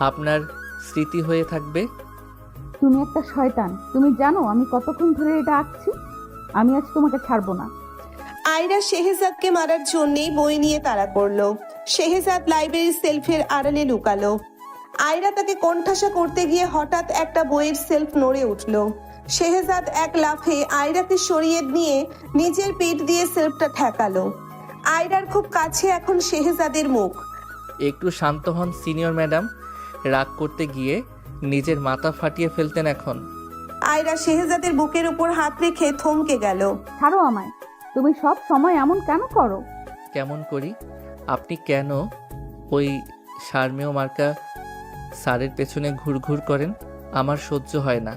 আপনার স্মৃতি হয়ে থাকবে। তুমি একটা শয়তান। তুমি জানো আমি কতক্ষণ ধরে এটা আঁকছি? আমি আজ তোমাকে ছাড়বো না। আয়রা শেহজাদকে মারার জন্যই বই নিয়ে তাড়া করলো। শেহজাদ লাইব্রেরির সেলফের আড়ালে লুকালো। আয়রা তাকে কোণঠাসা করতে গিয়ে হঠাৎ একটা বইয়ের সেলফ নড়ে উঠল। শেহজাদ এক লাফে আয়রাকে সরিয়ে নিয়ে নিজের পিঠ দিয়ে সেলফটা ঠেকালো। আয়রার খুব কাছে এখন শেহজাদের মুখ। একটু শান্ত হন সিনিয়র ম্যাডাম, রাগ করতে গিয়ে নিজের মাথা ফাটিয়ে ফেলতেন এখন। আয়রা শেহজাদের বুকের উপর হাত রেখে থমকে গেল। ছাড়ো আমায়। তুমি সব সময় এমন কেন করো? কেমন করি? আপনি কেন ওই শারমেয় মার্কা স্যারের পেছনে ঘুরঘুর করেন? আমার সহ্য হয় না।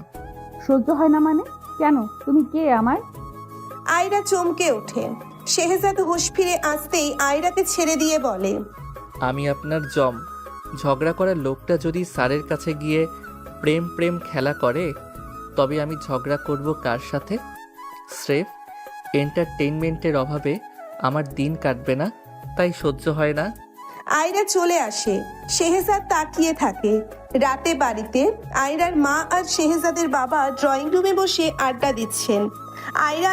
সহ্য হয় না মানে? কেন? তুমি কে আমায়? আয়রা চমকে ওঠে। শেহজাদ হুঁশ ফিরে আসতেই আয়রাকে ছেড়ে দিয়ে বলে, আমি আপনার জম। ঝগড়া করার লোকটা যদি স্যারের কাছে গিয়ে প্রেম প্রেম খেলা করে, তবে আমি ঝগড়া করব কার সাথে? স্রেফ এন্টারটেইনমেন্টের অভাবে আমার দিন কাটবে না, তাই সহ্য হয় না। আয়রা চলে আসে। শেহজাদ তাকিয়ে থাকে। রাতে বাড়িতে আয়রার মা আর শেহজাদের বাবা ড্রয়িং রুমে বসে আড্ডা দিচ্ছেন। আয়রা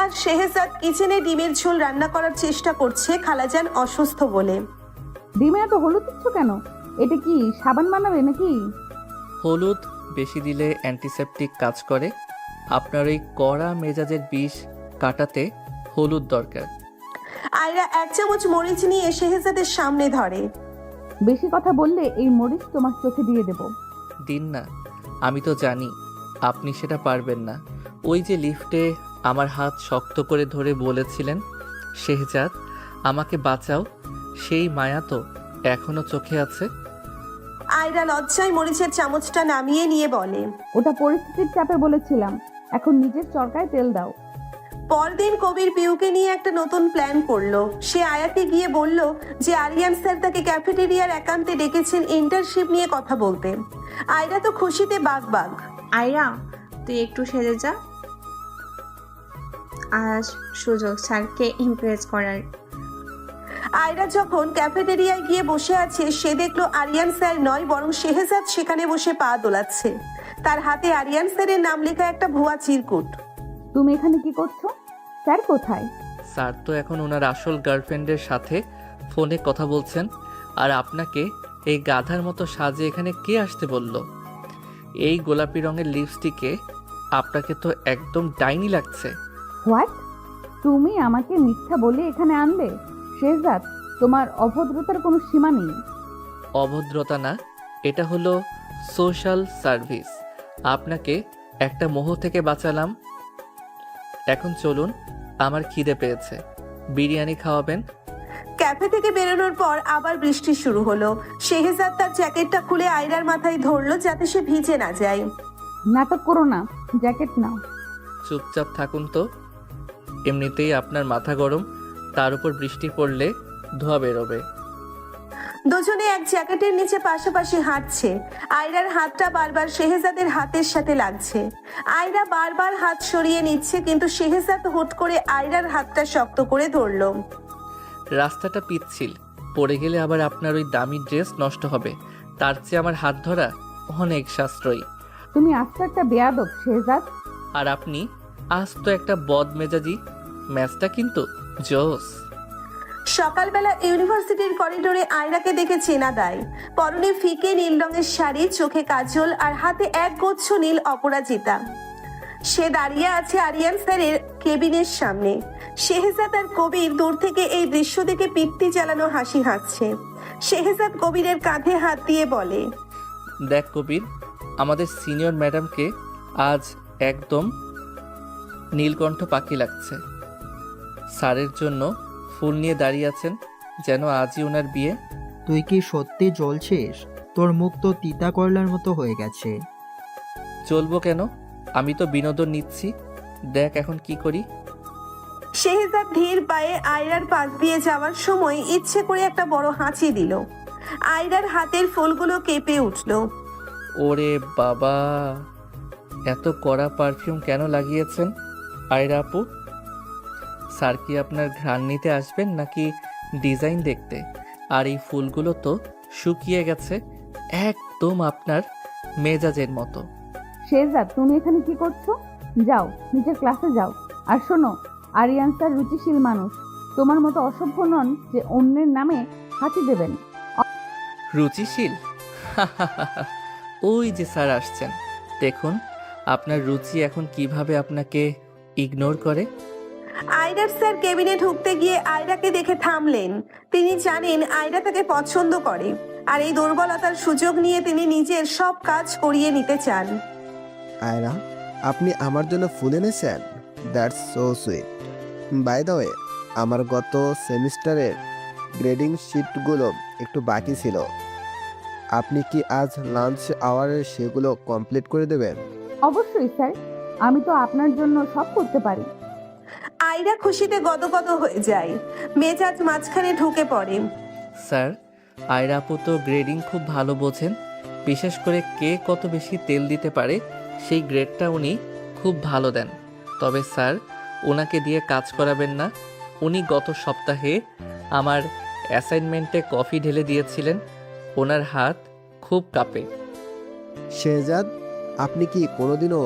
আর শেহজাদ কিচেনে ডিমের ঝোল রান্না করার চেষ্টা করছে খালাজান অসুস্থ বলে। ডিমে এত হলুদ দিচ্ছ কেন? এটা কি সাবান বানাবে নাকি? হলুদ বেশি দিলে অ্যান্টিসেপটিক কাজ করে। আপনার ওই কড়া মেজাজের বিষ কাটাতে হলুদ দরকার। আয়রা এক চামচ মরিচ নিয়ে শেহজাদের সামনে ধরে। বেশি কথা বললে এই মরিচ তোমার চোখে দিয়ে দেব। দিন না, আমি তো জানি আপনি সেটা পারবেন না। ওই যে লিফটে আমার হাত শক্ত করে ধরে বলেছিলেন, শেহজাদ আমাকে বাঁচাও, সেই মায়া তো এখনো চোখে আছে। আয়রা লজ্জায় মরিচের চামচটা নামিয়ে নিয়ে বলে, ওটা পরিস্থিতির চাপে বলেছিলাম, এখন নিজের চরকায় তেল দাও। পরদিন কবির পিউকে নিয়ে একটা নতুন প্ল্যান করলো। সে আয়াকে গিয়ে বলল যে আরিয়ান স্যার তাকে ক্যাফেটেরিয়ার একান্তে ডেকেছেন ইন্টার্নশিপ নিয়ে কথা বলতে। আয়রা তো খুশিতে বাগ। আয়রা, তুই একটু সেজে যা, আজ সুযোগ স্যারকে ইমপ্রেস করার। আয়রা যখন ক্যাফেটেরিয়ায় গিয়ে বসে আছে, সে দেখলো আরিয়ান স্যার নয় বরং শেহজাদ সেখানে বসে পা দোলাচ্ছে। তার হাতে আরিয়ান স্যারের নাম লেখা একটা ভুয়া চিরকুট। তুমি এখানে কি করছো? স্যার কোথায়? স্যার তো এখন ওনার আসল গার্লফ্রেন্ডের সাথে ফোনে কথা বলছেন। আর আপনাকে এই গাধার মতো সাজে এখানে কে আসতে বলল? এই গোলাপি রঙের লিপস্টিকে আপনাকে তো একদম ডাইনি লাগছে। হোয়াট? তুমি আমাকে মিথ্যা বলে এখানে আনলে? শেহজাদ, তোমার অভদ্রতার কোনো সীমা নেই। অভদ্রতা না, এটা হলো সোশ্যাল সার্ভিস। আপনাকে একটা মোহ থেকে বাঁচালাম। এখন চলুন, আমার খিদে পেয়েছে, বিরিয়ানি খাওয়াবেন? ক্যাফে থেকে বেরোনোর পর আবার বৃষ্টি শুরু হলো। শেহজাদ তার জ্যাকেটটা খুলে আয়রার মাথায় ধরলো যাতে সে ভিজে না যায়। নাটক করো না, জ্যাকেট নাও। চুপচাপ থাকুন তো, এমনিতেই আপনার মাথা গরম, তার উপর বৃষ্টি পড়লে ধোয়া বেরোবে। দুজনে এক জ্যাকেটের নিচে পাশাপাশি হাঁটছে। আয়রার হাতটা বারবার শেহজাদের হাতের সাথে লাগছে। আয়রা বারবার হাত সরিয়ে নিচ্ছে, কিন্তু শেহজাদ হুট করে আয়রার হাতটা শক্ত করে ধরলো। রাস্তাটা পিচ্ছিল, পড়ে গেলে আবার আপনার ওই দামি ড্রেস নষ্ট হবে। তার চেয়ে আমার হাত ধরা অনেক সাশ্রয়ী। তুমি আস্ত একটা বেয়াদব শেহজাদ। আর আপনি আজ তো একটা বদমেজাজি। ম্যাচটা কিন্তু জোস। সকালবেলা ইউনিভার্সিটির করিডোরে আয়রাকে দেখে চেনা দেয়। পরনে ফিকে নীল রঙের শাড়ি, চোখে কাজল আর হাতে এক গুচ্ছ নীল অপরাজিতা। সে দাঁড়িয়ে আছে আরিয়ান স্যারের কেবিনের সামনে। শেহজাদ আর কবির দূর থেকে এই দৃশ্য দেখে পিত্তি জ্বালানো হাসি হাসছে। শেহজাদ কবিরের কাঁধে হাত দিয়ে বলে, দেখ কবির, আমাদের সিনিয়র ম্যাডামকে আজ একদম নীলকণ্ঠ পাখি লাগছে। স্যারের জন্য ফুল নিয়ে দাঁড়িয়ে আছেন, যেন আজই ওনার বিয়ে। তুই কি সত্যি জ্বলছিস? তোর মুখ তো তিতা করলার মতো হয়ে গেছে। চলবো কেন? আমি তো বিনোদন নিচ্ছি। দেখ এখন কি করি। শেহজাদ ধীর পায়ে আয়রার পাশ দিয়ে যাওয়ার সময় ইচ্ছে করে একটা বড় হাঁচি দিল। আয়রার হাতের ফুলগুলো কেঁপে উঠল। ওরে বাবা, এত কড়া পারফিউম কেন লাগিয়েছেন আয়রা আপু? স্যার কি আপনার ঘ্রাণ নিতে আসবেন নাকি ডিজাইন দেখতে? আর এই ফুলগুলো তো শুকিয়ে গেছে, একদম আপনার মেজাজের মতো। শেহজাদ, তুমি এখানে কি করছো? যাও নিচের ক্লাসে যাও। আর শোনো, আরিয়ান স্যার রুচিশীল মানুষ, তোমার মতো অসভ্য নন যে অন্যের নামে হাঁচি দেবেন। রুচিশীল? ওই যে স্যার আসছেন, দেখুন আপনার রুচি এখন কিভাবে আপনাকে ইগনোর করে। আয়রার স্যার কেবিনে ঢুকতে গিয়ে আয়রাকে দেখে থামলেন। তিনি জানেন আয়রা তাকে পছন্দ করে, আর এই দুর্বলতার সুযোগ নিয়ে তিনি নিজের সব কাজ করিয়ে নিতে চান। আয়রা, আপনি আমার জন্য ফুল এনেছেন? That's so sweet. By the way, আমার গত সেমিস্টারের গ্রেডিং শিটগুলো একটু বাকি ছিল। আপনি কি আজ লাঞ্চ আওয়ারে সেগুলো কমপ্লিট করে দেবেন? অবশ্যই স্যার, আমি তো আপনার জন্য সব করতে পারি। আয়রা খুশিতে গদগদ হয়ে যায়, মেজাজ মাঝখানে ঢুকে পড়ে। স্যার, আয়রা আপু তো গ্রেডিং খুব ভালো বোঝেন, বিশেষ করে কে কত বেশি তেল দিতে পারে সেই গ্রেডটা উনি খুব ভালো দেন। তবে স্যার, ওনাকে দিয়ে কাজ করাবেন না। উনি গত সপ্তাহে আমার অ্যাসাইনমেন্টে কফি ঢেলে দিয়েছিলেন, ওনার হাত খুব কাঁপে। শেহজাদ, আপনি কি কোনোদিনও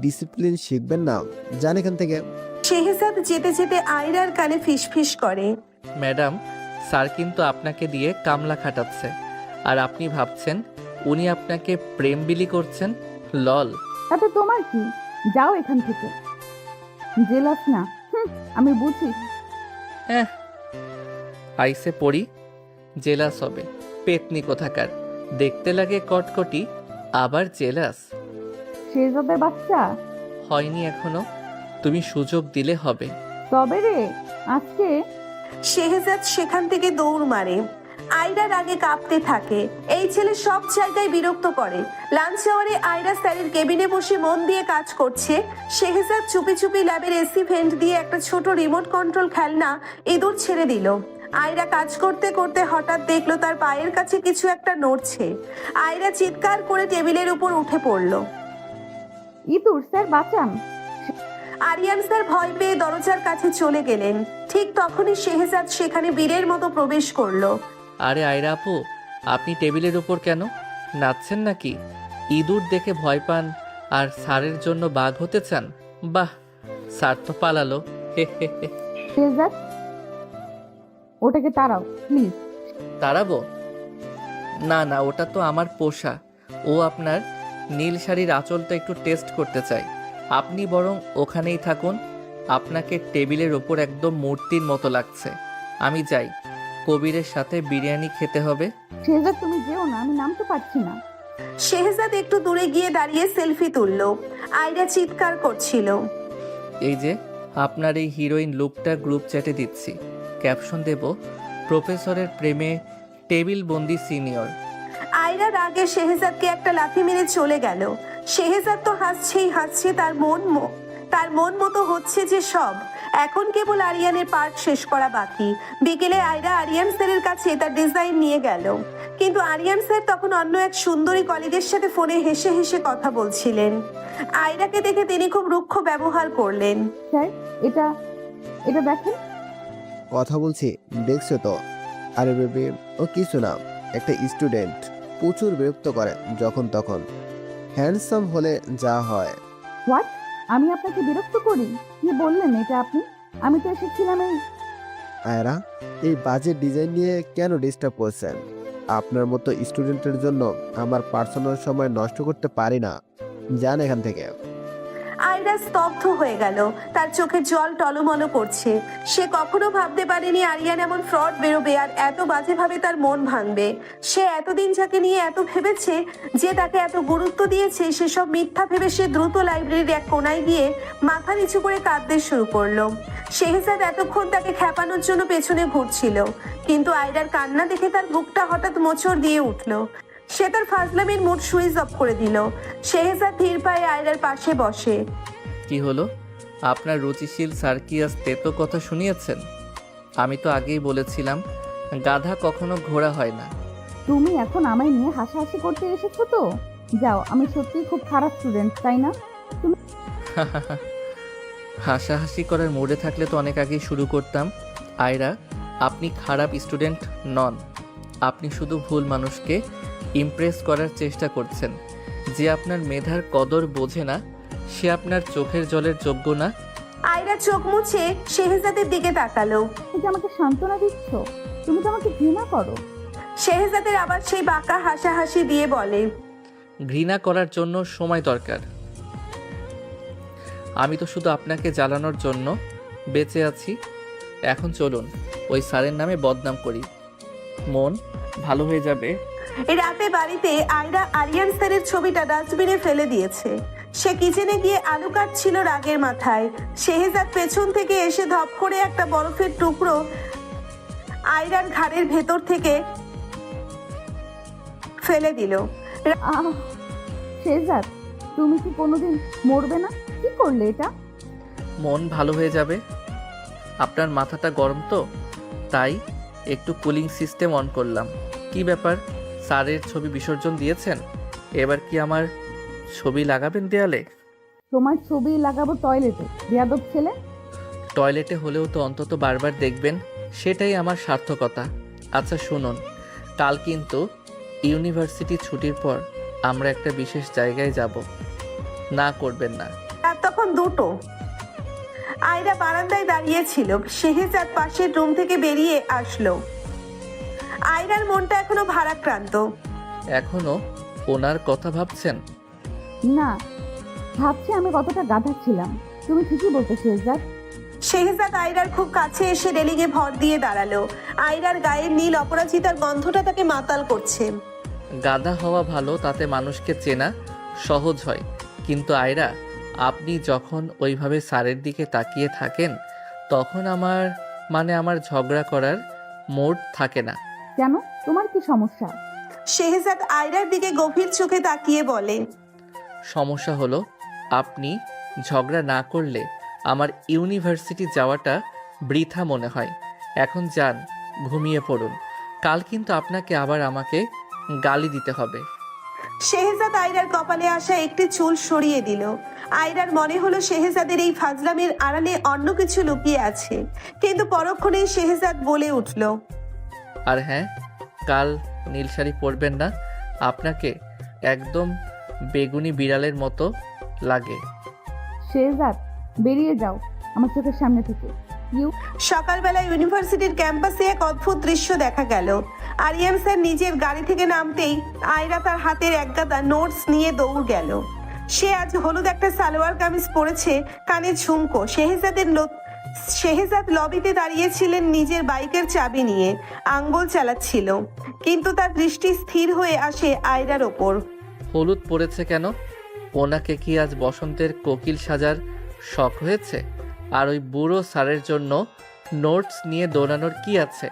ডিসিপ্লিন শিখবেন না? যান এখান থেকে। শেহজাদ যেতে যেতে আয়রার কানে ফিসফিস করে, ম্যাডাম, স্যার কিন্তু আপনাকে দিয়ে কামলা খাটাচ্ছে, আর আপনি ভাবছেন উনি আপনাকে প্রেম বিলি করছেন। লল। তাতে তোমার কি? যাও এখান থেকে। জেলাস না? আমি বুঝি। আইসে পড়ি, জেলাস হবে? পেতনি কোথাকার, দেখতে লাগে কটকটি, আবার জেলাস। শেহজাদের বাচ্চা হয়নি এখনো, তুমি সুযোগ দিলে হবে। তবে রে আজকে। শেহজাদ সেখান থেকে দৌড় মারে। আয়রার আগে কাঁপতে থাকে। এই ছেলে সব জায়গায় বিরক্ত করে। লাঞ্চ আওয়ারে আয়রা স্যারের কেবিনে বসে মন দিয়ে কাজ করছে। শেহজাদ চুপি চুপি ল্যাবের এসি ভেন্ট দিয়ে একটা ছোট রিমোট কন্ট্রোল খেলনা ইঁদুর ছেড়ে দিল। আয়রা কাজ করতে করতে হঠাৎ দেখলো তার পায়ের কাছে কিছু একটা নড়ছে। আয়রা চিৎকার করে টেবিলের উপর উঠে পড়ল। ইঁদুর স্যার, বাঁচান। আরিয়ান স্যার ভয় পেয়ে দরজার কাছে চলে গেলেন। ঠিক তখনই শেহজাদ সেখানে বীরের মতো প্রবেশ করলো। আরে আয়রা আপু, আপনি টেবিলের উপর কেন নাচছেন নাকি? ইঁদুর দেখে ভয় পান আর স্যারের জন্য বাঘ হতে চান? বাহ, স্যার তো পালালো। হে হে হে। শেহজাদ, ওটাকে তাড়াও প্লিজ। তাড়াবো? না না, ওটা তো আমার পোষা। ও আপনার নীল শাড়ির আঁচলটা একটু টেস্ট করতে চাই। আপনি বরং ওখানেই থাকুন, আপনাকে টেবিলের ওপর একদম মূর্তির মতো লাগছে। আমি যাই, কবিরের সাথে বিরিয়ানি খেতে হবে। শেহজাদ, তুমি যেও না, আমি নামতে পারছি না। শেহজাদ একটু দূরে গিয়ে দাঁড়িয়ে সেলফি তুললো। আয়রা চিৎকার করছিল, এই যে আপনার এই হিরোইন লুকটা গ্রুপ চ্যাটে দিচ্ছি, ক্যাপশন দেব প্রফেসরের প্রেমে টেবিল বন্দি সিনিয়র। আয়রা রাগে শেহজাদকে একটা লাথি মেরে চলে গেল। শেহজাদ তো হাসছেই হাসছে, তার মন মতো হচ্ছে যে সব। এখন কেবল আরিয়ানের পার্ট শেষ করা বাকি। বিকেলে আয়রা আরিয়ান স্যারের কাছে তার ডিজাইন নিয়ে গেল, কিন্তু আরিয়ান স্যার তখন অন্য এক সুন্দরী কলিগের সাথে ফোনে হেসে হেসে কথা বলছিলেন। আয়রাকে দেখে তিনি খুব রুক্ষ ব্যবহার করলেন। স্যার, এটা এটা দেখেন। কথা বলছি, দেখছো তো? আরে বেবি, ও কিছু না, একটা স্টুডেন্ট। প্রচুর বিরক্ত করে যখন তখন। হ্যান্ডসাম হলে যা হয়। হোয়াট? আমি আপনাকে বিরক্ত করি? কি বললেন এটা আপনি? আমি তো এসেছিলাম এই আয়রা, এই বাজে ডিজাইন নিয়ে কেন ডিস্টার্ব করছেন? আপনার মতো স্টুডেন্টের জন্য আমার পার্সোনাল সময় নষ্ট করতে পারি না। যান এখান থেকে। আয়রা স্তব্ধ হয়ে গেল, তার চোখে জল টলমলো করছে। সে কখনো ভাবতে পারেনি আরিয়ান এমন ফ্রড বেরোবে আর এত বাজেভাবে তার মন ভাঙবে। সে এতদিন যাকে নিয়ে এত ভেবেছে, যে তাকে এত গুরুত্ব দিয়েছে, সেসব মিথ্যা ভেবে সে দ্রুত লাইব্রেরির এক কোনায় গিয়ে মাথা নিচু করে কাঁদতে শুরু করলো। শেহজাদ এতক্ষণ তাকে খেপানোর জন্য পেছনে ঘুরছিল, কিন্তু আয়রার কান্না দেখে তার বুকটা হঠাৎ মোচড় দিয়ে উঠল। সে তার ফাজলামির মুড সুইচ অফ করে দিল। শেহজাদ ধীর পায়ে আয়রার পাশে বসে। কি হলো? আপনার রুচিশীল সার্কিয়াস তেতো কথা শুনিয়েছেন? আমি তো আগেই বলেছিলাম গাধা কখনো ঘোড়া হয় না। তুমি এখন আমায় নিয়ে হাসাহাসি করতে এসেছো তো? যাও, আমি সত্যিই খুব খারাপ স্টুডেন্ট, তাই না? হাসাহাসি করার মুডে থাকলে তো অনেক আগেই শুরু করতাম। আয়রা, আপনি খারাপ স্টুডেন্ট নন। আপনি শুধু ভুল মানুষকে ইমপ্রেস করার চেষ্টা করছেন। যে আপনার মেধার কদর বোঝে না, সে আপনার চোখের জলের যোগ্য না। আয়রা চোখ মুছে শেহজাদের দিকে তাকালো। তুমি কি আমাকে সান্ত্বনা দিচ্ছ? তুমি তো আমাকে ঘৃণা করো। শেহজাদের আবার সেই বাঁকা হাসাহাসি দিয়ে বলে, ঘৃণা করার জন্য সময় দরকার। আমি তো শুধু আপনাকে জ্বালানোর জন্য বেঁচে আছি। এখন চলুন ওই স্যারের নামে বদনাম করি, মন ভালো হয়ে যাবে। রাতে বাড়িতে আয়রা আরিয়ান স্যারের ছবিটা ডাস্টবিনে ফেলে দিয়েছে। সে কিচেনে গিয়ে আলু কাটছিল রাগের মাথায়। শেহজাদ পেছন থেকে এসে ধপ করে একটা বরফের টুকরো আয়রার ঘাড়ের ভেতর থেকে ফেলে দিল। শেহজাদ, তুমি কি কোনোদিন মরবে না? কি করলে এটা? মন ভালো হয়ে যাবে। আপনার মাথাটা গরম তো, তাই একটু কুলিং সিস্টেম অন করলাম। কি ব্যাপার, স্যারের ছবি বিসর্জন দিয়েছেন? এবার কি আমার ছবি লাগাবেন দেয়ালে? তোমার ছবি লাগাবো টয়লেটে, বেয়াদব ছেলে। টয়লেটে হলেও তো অন্তত বারবার দেখবেন, সেটাই আমার সার্থকতা। আচ্ছা শুনুন, কাল কিন্তু ইউনিভার্সিটি ছুটির পর আমরা একটা বিশেষ জায়গায় যাব। না করবেন না? আর তখন দুটো। আয়রা বারান্দায় দাঁড়িয়েছিল। শেহজাদ পাশের রুম থেকে বেরিয়ে আসলো। আয়রার মনটা এখনো ভারাক্রান্ত। এখনো ওনার কথা ভাবছেন? না, ভাবছি আমি কতটা গাধা ছিলাম। তুমি ঠিকই বলতে শেহজাদ। শেহজাদ আয়রার খুব কাছে এসে রেলিংয়ে ভর দিয়ে দাঁড়ালো। আয়রার গায়ের নীল অপরাজিতার গন্ধটা তাকে মাতাল করছে। গাধা হওয়া ভালো, তাতে মানুষকে চেনা সহজ হয়। কিন্তু আয়রা, আপনি যখন ওইভাবে স্যারের দিকে তাকিয়ে থাকেন, তখন আমার ঝগড়া করার মোড থাকে না। কেন, তোমার কি সমস্যা? শেহজাদ আয়রার দিকে গভীর চোখে তাকিয়ে বলে, সমস্যা হলো আপনি ঝগড়া না করলে আমার ইউনিভার্সিটি যাওয়াটা বৃথা মনে হয়। এখন যান, ঘুমিয়ে পড়ুন। কাল কিন্তু আপনাকে আবার আমাকে গালি দিতে হবে। শেহজাদ আয়রার কপালে আসা একটি চুল সরিয়ে দিল। আয়রার মনে হলো শেহজাদের এই ফাজলামের আড়ালে অন্য কিছু লুকিয়ে আছে, কিন্তু পরক্ষণেই শেহজাদ বলে উঠল, আর হ্যাঁ, কাল নীল শাড়ি পরবেন না, আপনাকে একদম বেগুনি বিড়ালের মতো লাগে। শেহজাদ, বেরিয়ে যাও আমার চোখের সামনে থেকে। সকালবেলা ইউনিভার্সিটির ক্যাম্পাসে এক অদ্ভুত দৃশ্য দেখা গেল। আরিয়ান স্যার নিজের গাড়ি থেকে নামতেই আয়রা তার হাতের একগাদা নোটস নিয়ে দৌড় গেল। সে আজ হলুদ একটা সালোয়ার কামিজ পরেছে, কানে ঝুমকো। শেহজাদ লবিতে দাঁড়িয়েছিলেন নিজের বাইকের চাবি নিয়ে, আঙ্গুল চালাচ্ছিল, কিন্তু তার দৃষ্টি স্থির হয়ে আসে আয়রার ওপর। হলুদ পড়েছে কেন? ওনাকে কি আজ বসন্তের কোকিল সাজার শখ হয়েছে? আর ওই বুড়ো স্যারের জন্য নোটস নিয়ে দৌড়ানোর কি আছে?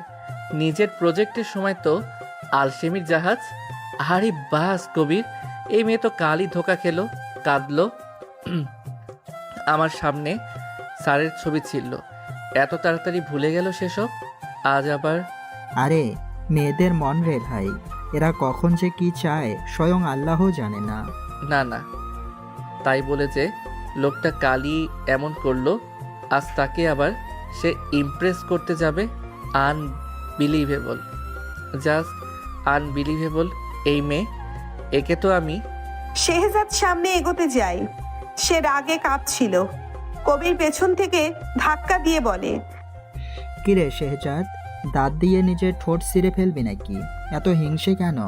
নিজের প্রজেক্টের সময় তো আলসেমির জাহাজ। আরে বাস কবির, এই মেয়ে তো কালই ধোকা খেলো, কাঁদলো। আমার সামনে স্যারের ছবি ছিল, এত তাড়াতাড়ি ভুলে গেল সেসব। আজ আবার। আরে মেয়েদের মন রে ভাই, এরা কখন যে কি চায় স্বয়ং আল্লাহ জানে না। না না, তাই বলে যে লোকটা কালই এমন করলো, আজ তাকে আবার সে ইমপ্রেস করতে যাবে? Unbelievable, just unbelievable. এই মেয়ে, একে তো আমি। শেহজাদ সামনে এগোতে যায়। সে রাগে কাঁপছিল। কবির পেছন থেকে ধাক্কা দিয়ে বলে, কিরে শেহজাদ, দাঁত দিয়ে নিজের ঠোঁট ছিঁড়ে ফেলবি নাকি? এত হিংসে কেন?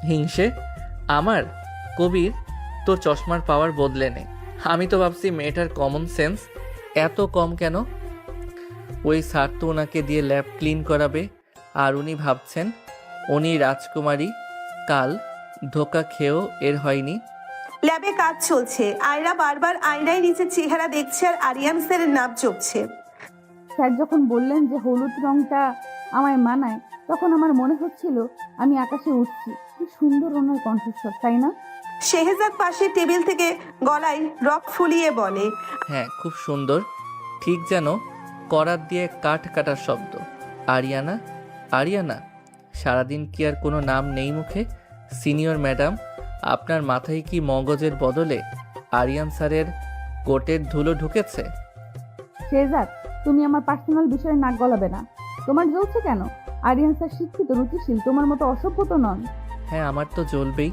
হিংসে আমার? কবির, তোর চশমার পাওয়ার বদলে নে। আমি তো ভাবছি মেয়েটার কমন সেন্স এত কম কেন। ওই স্যার তো ওনাকে দিয়ে ল্যাব ক্লিন করাবে, আর উনি ভাবছেন উনি রাজকুমারী। কাল ধোকা খেয়েও এর হয়নি। ল্যাবে কাজ চলছে। আয়রা বারবার আয়নায় নিজের চেহারা দেখছে আর আরিয়ান স্যারের নাম চোখছে। স্যার যখন বললেন যে হলুদ রংটা আমায় মানায়, তখন আমার মনে হচ্ছিল আমি আকাশে উঠছি। কি সুন্দর ওনার কণ্ঠস্বর, তাই না? শেহজাদ পাশের টেবিল থেকে গলায় রক ফুলিয়ে বলে, হ্যাঁ, খুব সুন্দর, ঠিক যেন করাত দিয়ে কাঠ কাটার শব্দ। আরিয়ানা, আরিয়ানা, সারাদিন কি আর কোনো নাম নেই মুখে? সিনিয়র ম্যাডাম, আপনার মাথায় কি মগজের বদলে আরিয়ান স্যারের কোটের ধুলো ঢুকেছে? শেহজাদ, তুমি আমার পার্সোনাল বিষয়ে নাক গলাবে না। তোমার জ্বলছে কেন? আরিয়ান স্যার শিক্ষিত, রুচিশীল, তোমার মতো অসভ্য তো নন। হ্যাঁ, আমার তো জ্বলবেই।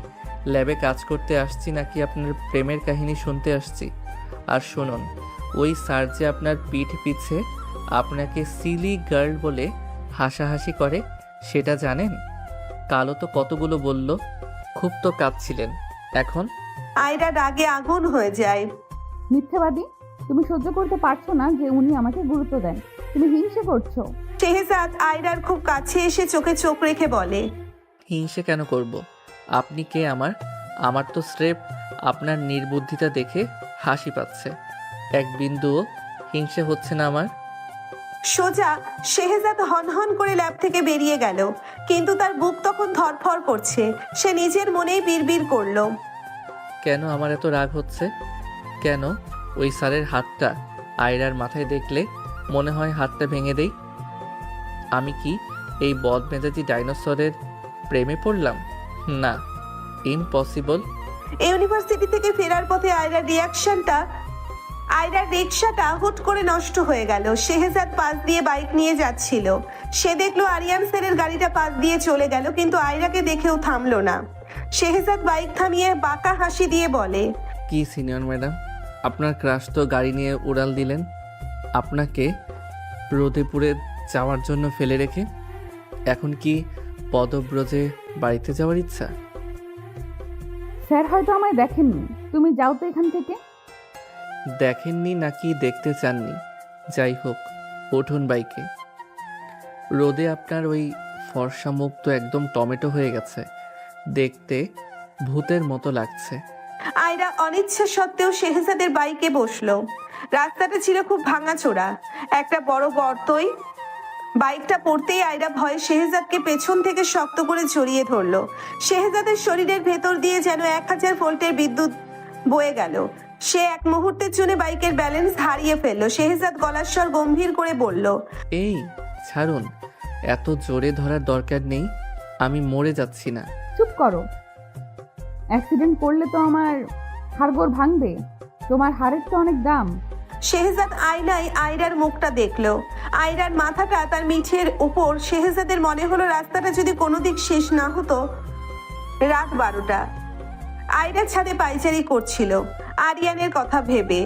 ল্যাবে কাজ করতে আসছি নাকি আপনার প্রেমের কাহিনী শুনতে আসছি? আর শুনুন, ওই স্যার যে আপনার পিঠ পিছে আপনাকে সিলি গার্ল বলে হাসাহাসি করে, সেটা জানেন? কালও তো কতগুলো বলল, খুব তো কাঁদছিলেন। এখন আয়রা রাগে আগুন হয়ে যায়। মিথ্যাবাদী, তুমি সহ্য করতে পারছো না যে উনি আমাকে গুরুত্ব দেন। তুমি হিংসে করছো। শেহজাদ আয়রার খুব কাছে এসে চোখে চোখ রেখে বলে, হিংসে কেন করব? আপনি কে আমার? আমার তো স্রেফ আপনার নির্বুদ্ধিতা দেখে হাসি পাচ্ছে, এক বিন্দুও হিংসে হচ্ছে না আমার। সোজা শেহজাদ হনহন করে ল্যাব থেকে বেরিয়ে গেল, কিন্তু তার বুক তখন ধরফর করছে। সে নিজের মনেই বিড়বিড় করলো, কেন আমার এত রাগ হচ্ছে? কেন ওই স্যারের হাতটা আয়রার মাথায় দেখলে মনে হয় হাতটা ভেঙে দেই? আমি কি এই বদমেজাজি ডাইনোসরের প্রেমে পড়লাম? না, ইম্পসিবল। ইউনিভার্সিটি থেকে ফেরার পথে আয়রার রিক্সাটা হুট করে নষ্ট হয়ে গেল। শেহজাদ পাশ দিয়ে বাইক নিয়ে যাচ্ছিল। সে দেখলো আরিয়ান স্যারের গাড়িটা পাশ দিয়ে চলে গেল, কিন্তু আয়রাকে দেখেও থামলো না। শেহজাদ বাইক থামিয়ে বাঁকা হাসি দিয়ে বলে, কি সিনিয়র ম্যাডাম, আপনার ক্রাশ তো গাড়ি নিয়ে উড়াল দিলেন। আপনাকে রোদে পুড়ে যাওয়ার জন্য ফেলে রেখে এখন কি পদব্রজে বাড়িতে যাওয়ার ইচ্ছা? স্যার হয়তো আমায় দেখেননি। তুমি যাও তো এখান থেকে। দেখেননি নাকি দেখতে চাননি? যাই হোক, উঠুন বাইকে। রোদে আপনার ওই ফর্সা মুখ তো একদম টমেটো হয়ে গেছে, দেখতে ভূতের মতো লাগছে। আয়রা অনিচ্ছা সত্ত্বেও শেহজাদের বাইকে বসলো। রাস্তাটা ছিল খুব ভাঙাচোরা, একটা বড় গর্তই। বাইকটা পড়তেই আয়রা ভয়ে শেহজাদকে পেছন থেকে শক্ত করে জড়িয়ে ধরলো। শেহজাদের শরীরের ভেতর দিয়ে যেন 1000 ভোল্টের বিদ্যুৎ বয়ে গেল। সে এক মুহূর্তের জন্য বাইকের ব্যালেন্স হারিয়ে ফেললো। শেহজাদ গলার স্বর গম্ভীর করে বলল, এই ছাড়ুন, এত জোরে ধরার দরকার নেই, আমি মরে যাচ্ছি না। চুপ করো। অ্যাক্সিডেন্ট করলে তো আমার হাড়গোড় ভাঙবে। তোমার হাড়ের তো অনেক দাম। শেহজাদ আয়নায় আয়রার মুখটা দেখলো। আয়রার মাথাটা তার মিঠের উপর। শেহজাদের মনে হলো রাস্তাটা যদি কোনো দিক শেষ না হতো। রাত 12টা। আয়রা ছাদে পায়চারি করছিল আরিয়ানের কথা ভেবে।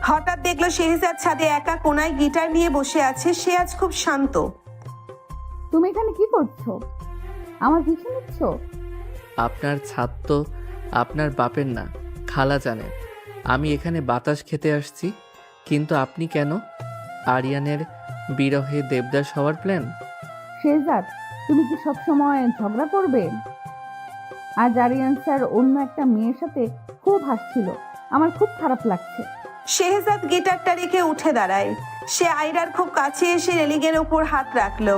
হঠাৎ দেখলো শেহজাদ ছাদে একা কোনায় গিটার নিয়ে বসে আছে। সে আজ খুব শান্ত। তুমি এখানে কি করছো? আমার পিছু নিচ্ছ? আপনার ছাদ তো আপনার বাপের না, খালা জানে। আমি এখানে বাতাস খেতে আসছি, কিন্তু আপনি কেন? আরিয়ানের বিরহে দেবদাস হওয়ার প্ল্যান? শেহজাদ, তুমি কি সবসময় ঝগড়া করবে? আজ আরিয়ান স্যার অন্য একটা মেয়ের সাথে খুব হাসছিল। আমার খুব খারাপ লাগছে। শেহজাদ গিটারটা রেখে উঠে দাঁড়ায়। সে আয়রার খুব কাছে এসে রেলিংয়ের ওপর হাত রাখলো।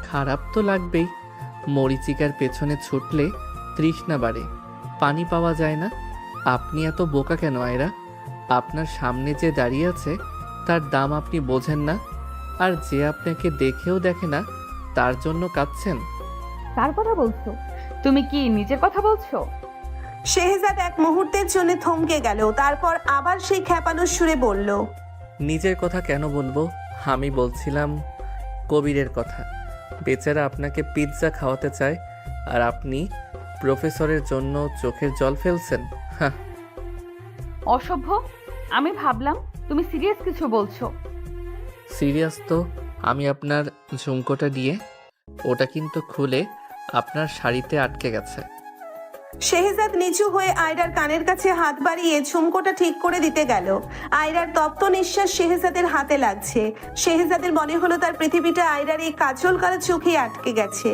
খারাপ তো লাগবেই। মরিচিকার পেছনে ছুটলে তৃষ্ণা বাড়ে, পানি পাওয়া যায় না। আপনি এত বোকা কেন আয়রা? আপনার সামনে যে দাঁড়িয়ে আছে তার দাম আপনি বোঝেন না, আর যে আপনাকে দেখেও দেখে না তার জন্য কাঁদছেন। কার কথা বলছো? তুমি কি নিজের কথা বলছো? শেহজাদ এক মুহূর্তের জন্য থমকে গেল, তারপর আবার সেই খেপানোর সুরে বলল, নিজের কথা কেন বলবো? আমি বলছিলাম কবিরের কথা। বেচারা আপনাকে পিৎজা খাওয়াতে চায়, আর আপনি প্রফেসরের জন্য চোখের জল ফেলছেন। হ্যাঁ, অসভ্য। আমি ভাবলাম তুমি সিরিয়াস কিছু বলছো। সিরিয়াস তো আমি আপনার ঝুমকোটা দিয়ে, ওটা কিন্তু খুলে আপনার শাড়িতে আটকে গেছে। শেহজাদ নিচু হয়ে আয়রার কানের কাছে হাত বাড়িয়ে ঝুমকোটা ঠিক করে দিতে গেল। আয়রার তপ্ত নিঃশ্বাস শেহজাদের হাতে লাগছে। শেহজাদের মনে হলো তার পৃথিবীটা আয়রার এই কাজল কালো চোখে আটকে গেছে।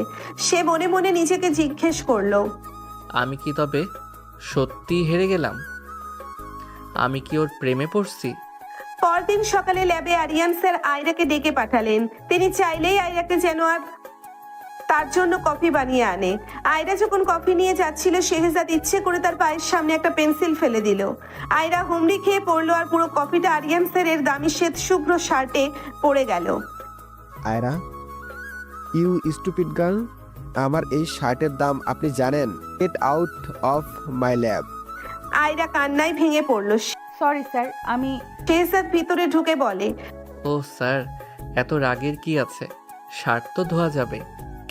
সে মনে মনে নিজেকে জিজ্ঞেস করলো, আমি কি তবে সত্যি হেরে গেলাম? আমি কি ওর প্রেমে পড়ছি? পরদিন সকালে ল্যাবে আরিয়ান স্যার আয়রাকে ডেকে পাঠালেন। তিনি চাইলেই আয়রাকে যেন আর তার জন্য কফি বানিয়ে আনে। আয়রা যখন কফি নিয়ে যাচ্ছিল, শেহজাদ ইচ্ছে করে তার পায়ের সামনে একটা পেন্সিল ফেলে দিল। আয়রা হুমড়ি খেয়ে পড়লো আর পুরো কফিটা আরিয়ান স্যারের দামি শ্বেত শুভ্র শার্টে পড়ে গেল। আয়রা, ইউ স্টুপিড গার্ল, আমার এই শার্টের দাম আপনি জানেন? Get out of my lab. Ayra কান্নায় ভেঙে পড়লো। সরি স্যার, আমি শেহজাদ ভিতরে ঢুকে বলে, ও স্যার, এত রাগের কি আছে? শার্ট তো ধোয়া যাবে,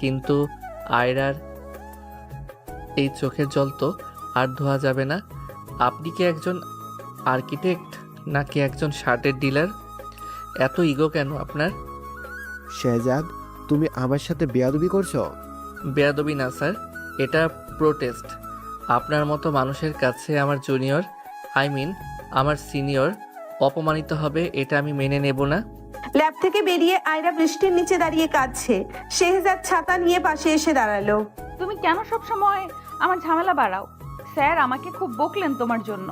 কিন্তু আয়রার এই চোখের জল তো আর ধোয়া যাবে না। আপনি কি একজন আর্কিটেক্ট নাকি একজন শার্টের ডিলার? এত ইগো কেন আপনার? শেহজাদ, তুমি আমার সাথে বেয়াদবি করছো? বেয়াদবি না স্যার, এটা প্রোটেস্ট। আপনার মতো মানুষের কাছে আমার জুনিয়র, আমার সিনিয়র অপমানিত হবে, এটা আমি মেনে নেব না। ল্যাব থেকে বেরিয়ে আয়রা বৃষ্টির নিচে দাঁড়িয়ে কাঁদছে। শেহজাদ ছাতা নিয়ে পাশে এসে দাঁড়ালো। তুমি কেন সব সময় আমার ঝামেলা বাড়াও? স্যার আমাকে খুব বকলেন তোমার জন্য।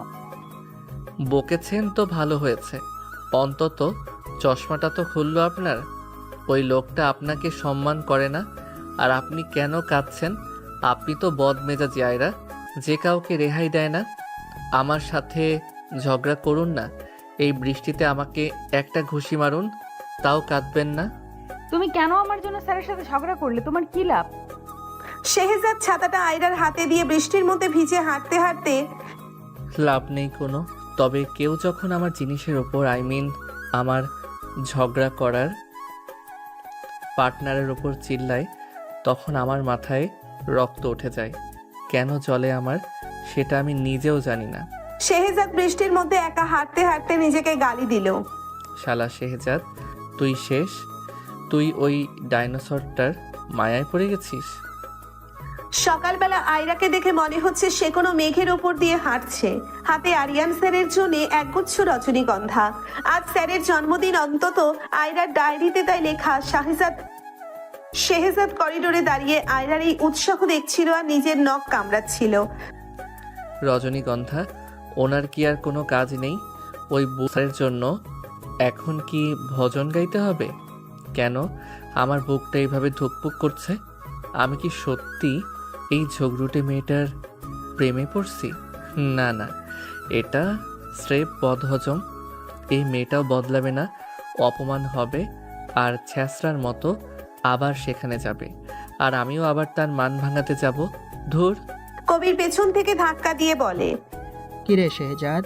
বকেছেন তো ভালো হয়েছে, অন্তত চশমাটা তো খুললো আপনার। ওই লোকটা আপনাকে সম্মান করে না, আর আপনি কেন কাঁদছেন? আপনি তো বদমেজাজি আয়রা, যে কাউকে রেহাই দেয় না। আমার সাথে ঝগড়া করুন না, এই বৃষ্টিতে আমাকে একটা ঘুষি মারুন, তাও কাঁদবেন না। তুমি কেন আমার জন্য স্যারের সাথে ঝগড়া করলে? তোমার কি লাভ? শেহজাদ ছাতাটা আয়রার হাতে দিয়ে বৃষ্টির মধ্যে ভিজে হাঁটতে হাঁটতে, লাভ নেই কোনো। তবে কেউ যখন আমার জিনিসের ওপর আমার ঝগড়া করার পার্টনারের ওপর চিল্লায়, তখন আমার মাথায় রক্ত উঠে যায়। কেন জ্বলে আমার, সেটা আমি নিজেও জানি না। শেহজাদ বৃষ্টির মধ্যে একা হাঁটতে হাঁটতে নিজেকে গালি দিল। শালা শেহজাদ, তুই শেষ। তুই ওই ডাইনোসরটার মায়ায় পড়ে গেছিস। সকালবেলা আয়রাকে দেখে মনে হচ্ছে সে কোনো মেঘের ওপর দিয়ে হাঁটছে। হাতে আরিয়ান স্যারের জন্য একগুচ্ছ রজনীগন্ধা। আজ স্যারের জন্মদিন, অন্তত আয়রার ডায়েরিতে তাই লেখা। শেহজাদ করিডোরে দাঁড়িয়ে আয়রার এই উৎসাহ দেখছিল আর নিজের নখ কামড়াচ্ছিল। রজনীগন্ধা, ওনার কি আর কোনো কাজ নেই? ওই বুকের জন্য এখন কি ভজন গাইতে হবে? কেন আমার বুকটা এইভাবে ধুকপুক করছে? আমি কি সত্যি এই ঝগড়ুটে মেয়েটার প্রেমে পড়ছি? না না, এটা স্রেফ বদহজম। এই মেয়েটাও বদলাবে না, অপমান হবে আর ছ্যাঁচড়ার মতো আবার সেখানে যাবে, আর আমিও আবার তার মান ভাঙাতে যাব। ধুর। কবির পেছন থেকে ধাক্কা দিয়ে বলে, কিরে শেহজাদ,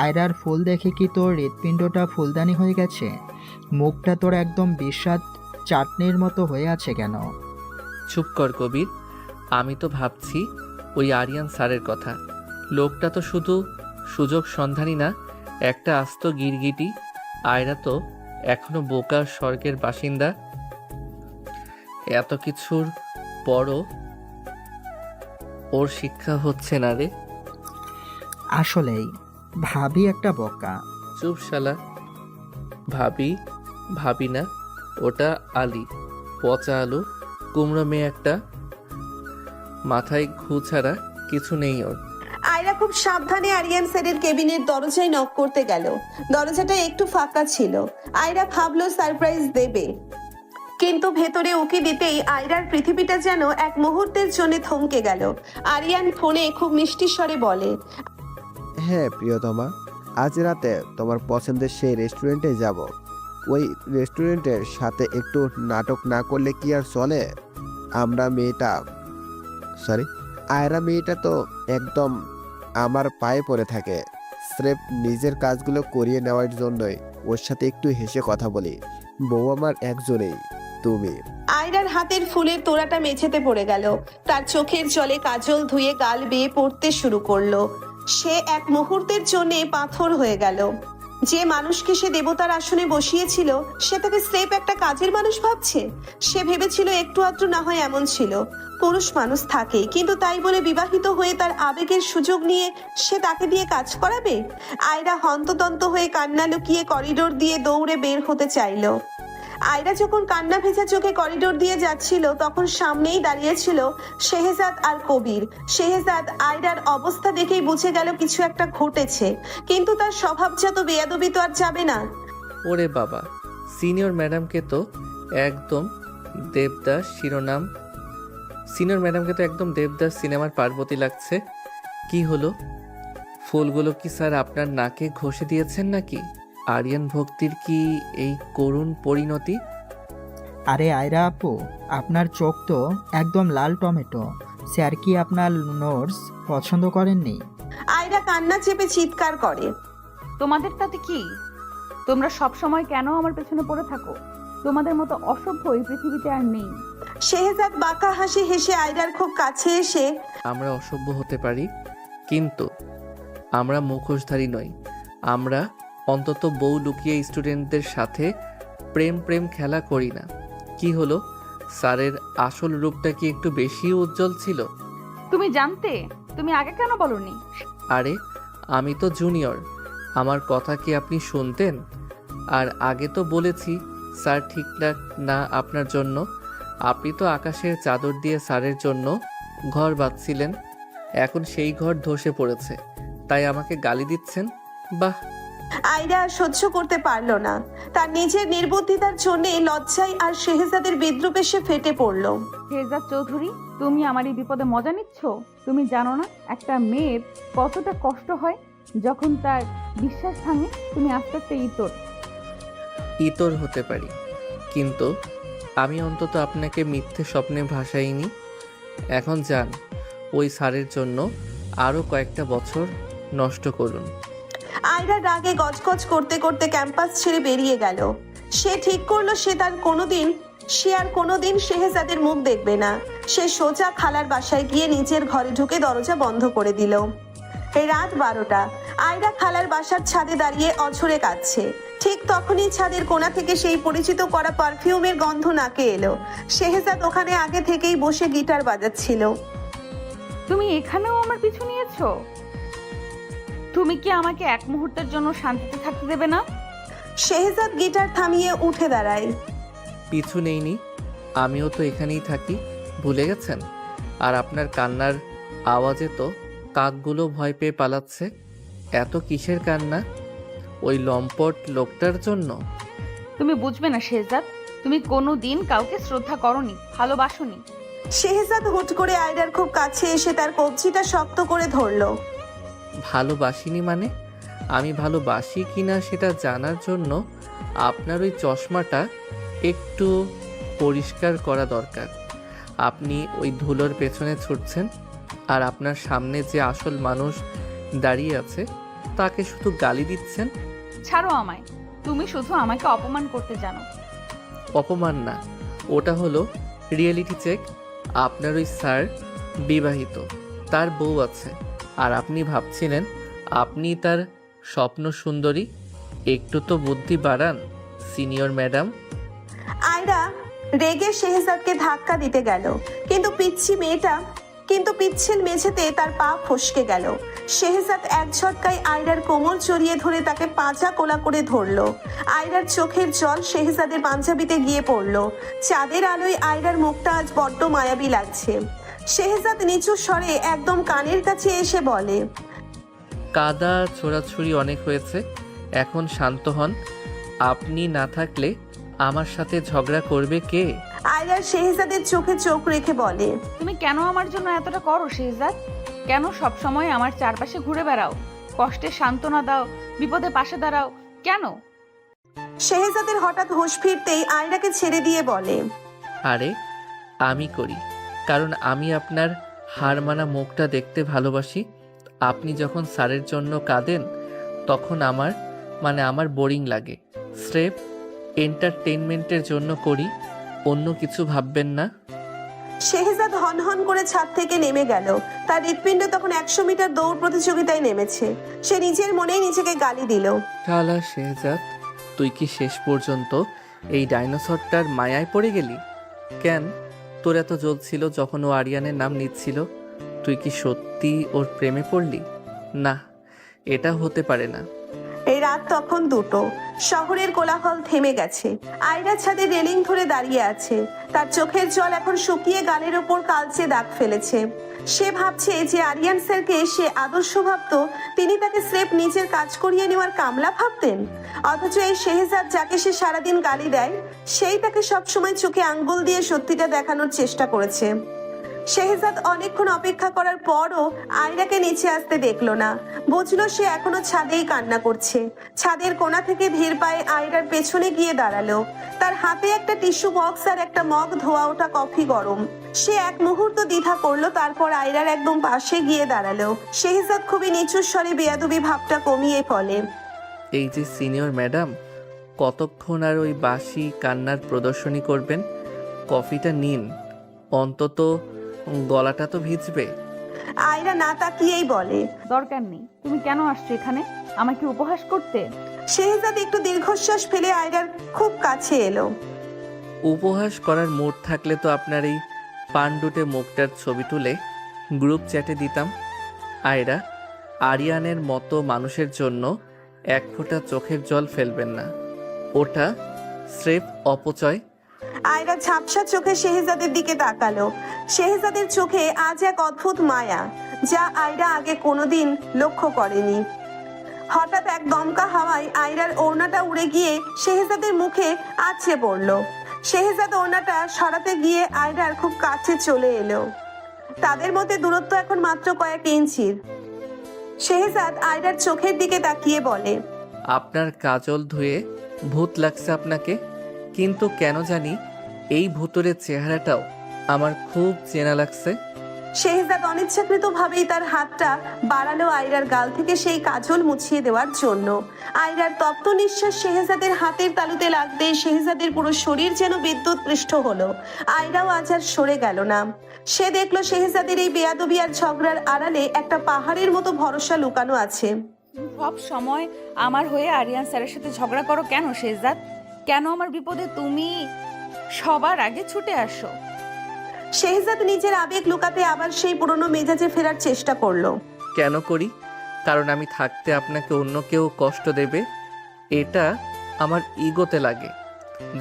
আয়রার ফুল দেখে কি তোর হৃৎপিণ্ডটা ফুলদানি হয়ে গেছে? মুখটা তোর একদম বিস্বাদ চাটনির মতো হয়ে আছে কেন? চুপ কর কবির, আমি তো ভাবছি ওই আরিয়ান স্যারের কথা। লোকটা তো শুধু সুযোগ সন্ধানী না, একটা আস্ত গিরগিটি। আয়রা তো এখনো বোকা স্বর্গের বাসিন্দা। এত কিছুর পরও ওর শিক্ষা হচ্ছে না রে। আসলেই ভাবি একটা বোকা। চুপ শালা। ভাবি না, ওটা আলী, পচা আলু, কুমড়ো মেয়ে একটা। মাথায় ঘু ছাড়া কিছু নেই ওর। আয়রা খুব সাবধানে আরিয়ান স্যারের কেবিনের দরজায় নক করতে গেল। দরজাটা একটু ফাঁকা ছিল। আয়রা ভাবলো সারপ্রাইজ দেবে, কিন্তু ভেতরে উকি দিতেই আয়রার পৃথিবীটা যেন এক মুহূর্তের জন্য থমকে গেল। আরিয়ান ফোনে খুব মিষ্টি স্বরে বলে, হ্যাঁ প্রিয়তমা, আজ রাতে তোমার পছন্দের সেই রেস্টুরেন্টে যাব। ওই রেস্টুরেন্টের সাথে একটু নাটক না করলে কি আর চলে? আয়রা মেয়েটা তো একদম আমার পায়ে পড়ে থাকে। স্রেফ নিজের কাজগুলো করিয়ে নেওয়ার জন্যই ওর সাথে একটু হেসে কথা বলি। বউ আমার একজনেই, তুমি। আয়রার হাতের ফুলের তোড়াটা মেঝেতে পড়ে গেল। তার চোখের জলে কাজল ধুয়ে গাল বেয়ে পড়তে শুরু করলো। সে এক মুহূর্তের জন্য পাথর হয়ে গেল। যে মানুষকে সে দেবতার আসনে বসিয়েছিল সে তাকে স্রেফ একটা কাজের মানুষ ভাবছে। সে ভেবেছিল একটু আধটু না হয় এমন ছিল, পুরুষ মানুষ থাকে, কিন্তু তাই বলে বিবাহিত হয়ে তার আবেগের সুযোগ নিয়ে সে তাকে দিয়ে কাজ করাবে? আয়রা হন্তদন্ত হয়ে কান্না লুকিয়ে করিডোর দিয়ে দৌড়ে বের হতে চাইল। আয়রা যখন কান্না ভেজা চোখে করিডোর দিয়ে যাচ্ছিল তখন সামনেই দাঁড়িয়েছিল শেহজাদ আর কবির। শেহজাদ আয়রার অবস্থা দেখেই বুঝে গেল কিছু একটা ঘটেছে, কিন্তু তার স্বভাবজাত বেয়াদবি তো আর যাবে না। ওরে বাবা, সিনিয়র ম্যাডামকে তো একদম দেবদাস শিরোনাম সিনিয়র ম্যাডামকে তো একদম দেবদাস সিনেমার পার্বতী লাগছে। কি হলো? ফুলগুলো কি স্যার আপনার নাকে ঘষে দিয়েছেন নাকি? আরিয়ান ভক্তির কি এই করুণ পরিণতি? আরে আয়রা আপু, আপনার চোখ তো একদম লাল টমেটো। স্যার কি আপনার নোটস পছন্দ করেননি? আয়রা কান্না চেপে চিৎকার করে। তোমাদের তাতে কি? তোমরা সব সময় কেন আমার পেছনে পড়ে থাকো? তোমাদের মতো অসভ্য এই পৃথিবীতে আর নেই। শেহজাদ বাঁকা হাসি হেসে আয়রার খুব কাছে এসে, আমরা অসভ্য হতে পারি, কিন্তু আমরা মুখোশধারী নই। আমরা অন্তত বউ লুকিয়ে স্টুডেন্টদের সাথে প্রেম প্রেম খেলা করি না। কি হলো, স্যারের আসল রূপটা কি একটু বেশি উজ্জ্বল ছিল? তুমি জানতে, তুমি আগে কেন বলনি? আরে আমি তো জুনিয়র, আমার কথা কি আপনি শুনতেন? আর আগে তো বলেছি স্যার ঠিকঠাক না আপনার জন্য। আপনি তো আকাশের চাদর দিয়ে স্যারের জন্য ঘর বাঁধছিলেন, এখন সেই ঘর ধসে পড়েছে, তাই আমাকে গালি দিচ্ছেন? বাহ! আয়রা আর সহ্য করতে পারলো না। তার নিজের নির্বুদ্ধিতার জন্য লজ্জায় আর শেহজাদের বিদ্রুপে সে ফেটে পড়ল। শেহজাদ চৌধুরী, তুমি আমার এই বিপদে মজা নিচ্ছ? তুমি জানো না একটা মেয়ের কতটা কষ্ট হয় যখন তার বিশ্বাস ভাঙে? তুমি আস্তে আস্তে ইতর হতে পারি, কিন্তু আমি অন্তত আপনাকে মিথ্যে স্বপ্নে ভাসাইনি। এখন যান, ওই স্যারের জন্য আরও কয়েকটা বছর নষ্ট করুন। আয়রা রাগে গজগজ করতে করতে ক্যাম্পাস ছেড়ে বেরিয়ে গেল। সে ঠিক করলো সে আর কোনোদিন শেহজাদের মুখ দেখবে না। সে সোজা খালার বাসায় গিয়ে নিজের ঘরে ঢুকে দরজা বন্ধ করে দিল। রাত 12টা। আয়রা খালার বাসার ছাদে দাঁড়িয়ে অঝরে কাঁদছে। ঠিক তখনই ছাদের কোণা থেকে সেই পরিচিত করা পারফিউমের গন্ধ নাকে এলো। শেহজাদ ওখানে আগে থেকেই বসে গিটার বাজাচ্ছিল। তুমি এখানেও আমার পিছু নিয়েছো? তুমি কি আমাকে এক মুহূর্তের জন্য শান্তিতে থাকতে দেবে না? শেহজাদ গিটার থামিয়ে উঠে দাঁড়ায়। পিছু নেইনি, আমিও তো এখানেই থাকি, ভুলে গেছেন? আর আপনার কান্নার আওয়াজে তো কাকগুলো ভয় পেয়ে পালাচ্ছে। এত কিসের কান্না? ওই লম্পট লোকটার জন্য? তুমি বুঝবে না শেহজাদ, তুমি কোনোদিন কাউকে শ্রদ্ধা করনি, ভালোবাসোনি। শেহজাদ হুট করে আয়রার খুব কাছে এসে তার কবজিটা শক্ত করে ধরলো। ভালোবাসিনি মানে? আমি ভালোবাসি কিনা সেটা জানার জন্য আপনার ওই চশমাটা একটু পরিষ্কার করা দরকার। আপনি ওই ধুলোর পেছনে ছুটছেন, আর আপনার সামনে যে আসল মানুষ দাঁড়িয়ে আছে তাকে শুধু গালি দিচ্ছেন। ছাড়ো আমায়, তুমি শুধু আমাকে অপমান করতে জানো। অপমান না, ওটা হলো রিয়েলিটি চেক। আপনার ওই স্যার বিবাহিত, তার বউ আছে, আর আপনি ভাবছিলেন আপনি তার স্বপ্ন সুন্দরী। একটু তো বুদ্ধি বাড়ান সিনিয়র ম্যাডাম। আয়রা রেগে শেহজাদকে ধাক্কা দিতে গেল, কিন্তু পিচ্ছিল মেঝেতে তার পা ফসকে গেল। শেহজাদ এক ঝটকায় আয়রার কোমর জড়িয়ে ধরে তাকে পাঁজা কোলা করে ধরলো। আয়রার চোখের জল শেহজাদের পাঞ্জাবিতে গিয়ে পড়লো। চাঁদের আলোয় আয়রার মুখটা আজ বড্ড মায়াবী লাগছে। শেহজাদ নিচু স্বরে একদম কানের কাছে এসে বলে, কাদা ছোড়াছুড়ি অনেক হয়েছে, এখন শান্ত হন। আপনি না থাকলে আমার সাথে ঝগড়া করবে কে? আয়রা শেহজাদের চোখে চোখ রেখে বলে, তুমি কেন আমার জন্য এতটা করো শেহজাদ? কেন সব সময় আমার চারপাশে ঘুরে বেড়াও, কষ্টে সান্ত্বনা দাও, বিপদে পাশে দাঁড়াও কেন? শেহজাদের হঠাৎ হুঁশ ফিরতেই আয়রাকে ছেড়ে দিয়ে বলে, আরে আমি করি, কারণ আমি আপনার হার মানা মুখটা দেখতে ভালোবাসি। আপনি যখন স্যারের জন্য কাঁদেন তখন আমার বোরিং লাগে। স্রেফ এন্টারটেনমেন্টের জন্য করি, অন্য কিছু ভাববেন না। শেহজাদ হনহন করে ছাদ থেকে নেমে গেল। তার হৃৎপিণ্ড তখন 100 মিটার দৌড় প্রতিযোগিতায় নেমেছে। সে নিজের মনেই নিজেকে গালি দিল। শালা শেহজাদ, তুই কি শেষ পর্যন্ত এই ডাইনোসরটার মায়ায় পড়ে গেলি? কেন তোর এত জ্বলছিল যখন ও আরিয়ানের নাম নিচ্ছিল? তুই কি সত্যি ওর প্রেমে পড়লি? না, এটা হতে পারে না। এই রাত তখন 2টো। শহরের কোলাহল থেমে গেছে। আয়রা ছাদে রেলিং ধরে দাঁড়িয়ে আছে। তার চোখের জল এখন শুকিয়ে গালের ওপর কালচে দাগ ফেলেছে। সে ভাবছে যে আরিয়ান স্যারকে সে আদর্শ ভাবতো, তিনি তাকে স্রেফ নিজের কাজ করিয়ে নেওয়ার কামলা ভাবতেন। অথচ এই শেহজাদ যাকে সে সারাদিন গালি দেয়, সেই তাকে সবসময় চোখে আঙ্গুল দিয়ে সত্যিটা দেখানোর চেষ্টা করেছে। শেহজাদ অনেকক্ষণ অপেক্ষা করার পরও আয়রাকে নিচে আসতে দেখলো না। বুঝলো সে এখনো ছাদেই কান্না করছে। ছাদের কোণা থেকে ধীর পায়ে আয়রার পেছনে গিয়ে দাঁড়ালো। তার হাতে একটা টিস্যু বক্স আর একটা মগ ধোয়া ওঠা কফি গরম। সে এক মুহূর্ত দ্বিধা করলো, তারপর আয়রার একদম পাশে গিয়ে দাঁড়ালো। শেহজাদ খুবই নিচু স্বরে বেয়াদবি ভাবটা কমিয়ে বলে, এই যে সিনিয়র ম্যাডাম, কতক্ষণ আর ওই বাসি কান্নার প্রদর্শনী করবেন? কফিটা নিন, অন্তত গলাটা তো ভিজবে। আয়রা না তাকিয়েই বলে, দরকার নেই। তুমি কেন আসছো এখানে? আমাকে উপহাস করতে? শেহজাদ একটু দীর্ঘশ্বাস ফেলে আয়রার খুব কাছে এলো। উপহাস করার মুড থাকলে তো আপনার এই পাণ্ডুটে মুখটার ছবি তুলে গ্রুপ চ্যাটে দিতাম। আয়রা, আরিয়ানের মতো মানুষের জন্য এক ফোঁটা চোখের জল ফেলবেন না, ওটা স্রেফ অপচয়। আয়রা ঝাপসা চোখে শেহজাদের দিকে তাকালো। শেহজাদের চোখে আজ এক অদ্ভুত মায়া, যা আয়রা আগে কোনোদিন লক্ষ্য করেনি। হঠাৎ এক দমকা হাওয়ায় আয়রার ওড়নাটা উড়ে গিয়ে শেহজাদের মুখে আছড়ে পড়লো। শেহজাদ ওড়নাটা সরাতে গিয়ে আয়রার খুব কাছে চলে এলো। তাদের মধ্যে দূরত্ব এখন মাত্র কয়েক ইঞ্চির। শেহজাদ আয়রার চোখের দিকে তাকিয়ে বলে, আপনার কাজল ধুয়ে ভূত লাগছে আপনাকে, কিন্তু কেন জানি এই ভূতের চেহারাটাও আমার খুব চেনা লাগছে। শেহজাদ অনিচ্ছাকৃত ভাবেই তার হাতটা বাড়ালো আয়রার গাল থেকে সেই কাজল মুছিয়ে দেওয়ার জন্য। আয়রার তপ্ত নিঃশ্বাস শেহজাদের হাতের তালুতে লাগতে শেহজাদের পুরো শরীর যেন বিদ্যুৎ পৃষ্ঠ হলো। আয়রাও আজ আর সরে গেল না। সে দেখলো শেহজাদের এই বেয়াদবি আর ঝগড়ার আড়ালে একটা পাহাড়ের মতো ভরসা লুকানো আছে। সব সময় আমার হয়ে আরিয়ান স্যারের সাথে ঝগড়া করো কেন শেহজাদ? কেন আমার বিপদে তুমি সবার আগে ছুটে আসো? শেহজাদ নিজের আবেগ লুকাতে আবার সেই পুরনো মেজাজে ফেরার চেষ্টা করলো। কেন করি? কারণ আমি থাকতে আপনাকে অন্য কেউ কষ্ট দেবে, এটা আমার ইগোতে লাগে।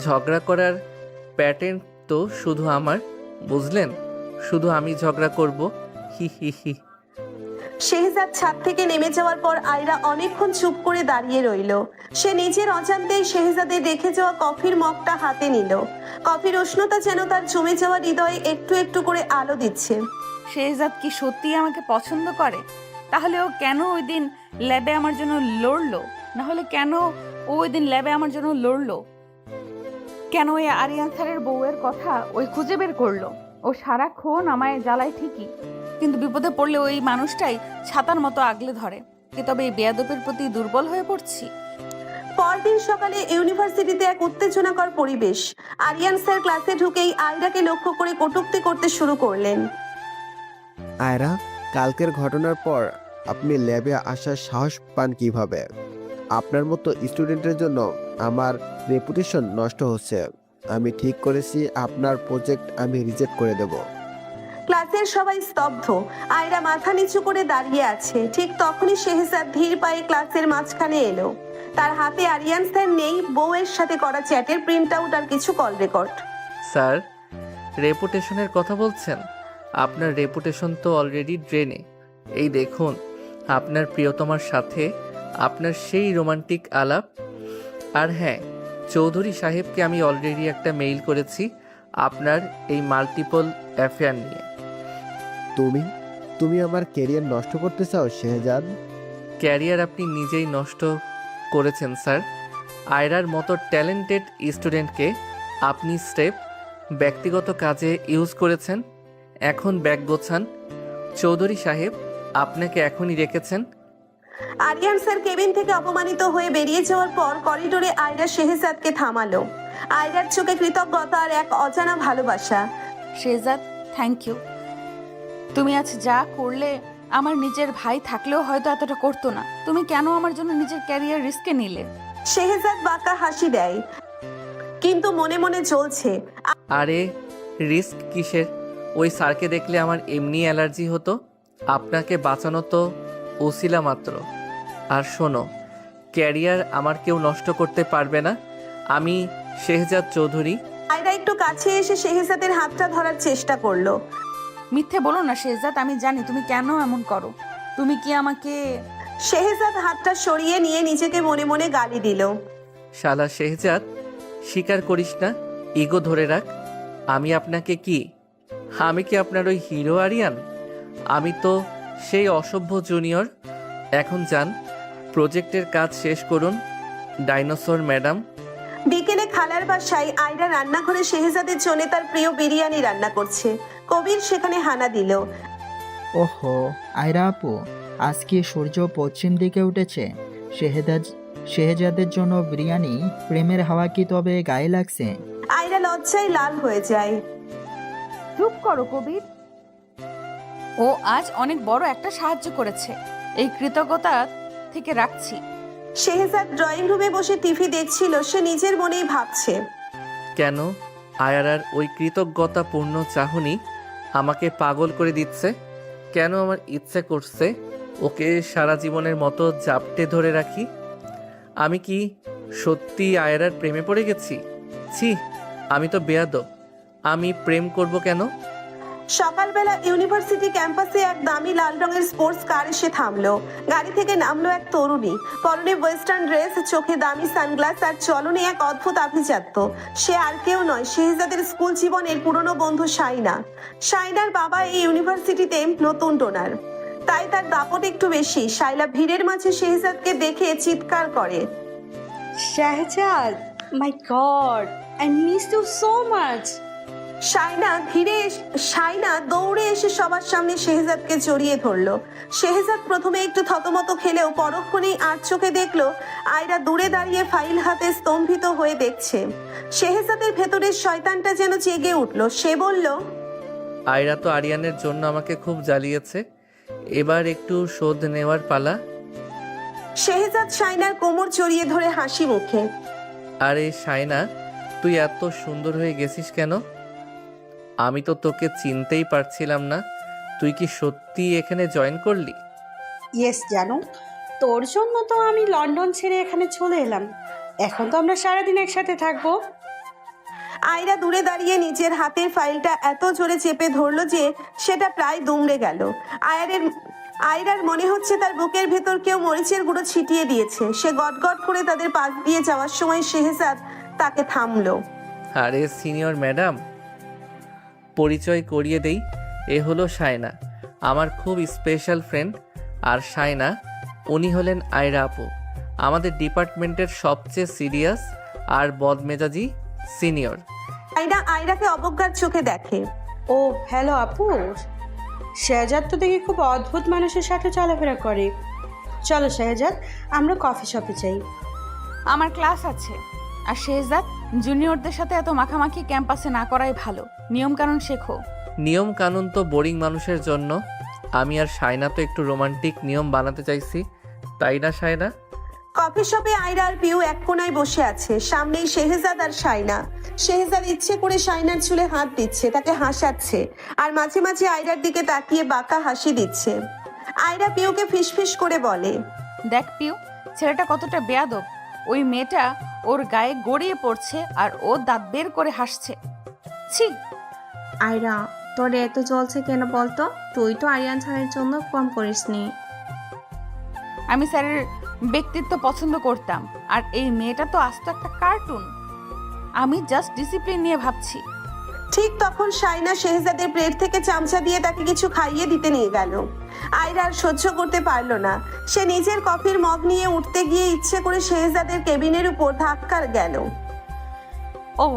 ঝগড়া করার প্যাটার্ন তো শুধু আমার, বুঝলেন? শুধু আমি ঝগড়া করব, হি হি হি। শেহজাদ ছাদ থেকে নেমে যাওয়ার পর আয়রা অনেকক্ষণ চুপ করে দাঁড়িয়ে রইল। সে নিজের অজান্তেই শেহজাদের রেখে যাওয়া কফির মগটা হাতে নিল। কফির উষ্ণতা যেন তার জমে যাওয়া হৃদয়ে একটু একটু করে আলো দিচ্ছে। শেহজাদ কি সত্যি আমাকে পছন্দ করে? তাহলে ও কেন ওই দিন ল্যাবে আমার জন্য লড়লো? না হলে কেন ও ওই দিন ল্যাবে আমার জন্য লড়লো? কেন ওই আরিয়ান স্যারের বউয়ের কথা ওই খুঁজে বের করলো? ও সারাক্ষণ আমায় জ্বালায় ঠিকই, কিন্তু বিপদে পড়লে ওই মানুষটাই ছাতার মতো আগলে ধরে। কি তবে এই বেয়াদবের প্রতি দুর্বল হয়ে পড়ছি? পরদিন সকালে ইউনিভার্সিটিতে এক উত্তেজনাকর পরিবেশ। আরিয়ান স্যার ক্লাসে ঢুকেই আয়রাকে লক্ষ্য করে কটূক্তি করতে শুরু করলেন। আয়রা, কালকের ঘটনার পর আপনি ল্যাবে আসার সাহস পান কিভাবে? আপনার মতো স্টুডেন্টের জন্য আমার রেপুটেশন নষ্ট হচ্ছে। আমি ঠিক করেছি আপনার প্রজেক্ট আমি রিজেক্ট করে দেব। ক্লাসের সবাই স্তব্ধ। আয়রা মাথা নিচু করে দাঁড়িয়ে আছে। ঠিক তখনই শেহজাদ ধীর পায়ে ক্লাসের মাঝখানে এলো। তার হাতে আরিয়ান স্যার নেই, বউয়ের সাথে করা চ্যাটের প্রিন্ট আউট আর কিছু কল রেকর্ড। স্যার, রেপুটেশনের কথা বলছেন? আপনার রেপুটেশন তো অলরেডি ড্রেনে। এই দেখুন, আপনার প্রিয়তমার সাথে আপনার সেই রোমান্টিক আলাপ। আর হ্যাঁ, চৌধুরী সাহেবকে আমি অলরেডি একটা মেইল করেছি আপনার এই মাল্টিপল অ্যাফেয়ার নিয়ে। তুমি আমার ক্যারিয়ার নষ্ট করতে চাও শেহজাদ? ক্যারিয়ার আপনি নিজেই নষ্ট করেছেন স্যার। আয়রার মতো ট্যালেন্টেড স্টুডেন্টকে আপনি স্রেফ ব্যক্তিগত কাজে ইউজ করেছেন। এখন ব্যাগ গোছান। চৌধুরী সাহেব আপনাকে এখনই রেখেছেন। আরিয়ান স্যার কেবিন থেকে অপমানিত হয়ে বেরিয়ে যাওয়ার পর করিডোরে আয়রা শেহজাদকে থামালো। আয়রার চোখে কৃতজ্ঞতা আর এক অজানা ভালোবাসা। Shehzad, thank you. তুমি আজ যা করলে আমার নিজের ভাই থাকলেও হয়তো এতটা করতো না। তুমি কেন আমার জন্য নিজের ক্যারিয়ার রিস্কে নিলে? শেহজাদ বাঁকা হাসি দেয়, কিন্তু মনে মনে চলছে আরে রিস্ক কিসের? ওই স্যারকে দেখলে আমার এমনি অ্যালার্জি হতো। আপনাকে বাঁচানো তো ওসিলা মাত্র। আর শোনো, ক্যারিয়ার আমার কেউ নষ্ট করতে পারবে না। আমি শেহজাদ চৌধুরী। আয়রা একটু কাছে এসে শেহজাদের হাতটা ধরার চেষ্টা করলো। মিথ্যে বলো না শেহজাদ, আমি জানি তুমি কেন এমন করো। তুমি কি আমাকে... শেহজাদ হাতটা সরিয়ে নিয়ে নিজেকে মনে মনে গালি দিল। শালা শেহজাদ, স্বীকার করিস না, ইগো ধরে রাখ। আমি আপনাকে কি, আমি কি আপনার ওই হিরো আরিয়ান? আমি তো সেই অসভ্য জুনিয়র। এখন যান, প্রজেক্টের কাজ শেষ করুন ডাইনোসর ম্যাডাম। বিকেলে খালার বাসায় আয়রা রান্নাঘরে শেহজাদের জন্য তার প্রিয় বিরিয়ানি রান্না করছে। কবির সেখানে হানা দিল। ওহো আয়রা আপু, আজকে সূর্য পশ্চিম দিকে উঠেছে। শেহজাদের জন্য বিরিয়ানি, প্রেমের হাওয়া কি তবে গায়ে লাগছে? আয়রা লজ্জায় লাল হয়ে যায়। চুপ করো কবির, ও আজ অনেক বড় একটা সাহায্য করেছে, এই কৃতজ্ঞতা থেকে রাখছি। শেহজাদ ড্রয়িং রুমে বসে টিভি দেখছিল। সে নিজের মনেই ভাবছে, কেন আয়ারার ওই কৃতজ্ঞতাপূর্ণ চাহনি আমাকে পাগল করে দিচ্ছে? কেন আমার ইচ্ছে করছে ওকে সারা জীবনের মতো জাপটে ধরে রাখি? আমি কি সত্যি আয়ারার প্রেমে পড়ে গেছি? ছি, আমি তো বেয়াদব। আমি প্রেম করব কেন? সকালবেলা ইউনিভার্সিটি ক্যাম্পাসে এক দামি লাল রঙের স্পোর্টস কার এসে থামলো। গাড়ি থেকে নামলো এক তরুণী, পরনে ওয়েস্টার্ন ড্রেস, চোখে দামি সানগ্লাস আর চলনে এক অদ্ভুত আভিজাত্য। সে আর কেউ নয়, শেহজাদের স্কুল জীবনের পুরনো বন্ধু শাইনা। শাইনার বাবা এই ইউনিভার্সিটিতে নতুন ডোনার, তাই তার দাপট একটু বেশি। শাইলা ভিড়ের মাঝে শেহজাদকে দেখে চিৎকার করে, Shehzad, my God, I miss you so much. Shaina দৌড়ে এসে সবার সামনে শেহজাদকে জড়িয়ে ধরলো। শেহজাদ প্রথমে একটু থতমত খেলেও পরক্ষণেই আর চোখে দেখলো আয়রা দূরে দাঁড়িয়ে ফাইল হাতে স্তম্ভিত হয়ে দেখছে। শেহজাদের ভেতরের শয়তানটা যেন জেগে উঠলো। সে বলল, আয়রা তো আরিয়ানের জন্য আমাকে খুব জ্বালিয়েছে, এবার একটু শোধ নেওয়ার পালা। শেহজাদ শাইনার কোমর জড়িয়ে ধরে হাসি মুখে, আরে শাইনা, তুই এত সুন্দর হয়ে গেছিস কেন? আমি তো তোকে চিনতেই পারছিলাম না। তুই কি সত্যি এখানে জয়েন করলি? ইয়েস জানো, তোর জন্য তো আমি লন্ডন ছেড়ে এখানে চলে এলাম। এখন তো আমরা সারাদিন একসাথে থাকবো। আয়রা দূরে দাঁড়িয়ে নিজের হাতের ফাইলটা এত জোরে চেপে ধরলো যে সেটা প্রায় দুমড়ে গেল। আয়রার মনে হচ্ছে তার বুকের ভেতর কেউ মরিচের গুঁড়ো ছিটিয়ে দিয়েছে। সে গটগট করে তাদের পাশ দিয়ে যাওয়ার সময় শেহজাদ তাকে থামলো। আরে সিনিয়র ম্যাডাম, পরিচয় করিয়ে দেই, এ হলো শায়না, আমার খুব স্পেশাল ফ্রেন্ড। আর শায়না, উনি হলেন আয়রা আপু, আমাদের ডিপার্টমেন্টের সবচেয়ে সিরিয়াস আর বদমেজাজি সিনিয়র। আয়রাকে অবজ্ঞার চোখে দেখে। ও হ্যালো আপু, শেহজাদ তো দেখি খুব অদ্ভুত মানুষের সাথে চলাফেরা করে। চলো শেহজাদ, আমরা কফি শপে যাই। আমার ক্লাস আছে। আর শেহজাদ, জুনিয়রদের সাথে এত মাখামাখি ক্যাম্পাসে না করাই ভালো। নিয়ম কানুন শেখো। নিয়ম কানুন তো বোরিং মানুষের জন্য। আমি আর শায়না তো একটু রোমান্টিক নিয়ম বানাতে চাইছি, তাই না শায়না? কফি শপে আয়রা আর পিউ এক কোনায় বসে আছে। সামনেই শেহজাদ আর শাইনা। শেহজাদ ইচ্ছে করে শাইনার চুলে হাত দিচ্ছে, তাকে হাসাচ্ছে, আর মাঝে মাঝে আয়রার দিকে তাকিয়ে বাঁকা হাসি দিচ্ছে। আয়রা পিউকে ফিসফিস করে বলে, দেখ পিউ, ছেলেটা কতটা বেয়াদব। ওই মেয়েটা ওর গায়ে গড়িয়ে পড়ছে আর ও দাঁত বের করে হাসছে। ছি। আয়রা, তোর এত জ্বলছে কেন বলতো? তুই তো আরিয়ান স্যারের জন্য কম করিসনি। আমি স্যারের ব্যক্তিত্ব পছন্দ করতাম, আর এই মেয়েটা তো আস্ত একটা কার্টুন। আমি জাস্ট ডিসিপ্লিন নিয়ে ভাবছি। ঠিক তখন শাইনা শেহজাদের প্লেট থেকে চামচা দিয়ে তাকে কিছু খাইয়ে দিতে নিয়ে গেল। আয়রা আর সহ্য করতে পারল না। সে নিজের কফির মগ নিয়ে উঠতে গিয়ে ইচ্ছে করে শেহজাদের কেবিনের উপর ধাক্কা গেল। ও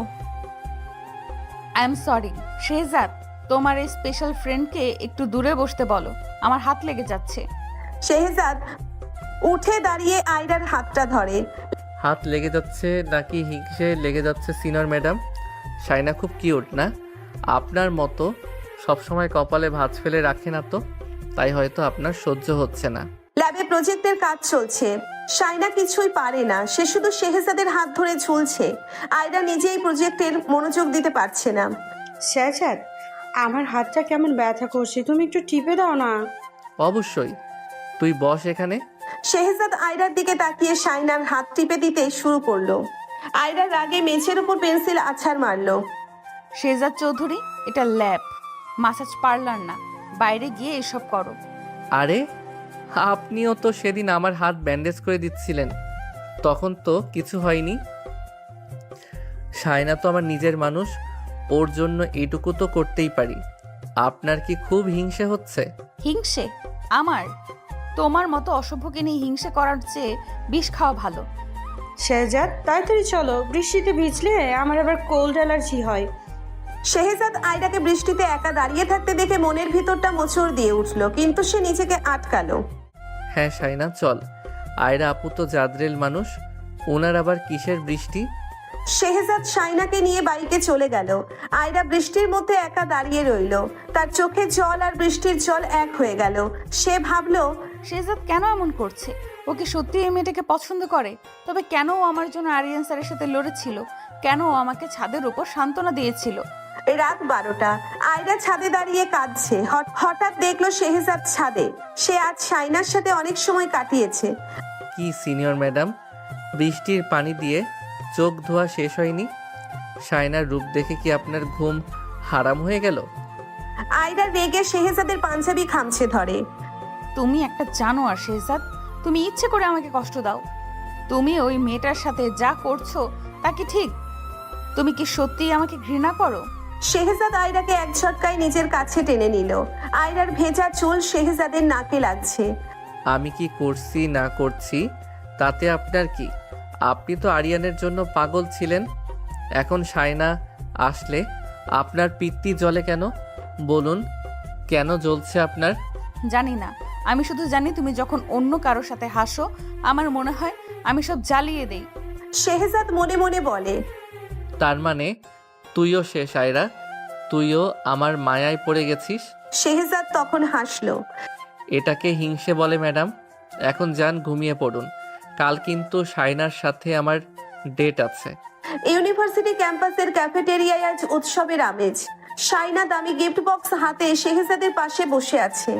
আই এম সরি শেহজাদ, তোমার এই স্পেশাল ফ্রেন্ডকে একটু দূরে বসতে বলো, আমার হাত লেগে যাচ্ছে। শেহজাদ উঠে দাঁড়িয়ে আয়রার হাতটা ধরে। হাত লেগে যাচ্ছে নাকি হিংসে লেগে যাচ্ছে সিনিয়র ম্যাডাম? শায়না খুব কিউট না? আপনার মতো সবসময় কপালে ভাঁজ ফেলে রাখে না তো, তাই হয়তো আপনার সহ্য হচ্ছে না। ল্যাবে প্রজেক্টের কাজ চলছে। শাইনা কিছুই পারে না, সে শুধু শেহজাদের হাত ধরে ঝুলছে। আয়রা নিজেই প্রজেক্টের মনোযোগ দিতে পারছে না। শেহজাদ, আমার হাতটা কেমন ব্যথা করছে, তুমি একটু টিপে দাও না। অবশ্যই, তুই বস এখানে। শেহজাদ আয়রার দিকে তাকিয়ে শাইনার হাত টিপে দিতে শুরু করলো। আয়রা রাগে মেঝের উপর পেন্সিল আছাড় মারলো। শেহজাদ চৌধুরী, এটা ল্যাব, মাসাজ পার্লার না। বাইরে গিয়ে এসব করো। আরে আপনিও তো সেদিন আমার হাত ব্যান্ডেজ করে দিচ্ছিলেন, তখন তো কিছু হয়নি। শায়না তো আমার নিজের মানুষ, ওর জন্য এটুকু তো করতেই পারি। আপনার কি খুব হিংসে হচ্ছে? হিংসে? আমার? তোমার মতো অসভ্যকে নিয়ে হিংসে করার চেয়ে বিষ খাওয়া ভালো। শেহজাদ, তাড়াতাড়ি চলো, বৃষ্টিতে ভিজলে আমার আবার কোল্ড অ্যালার্জি হয়। শেহজাদ আয়রাকে বৃষ্টিতে একা দাঁড়িয়ে থাকতে দেখে মনের ভিতরটা মোচড় দিয়ে উঠল, কিন্তু সে নিজেকে আটকালো। হ্যাঁ শায়না, চল। আয়রা আপু তো জাদরেল মানুষ, ওনার আবার কিসের বৃষ্টি? শেহজাদ শাইনাকে নিয়ে বাইকে চলে গেল। আয়রা বৃষ্টির মধ্যে একা দাঁড়িয়ে রইল। তার চোখে জল আর বৃষ্টির জল এক হয়ে গেল। সে ভাবলো, শেহজাদ কেন এমন করছে? ও কি সত্যি এই মেয়েটাকে পছন্দ করে? তবে কেন ও আমার জন্য আরিয়ান স্যারের সাথে লড়েছিল? কেন ও আমাকে ছাদের উপর সান্ত্বনা দিয়েছিল? রাত 12টা। আয়রা ছাদে দাঁড়িয়ে কাঁদছে। হঠাৎ দেখলো শেহজাদ ছাদে। সে আজ শাইনার সাথে অনেক সময় কাটিয়েছে। কি সিনিয়র ম্যাডাম, বৃষ্টির পানি দিয়ে চোখ ধোয়া শেষ হয়নি? শায়নার রূপ দেখে কি আপনার ঘুম হারাম হয়ে গেল? আয়রা রেগে শেহজাদের পাঞ্জাবি খামছে ধরে। তুমি একটা জানোয়ার শেহজাদ, তুমি ইচ্ছে করে আমাকে কষ্ট দাও। তুমি ওই মেয়েটার সাথে যা করছো তা কি ঠিক? তুমি কি সত্যিই আমাকে ঘৃণা করো? শেহজাদ আয়রাকে এক ঝটকায় নিজের কাছে টেনে নিল। আয়রার ভেজা চুল শেহজাদের নাকে লাগছে। আমি কি করছি না করছি তাতে আপনার কি? আপনি তো আরিয়ানের জন্য পাগল ছিলেন, এখন শায়না আসলে আপনার পিত্তি জ্বলে কেন? বলুন, কেন জ্বলছে আপনার? জানি না, আমি শুধু জানি তুমি যখন অন্য কারোর সাথে হাসো আমার মনে হয় আমি সব জ্বালিয়ে দেই। শেহজাদ মনে মনে বলে। তার মানে তুইও শেষ আয়রা, তুইও আমার মায়ায় পড়ে গেছিস? শেহজাদ তখন হাসলো। এটাকে হিংসে বলে ম্যাডাম। এখন যান, ঘুমিয়ে পড়ুন, কাল কিন্তু শায়নার সাথে আমার ডেট আছে। ইউনিভার্সিটি ক্যাম্পাসের ক্যাফেটেরিয়ায় আজ উৎসবের আমেজ। শাইনা দামি গিফট বক্স হাতে শেহজাদের পাশে বসে আছে।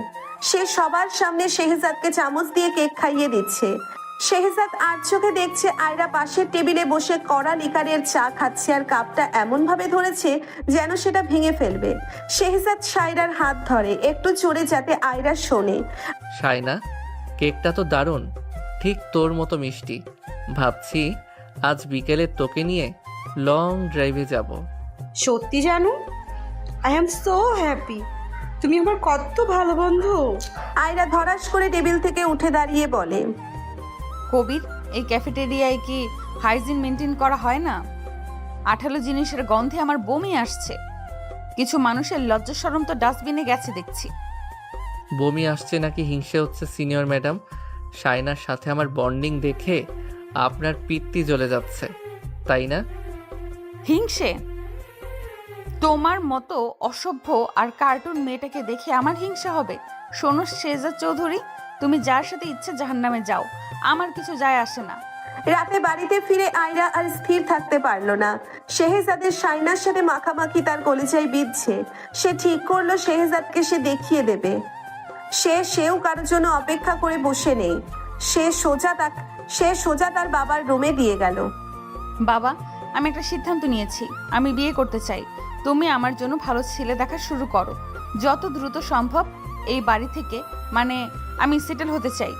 সে সবার সামনে শেহজাদকে চামচ দিয়ে কেক খাইয়ে দিচ্ছে। শেহজাদ আর চোখে দেখছে আয়রা পাশের টেবিলে বসে কড়া লিকারের চা খাচ্ছে, আর কাপটা এমন ভাবে ধরেছে যেন সেটা ভেঙে ফেলবে। শেহজাদ শায়রার হাত ধরে একটু চড়ে যাতে আয়রা শোনে। শায়না, কেকটা তো দারুণ, ঠিক তোর মতো মিষ্টি। ভাবছি আজ বিকেলে তোকে নিয়ে লং ড্রাইভে যাব। সত্যি জানো, আই এম সো হ্যাপি। তুমি আমার কত ভালো বন্ধু। আয়রা ধরাস করে টেবিল থেকে উঠে দাঁড়িয়ে বলে, কবির, এই ক্যাফেটেরিয়ায় কি হাইজিন মেনটেন করা হয় না? আঠালো জিনিসের গন্ধে আমার বমি আসছে। কিছু মানুষের লজ্জা শরম তো ডাস্টবিনে গেছে দেখছি। বমি আসছে নাকি হিংসে হচ্ছে সিনিয়র ম্যাডাম? শায়নার সাথে আমার বন্ডিং দেখে আপনার পিত্তি জ্বলে যাচ্ছে, তাই না? হিংসে? তোমার মতো অসভ্য আর কার্টুন মেয়েটাকে দেখে আমার হিংসা হবে? শোনো শেহজাদ চৌধুরী, তুমি যার সাথে ইচ্ছে জাহান্নামে যাও, আমার কিছু যায় আসে না। রাতে বাড়িতে ফিরে আয়রা আর স্থির থাকতে পারল না। শেহজাদের শাইনার সাথে মাখামাখি তার কলিজায় বিঁধছে। সে ঠিক করলো শেহজাদকে সে দেখিয়ে দেবে। সেও কারোর জন্য অপেক্ষা করে বসে নেই। সে সোজা তার বাবার রুমে দিয়ে গেল। বাবা, আমি একটা সিদ্ধান্ত নিয়েছি, আমি বিয়ে করতে চাই। তুমি আমার জন্য ভালো ছেলে দেখা শুরু করো, যত দ্রুত সম্ভব। এই বাড়ি থেকে আমি সেটেল হতে চাই।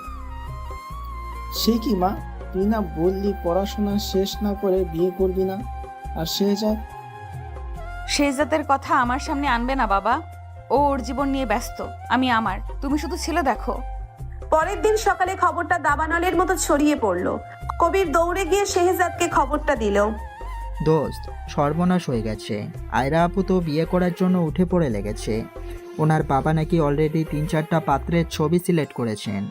সে কি মা, তুই না বললি পড়াশোনা শেষ না করে বিয়ে করবি না? আর শেহজাদের কথা আমার সামনে আনবে না বাবা। ও ওর জীবন নিয়ে ব্যস্ত, আমি আমার। তুমি শুধু ছেলে দেখো। পরের দিন সকালে খবরটা দাবানলের মতো ছড়িয়ে পড়লো। কবির দৌড়ে গিয়ে শেহজাদকে খবরটা দিল। দোস্ত, সর্বনাশ হয়ে গেছে। আয়রা আপু তো বিয়ে করার জন্য উঠে পড়ে লেগেছে। ওনার বাবা নাকি অলরেডি 3-4টা পাত্রের ছবি সিলেক্ট করেছেন।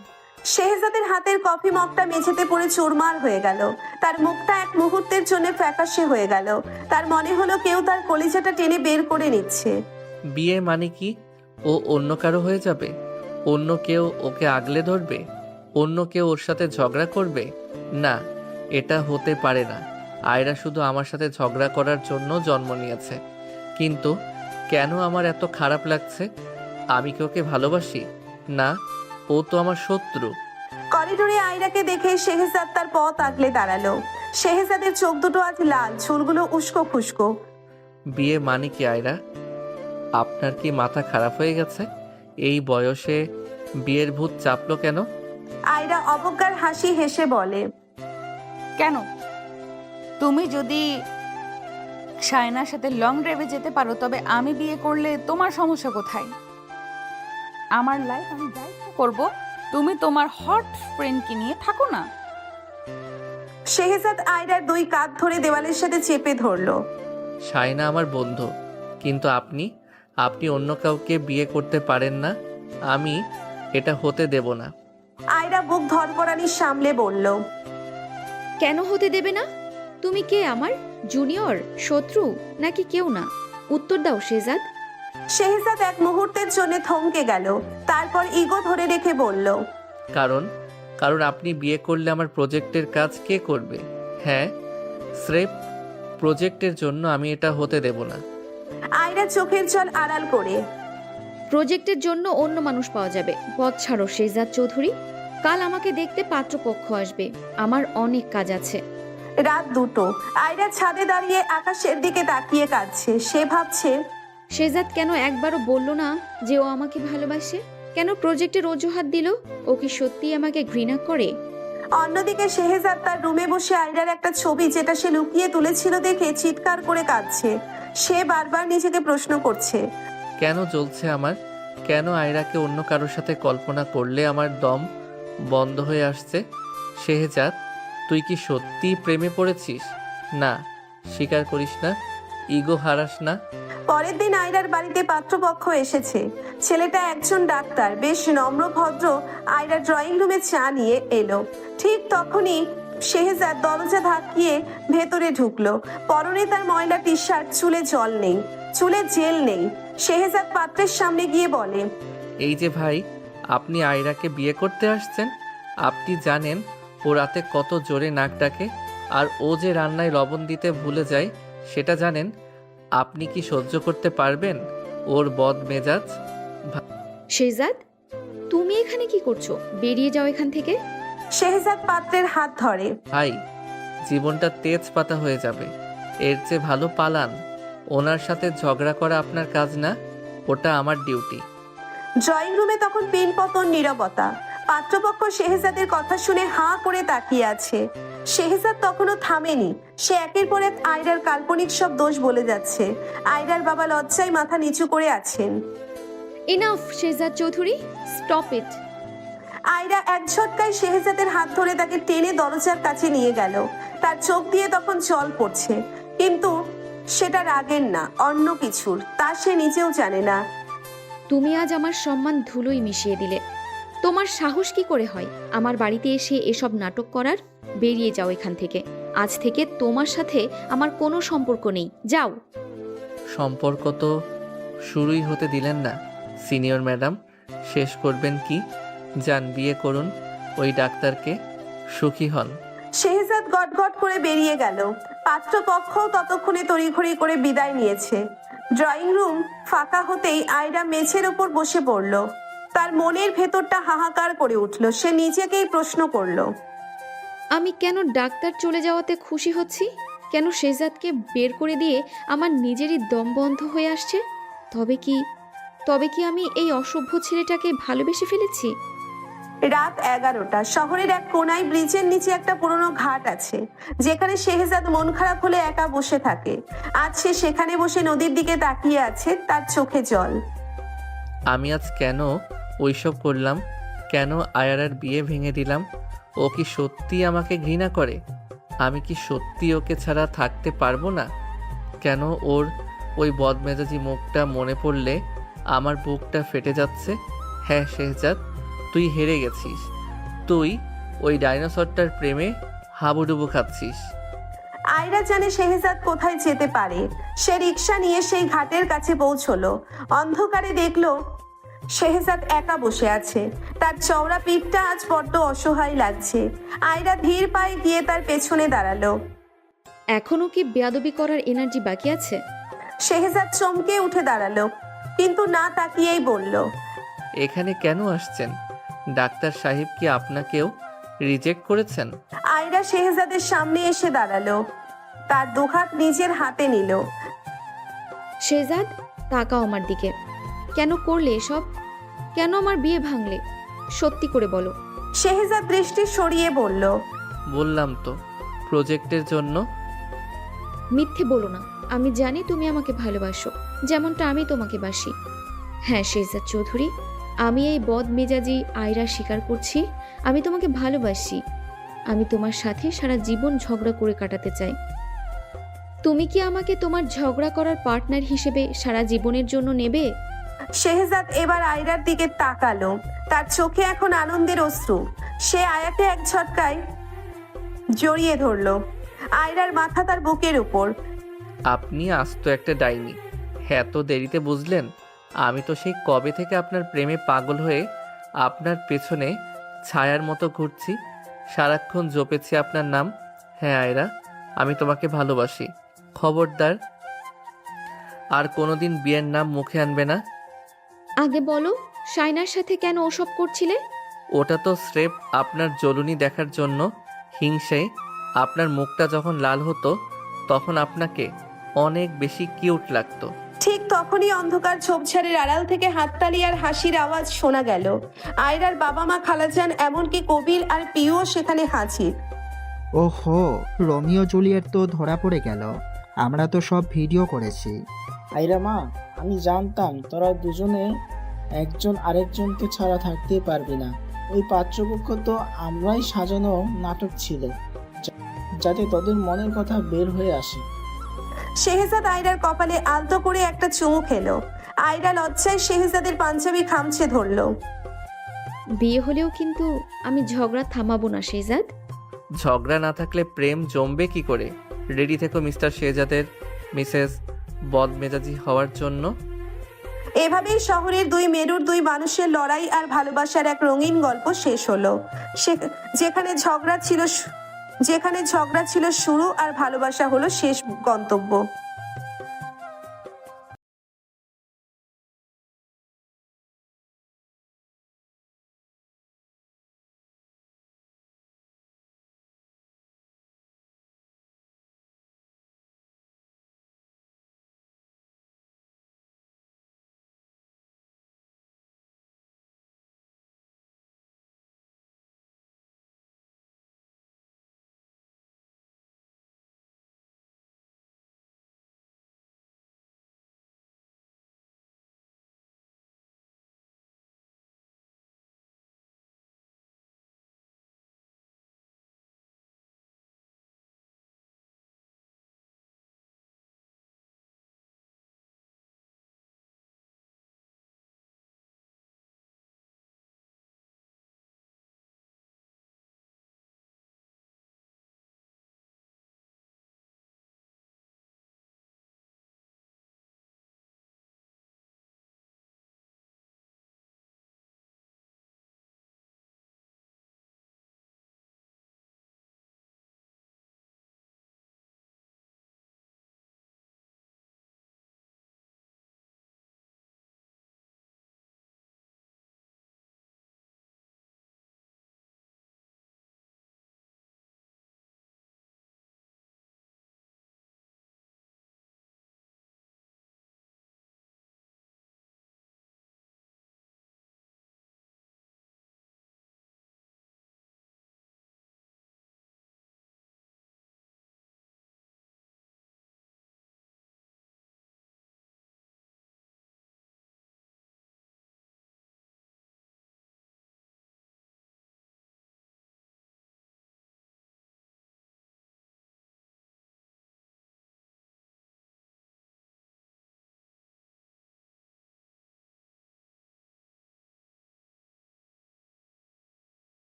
শেহজাদের হাতের কফি মগটা মেঝেতে পড়ে চুরমার হয়ে গেল। তার মুখটা এক মুহূর্তের জন্য ফ্যাকাশে হয়ে গেল। তার মনে হলো কেউ তার কলিজাটা টেনে বের করে নিচ্ছে। বিয়ে মানে কি? ও অন্য কারো হয়ে যাবে? অন্য কেউ ওকে আগলে ধরবে? অন্য কেউ ওর সাথে ঝগড়া করবে? না, এটা হতে পারে না। আয়রা শুধু আমার সাথে ঝগড়া করার জন্য জন্ম নিয়েছে। কিন্তু কেন আমার এত খারাপ লাগছে? আমি কি ওকে ভালোবাসি? না, ও তো আমার শত্রু। করিডোরে আয়রাকে দেখে শেহজাদ তার পথ আগলে দাঁড়ালো। শেহজাদের চোখ দুটো আজ লাল, চুলগুলো উস্কো খুস্কো। বিয়ে মানে কি আয়রা? আপনার কি মাথা খারাপ হয়ে গেছে? এই বয়সে বিয়ের ভূত চাপলো কেন? আয়রা অবজ্ঞার হাসি হেসে বলে, কেন? তুমি যদি শায়নার সাথে লং ড্রাইভে যেতে পারো, তবে আমি বিয়ে করলে তোমার সমস্যা কোথায়? আমার লাইফ আমি যাই করব, তুমি তোমার হট ফ্রেন্ডকে নিয়ে থাকো না। শেহজাদ আয়রার দুই কাঁধ ধরে দেওয়ালের সাথে চেপে ধরলো। শায়না আমার বন্ধু, কিন্তু আপনি অন্য কাউকে বিয়ে করতে পারেন না। আমি এটা হতে দেব না। আয়রা বুক ধরপড়ানি সামলে বলল, কেন হতে দেবে না? তুমি কে, আমার জুনিয়র, শত্রু নাকি কেউ না? উত্তর দাও শেহজাদ। শেহজাদ এক মুহূর্তের জন্য থমকে গেল, তারপর ইগো ধরে রেখে বলল, কারণ আপনি বিয়ে করলে আমার প্রজেক্টের কাজ কে করবে? হ্যাঁ, স্রেফ প্রজেক্টের জন্য আমি এটা হতে দেব না। আয়রা চোখের জল আড়াল করে, প্রজেক্টের জন্য অন্য মানুষ পাওয়া যাবে। পথ ছাড়ো শেহজাদ চৌধুরী। কাল আমাকে দেখতে পাত্রপক্ষ আসবে, আমার অনেক কাজ আছে। রাত 2টো। আয়রা ছাদে দাঁড়িয়ে আকাশের দিকে তাকিয়ে কাঁদছে। সে ভাবছে, শেহজাদ কেন একবারও বলল না যে ও আমাকে ভালোবাসে? কেন প্রজেক্টের অজুহাত দিল? ও কি সত্যি আমাকে ঘৃণা করে? অন্যদিকে শেহজাদ তার রুমে বসে আয়রার একটা ছবি, যেটা সে লুকিয়ে তুলেছিল, দেখে চিৎকার করে কাঁদছে। সে বারবার নিজেকে প্রশ্ন করছে, কেন জ্বলছে আমার? কেন আয়রাকে অন্য কারোর সাথে কল্পনা করলে আমার দম বন্ধ হয়ে আসছে? শেহজাদ, তুই কি সত্যি প্রেমে পড়েছিস? না, স্বীকার করিস না, ইগো হারাস না। পরের দিন আয়রার বাড়িতে পাত্রপক্ষ এসেছে। ছেলেটা একজন ডাক্তার, বেশ নম্র ভদ্র। আয়রা ড্রয়িং রুমে চা নিয়ে এলো। ঠিক তখনই শেহজাদ দরজা ধাক্কিয়ে ভেতরে ঢুকলো। পরনে তার ময়লা টি শার্ট, চুলে জল নেই, চুলে জেল নেই। শেহজাদ পাত্রের সামনে গিয়ে বলে, এই যে ভাই, আপনি আয়রাকে বিয়ে করতে আসছেন? আপনি জানেন ও রাতে কত জোরে নাক ডাকে, আর ও যে রান্নায় লবণ দিতে ভুলে যায় সেটা জানেন? আপনি কি সহ্য করতে পারবেন ওর বদ মেজাজ? শেহজাদ, তুমি এখানে কি করছো? বেরিয়ে যাও এখান থেকে। শেহজাদ পাত্রের হাত ধরে, ভাই, জীবনটা তেজপাতা হয়ে যাবে। এর চেয়ে ভালো পালান। ওনার সাথে ঝগড়া করা আপনার কাজ না, ওটা আমার ডিউটি। ড্রয়িং রুমে তখন পিনপতন নীরবতা। পাত্রপক্ষ শেহজাদের কথা শুনে হাঁ করে তাকিয়ে আছে। শেহজাদ তখনও থামেনি। সে একের পর এক আয়রার কাল্পনিক সব দোষ বলে যাচ্ছে। আয়রার বাবা লজ্জায় মাথা নিচু করে আছেন। Enough Shehzad Chowdhury, stop it. Ayra এক ঝটকায় শেহজাদের হাত ধরে তাকে টেনে দরজার কাছে নিয়ে গেল। তার চোখ দিয়ে তখন জল পড়ছে, কিন্তু সেটা রাগের না, অন্য কিছুর। তা সে নিজেও জানে না। তুমি আজ আমার সম্মান ধুলোই মিশিয়ে দিলে। তোমার সাহস কি করে হয় আমার বাড়িতে এসে এসব নাটক করার? বেরিয়ে যাও এখান থেকে। আজ থেকে তোমার সাথে আমার কোনো সম্পর্ক নেই, যাও। সম্পর্ক তো শুরুই হতে দিলেন না সিনিয়র ম্যাডাম। শেষ করবেন কি? যান, বিয়ে করুন ওই ডাক্তারকে, সুখী হন। শেহজাদ গটগট করে বেরিয়ে গেল। পাত্রপক্ষ ততক্ষণে তড়িঘড়ি করে বিদায় নিয়েছে। ড্রয়িং রুম ফাঁকা হতেই আয়রা মেঝের ওপর বসে পড়ল। তার মনের ভেতরটা হাহাকার করে উঠল। সে নিজেকেই প্রশ্ন করল, আমি কেন ডাক্তার চলে যাওয়াতে খুশি হচ্ছি? কেন শেহজাদকে বের করে দিয়ে আমার নিজেরই দম বন্ধ হয়ে আসছে? তবে কি আমি এই অসভ্য ছেলেটাকে ভালোবেসে ফেলেছি? রাত 11টা। শহরের এক কোনায় ব্রিজের নিচে একটা পুরনো ঘাট আছে, যেখানে শেহজাদ মন খারাপ হলে একা বসে থাকে। আজ সে সেখানে বসে নদীর দিকে তাকিয়ে আছে, তার চোখে জল। আমি আজ কেন ওইসব করলাম? কেন আয়ারার বিয়ে ভেঙে দিলাম? ও কি সত্যি আমাকে ঘৃণা করে? আমি কি সত্যি ওকে ছাড়া থাকতে পারবো না? কেন ওর ওই বদমেজাজি মুখটা মনে পড়লে আমার বুকটা ফেটে যাচ্ছে। হ্যাঁ শেহজাদ, তুই হেরে গেছিস। তুই ওই ডাইনোসরটার প্রেমে হাবুডুবু খাচ্ছিস। আয়রা জানে শেহজাদ কোথায় যেতে পারে। সে রিক্সা নিয়ে সেই ঘাটের কাছে পৌঁছলো। অন্ধকারে দেখলো শেহজাদ একা বসে আছে। তার চওড়া পিঠটা আজ বড্ড অসহায় লাগছে। আয়রা ধীর পায়ে গিয়ে তার পেছনে দাঁড়ালো। এখনও কি বেয়াদবি করার এনার্জি বাকি আছে? শেহজাদ চমকে উঠে দাঁড়ালো, কিন্তু না তাকিয়েই বলল, এখানে কেন আসছেন? ডাক্তার সাহেব কি আপনাকেও রিজেক্ট করেছেন? আয়রা শেহজাদের সামনে এসে দাঁড়ালো, তার দুহাত নিজের হাতে নিল। শেহজাদ, তাকাও আমার দিকে। কেন করলে এসব? কেন আমার বিয়ে ভাঙলে? সত্যি করে বলো। শেহজাদ দৃষ্টি সরিয়ে বলল, বললাম তো, প্রজেক্টের জন্য। মিথ্যে বলো না। আমি জানি তুমি আমাকে ভালোবাসো, যেমনটা আমি তোমাকে বাসি। হ্যাঁ শেহজাদ চৌধুরী, আমি এই বদ মেজাজি আয়রা স্বীকার করছি। আমি তোমাকে ভালোবাসি। আমি তোমার সাথে সারা জীবন ঝগড়া করে কাটাতে চাই। তুমি কি আমাকে তোমার ঝগড়া করার পার্টনার হিসেবে সারা জীবনের জন্য নেবে? শেহজাদ এবার আয়রার দিকে তাকালো। তার চোখে এখন আনন্দের অশ্রু। সে আয়াকে এক ঝটকায় জড়িয়ে ধরলো। আয়রার মাথা তার বুকের উপর। আপনি আস্ত একটা ডাইনি। এত দেরিতে বুঝলেন? আমি তো সেই কবে থেকে আপনার প্রেমে পাগল হয়ে আপনার পেছনে ছায়ার মতো ঘুরছি। সারাক্ষণ জপেছি আপনার নাম। হ্যাঁ আয়রা, আমি তোমাকে ভালোবাসি। খবরদার আর কোনোদিন বিয়ের নাম মুখে আনবে না। আগে বলো, শাইনার সাথে কেন ওসব করছিলে? ওটা তো স্রেফ আপনার জ্বলুনি দেখার জন্য। হিংসে আপনার মুখটা যখন লাল হতো তখন আপনাকে অনেক বেশি কিউট লাগতো। ঠিক তখনই অন্ধকার ঝোপঝাড়ের আড়াল থেকে হাততালি আর হাসির আওয়াজ শোনা গেল। আয়রার বাবা মা, খালাজান, এমনকি কবির আর পিও সেখানে হাজির। ওহো, রোমিও জুলিয়েট তো ধরা পড়ে গেল। আমরা তো সব ভিডিও করেছি। আয়রা মা, আমি জানতাম তোরা দুজনে একজন আরেকজনকে ছাড়া থাকতেই পারবি না। ওই পাত্রপক্ষ তো আমরাই সাজানো নাটক ছিল, যাতে তোদের মনের কথা বের হয়ে আসে। শেহজাদ আয়রার কপালে আলতো করে একটা চুমু খেলো। আয়রা লজ্জায় শেহজাদের পাঞ্জাবি খামচে ধরলো। বিয়ে হলেও কিন্তু আমি ঝগড়া থামাবো না শেহজাদ। ঝগড়া না থাকলে প্রেম জমবে কি করে? রেডি থেকো মিস্টার শেহজাদের মিসেস বদমেজাজি হওয়ার জন্য। এভাবেই শহরের দুই মেরুর দুই মানুষের লড়াই আর ভালোবাসার এক রঙিন গল্প শেষ হলো। যেখানে ঝগড়া ছিল শুরু আর ভালোবাসা হলো শেষ গন্তব্য।